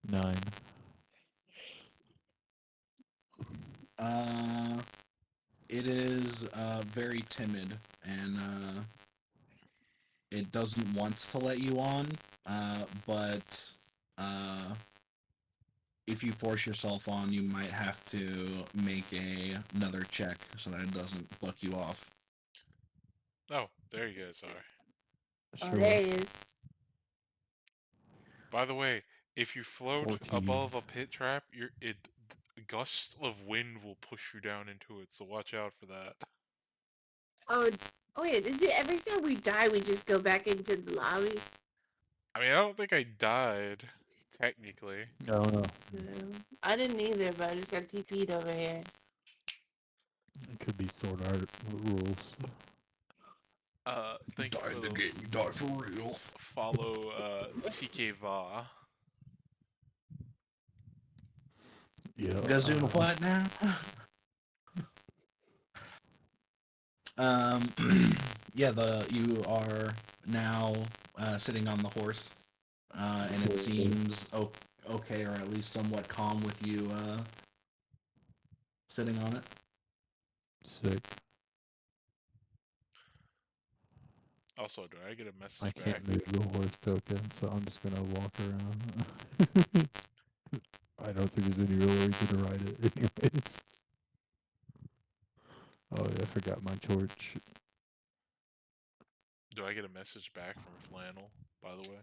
9. It is very timid, and it doesn't want to let you on, but if you force yourself on, you might have to make another check so that it doesn't buck you off. Oh, there you guys are. Oh, Sure. there he is. By the way, if you float 14. above a pit trap, gusts of wind will push you down into it. So watch out for that. Oh, wait, is it every time we die, we just go back into the lobby? I mean, I don't think I died technically. I don't know. No. I didn't either, but I just got TP'd over here. It could be Sword Art rules. Thank you for the you die for real. follow, TK Va. Yeah. You guys doing what now? Yeah, you are now sitting on the horse, and it seems okay, or at least somewhat calm with you sitting on it. Sick. Also, do I get a message I back? can't move the horse token, so I'm just gonna walk around. I don't think there's any real reason to ride it anyways. Oh yeah, I forgot my torch. Do I get a message back from Flannel, by the way?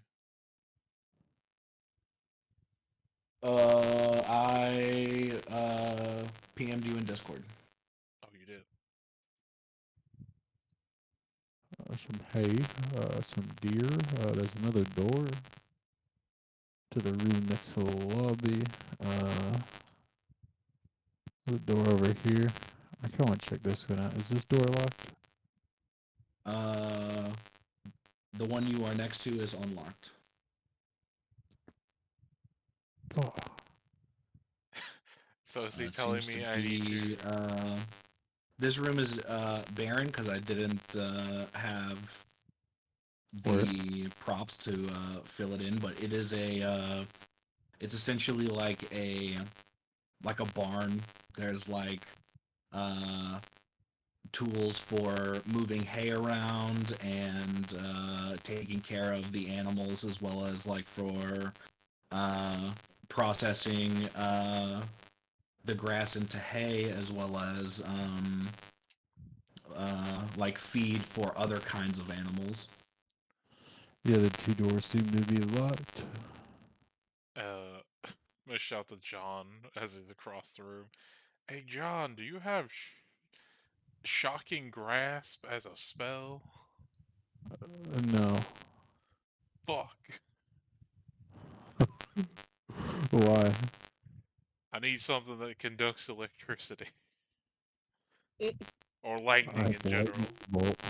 I PM'd you in Discord. Oh, you did. Some hay, some deer. There's another door to the room next to the lobby. The door over here. I kind of want to check this one out. Is this door locked? The one you are next to is unlocked. Oh, So is he It telling seems me to I need be, to? This room is barren because I didn't have Word. the props to fill it in, but it is it's essentially like a barn. There's like tools for moving hay around and taking care of the animals, as well as like for processing the grass into hay, as well as like feed for other kinds of animals. yeah, the two doors seem to be locked. I'm gonna shout to John as he's across the room. Hey, John, do you have shocking grasp as a spell? No. Fuck. Why? I need something that conducts electricity It, or I lightning in have general. lightning bolt.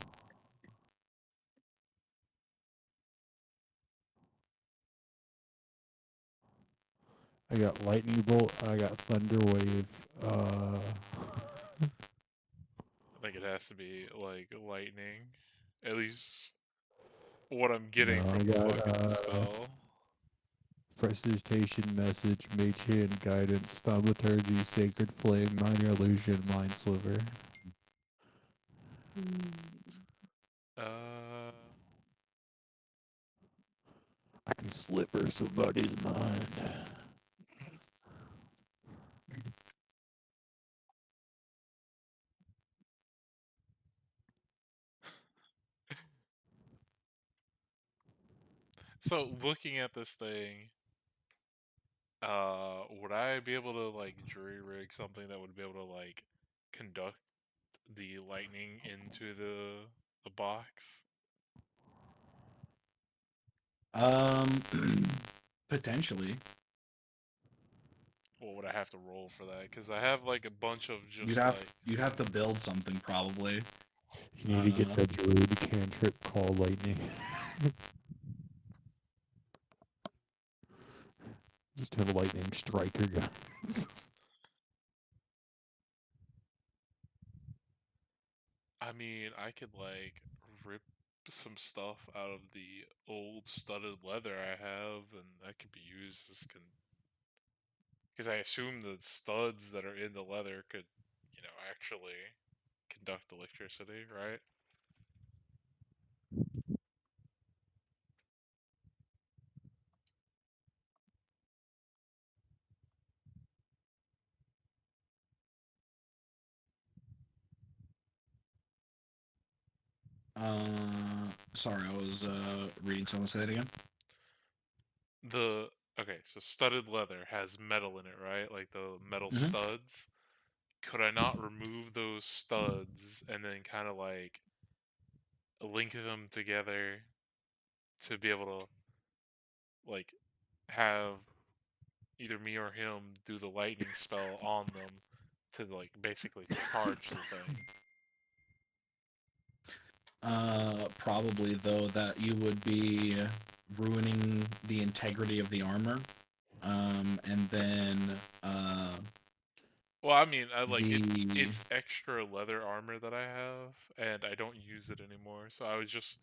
I got lightning bolt. I got thunder wave. I think it has to be like lightning. At least what I'm getting No, I from the got fucking spell. Precipitation, message, mage hand, guidance, thaumaturgy, sacred flame, minor illusion, mind sliver. Uh, I can sliver somebody's mind. so looking at this thing, Would I be able to like jury rig something that would be able to like conduct the lightning into the box? Potentially. What would I have to roll for that? Because I have like a bunch of You'd just have like you'd have to build something probably. You need to get that druid cantrip called lightning. Just have lightning striker guns. I mean, I could like rip some stuff out of the old studded leather I have, and that could be used as because I assume the studs that are in the leather could, actually conduct electricity, right? Sorry, I was reading someone say that again. The Okay, so studded leather has metal in it, right? Like the metal Mhm. studs. Could I not remove those studs and then kind of like link them together to be able to like have either me or him do the lightning spell on them to like basically charge the thing? Probably though that you would be ruining the integrity of the armor. And then Well, I mean, I like the it's extra leather armor that I have, and I don't use it anymore. So I was just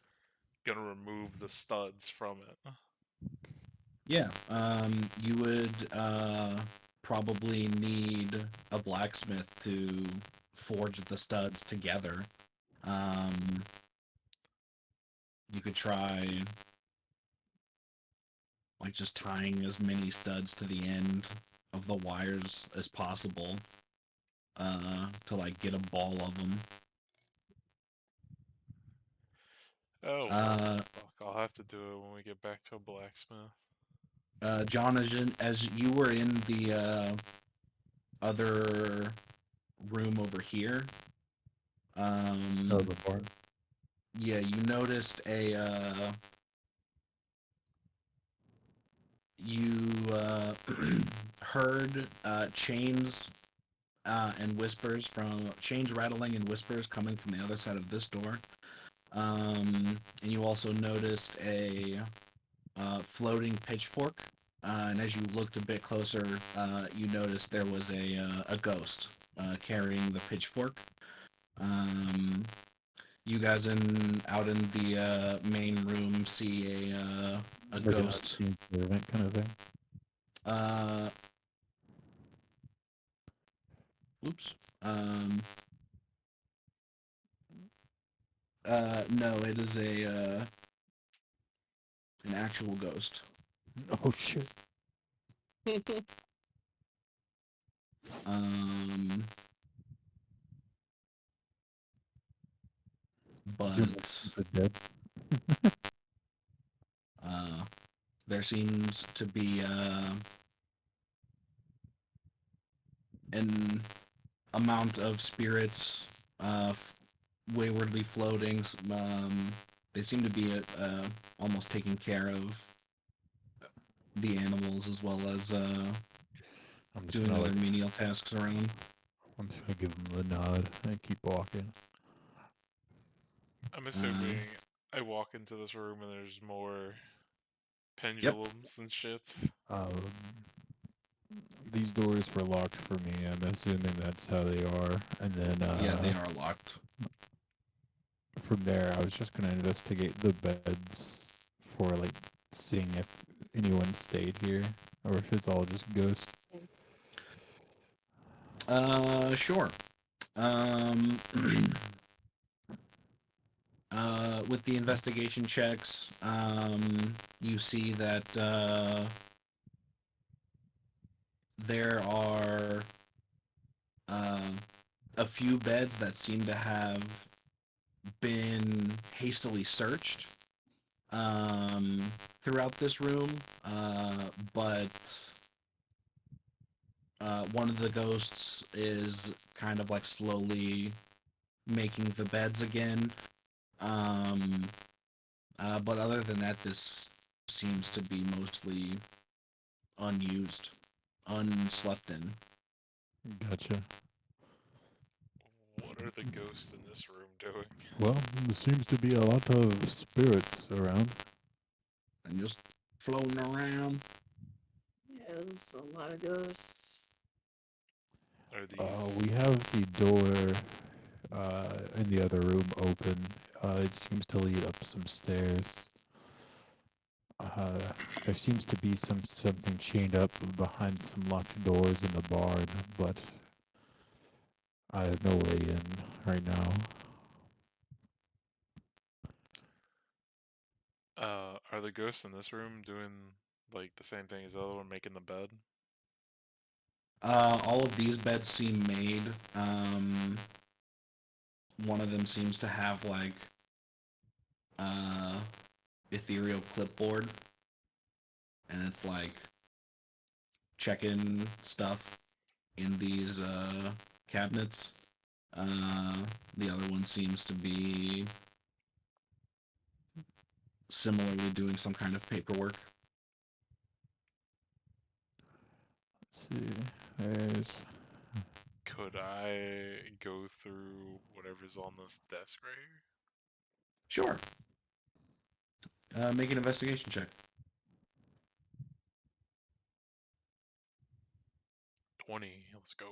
gonna remove the studs from it. yeah, you would probably need a blacksmith to forge the studs together. Um, you could try like just tying as many studs to the end of the wires as possible to like get a ball of them. Oh well, Uh, fuck. I'll have to do it when we get back to a blacksmith. John, as you were in the other room over here, Oh, the bar. yeah, you noticed you heard chains and whispers from chains rattling and whispers coming from the other side of this door. And you also noticed a floating pitchfork. And as you looked a bit closer, you noticed there was a ghost carrying the pitchfork. Um, you guys out in the main room see a Like an ghost. unseen servant kind of thing. Uh, oops. No, it is an actual ghost. Oh shit. Um, Zoom but the dead. uh, there seems to be an amount of spirits waywardly floating. They seem to be almost taking care of the animals as well as I'm just doing gonna other like. menial tasks around. I'm just gonna give him the nod and keep walking. I'm Uh, assuming I walk into this room and there's more yep. pendulums and shit. Um, these doors were locked for me. I'm assuming that's how they are. And then Yeah, they are locked. from there, I was just gonna investigate the beds for like seeing if anyone stayed here or if it's all just ghosts. Sure. Um, with the investigation checks, you see that there are a few beds that seem to have been hastily searched throughout this room, but one of the ghosts is kind of like slowly making the beds again. But other than that, this seems to be mostly unused, unslept in. Gotcha. What are the ghosts in this room doing? Well, there seems to be a lot of spirits around. And just floating around. Yeah, there's a lot of ghosts. Are these? We have the door in the other room open. It seems to lead up some stairs. There seems to be something chained up behind some locked doors in the barn, but I have no way in right now. Are the ghosts in this room doing like the same thing as the other one, making the bed? All of these beds seem made. One of them seems to have like ethereal clipboard, and it's like checking stuff in these cabinets. The other one seems to be similarly doing some kind of paperwork. Let's see. There's Could I go through whatever's on this desk right here? Sure. Make an investigation check. 20. Let's go.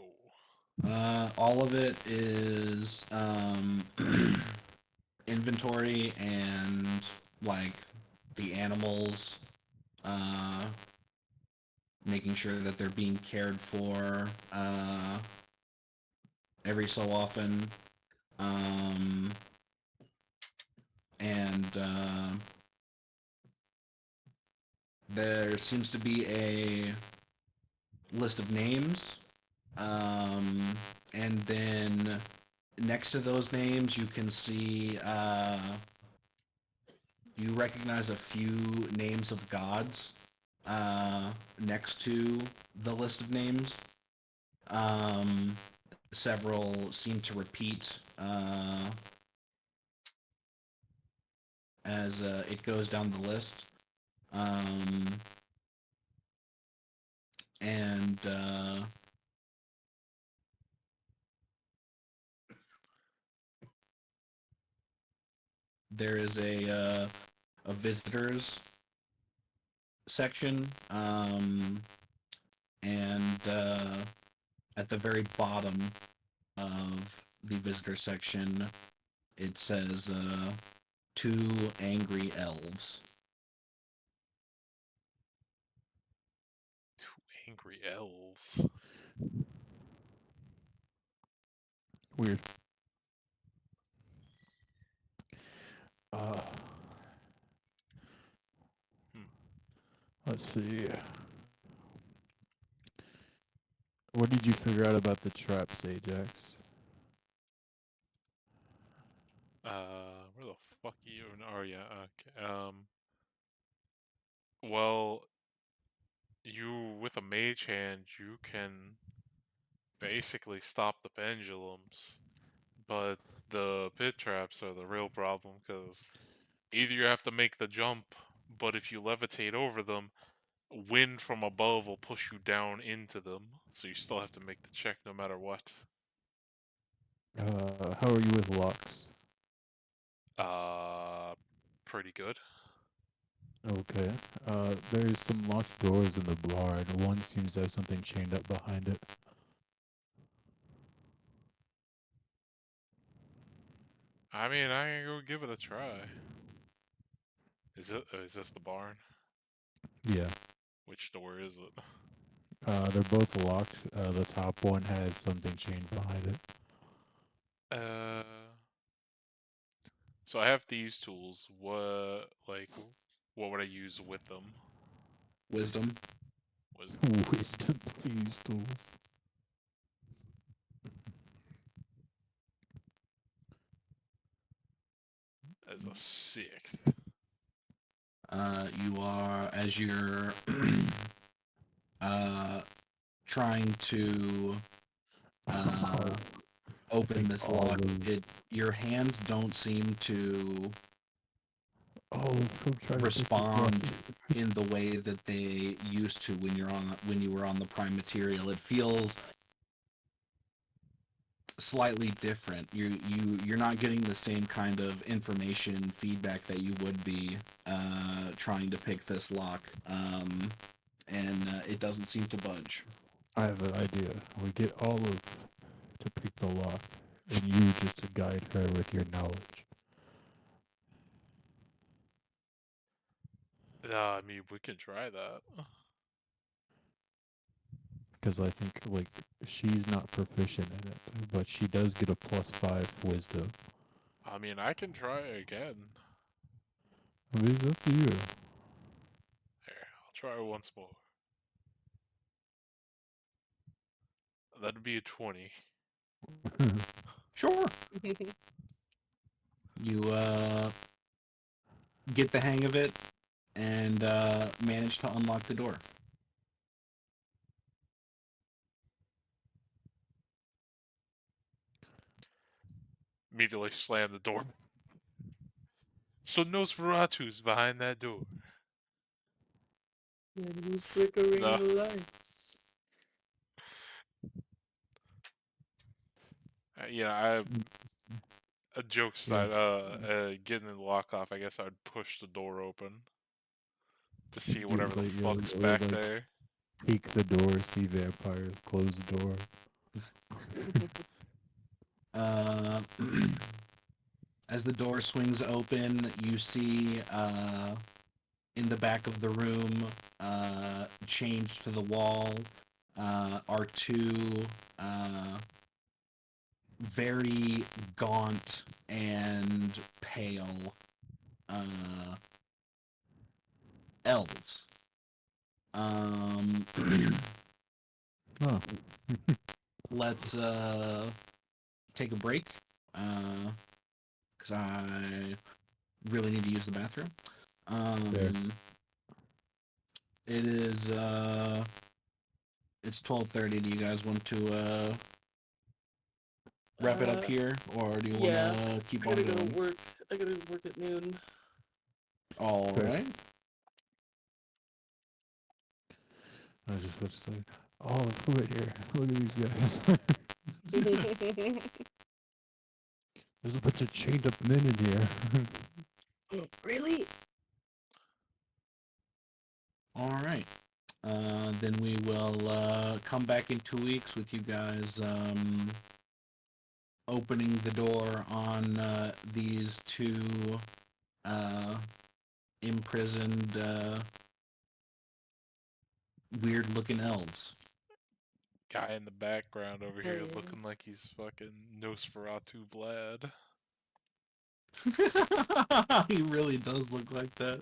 All of it is inventory and like the animals, making sure that they're being cared for every so often, and there seems to be a list of names, and then next to those names you can see you recognize a few names of gods next to the list of names. Several seem to repeat as it goes down the list. And there is a visitors section, and at the very bottom of the visitor section, it says 2 angry elves. 2 angry elves. weird. Uh, let's see. What did you figure out about the traps, Ajax? Where the fuck are you? Oh yeah, okay. Well, you with a mage hand, you can basically stop the pendulums, but the pit traps are the real problem because either you have to make the jump, but if you levitate over them, wind from above will push you down into them, so you still have to make the check no matter what. How are you with locks? Pretty good. Okay. There's some locked doors in the bar, and one seems to have something chained up behind it. I mean, I can go give it a try. Is this the barn? Yeah. Which door is it? They're both locked. The top one has something chained behind it. So I have these tools. What would I use with them? Wisdom. Wisdom, please, tools. As a 6th. You are, as you're trying to Oh, open think this all lock. of- Your hands don't seem to Olive, come try to pick this respond lock. in the way that they used to when you were on the prime material. It feels slightly different. You're not getting the same kind of information feedback that you would be trying to pick this lock, and it doesn't seem to budge. I have an idea. We get Olive to pick the lock, and you just to guide her with your knowledge. I mean, we can try that. Because I think, like, she's not proficient in it, but she does get a +5 wisdom. I mean, I can try again. I mean, it's up to you. Here, I'll try once more. That'd be a 20. Sure. You get the hang of it and manage to unlock the door. Immediately slam the door. So Nosferatu's behind that door. And who's flickering No. the lights? A joke aside, getting the lock off, I guess I'd push the door open to see You whatever the like- you fuck's like- back like- there. Peek the door, see vampires, close the door. As the door swings open, you see in the back of the room, chained to the wall, are two very gaunt and pale elves. Oh. Let's take a break because I really need to use the bathroom. Fair. It is it's 12:30. Do you guys want to wrap it up here, or do you want Yeah, to keep I on gotta go going? to work. I gotta work at noon. All Fair. right. I was just about to say, Olive, come in here. Look at these guys. There's a bunch of chained up men in here. Really? All right. Then we will come back in 2 weeks with you guys opening the door on these two imprisoned weird-looking elves. Guy in the background over Hell here yeah. looking like he's fucking Nosferatu Vlad. He really does look like that.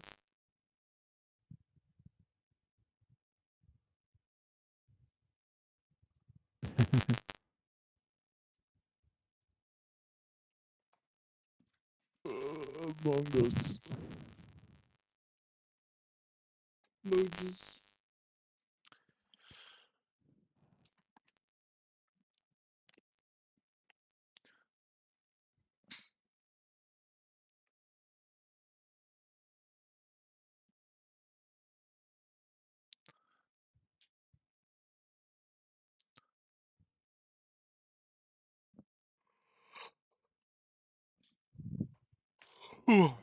Among Us. Moses. Ooh.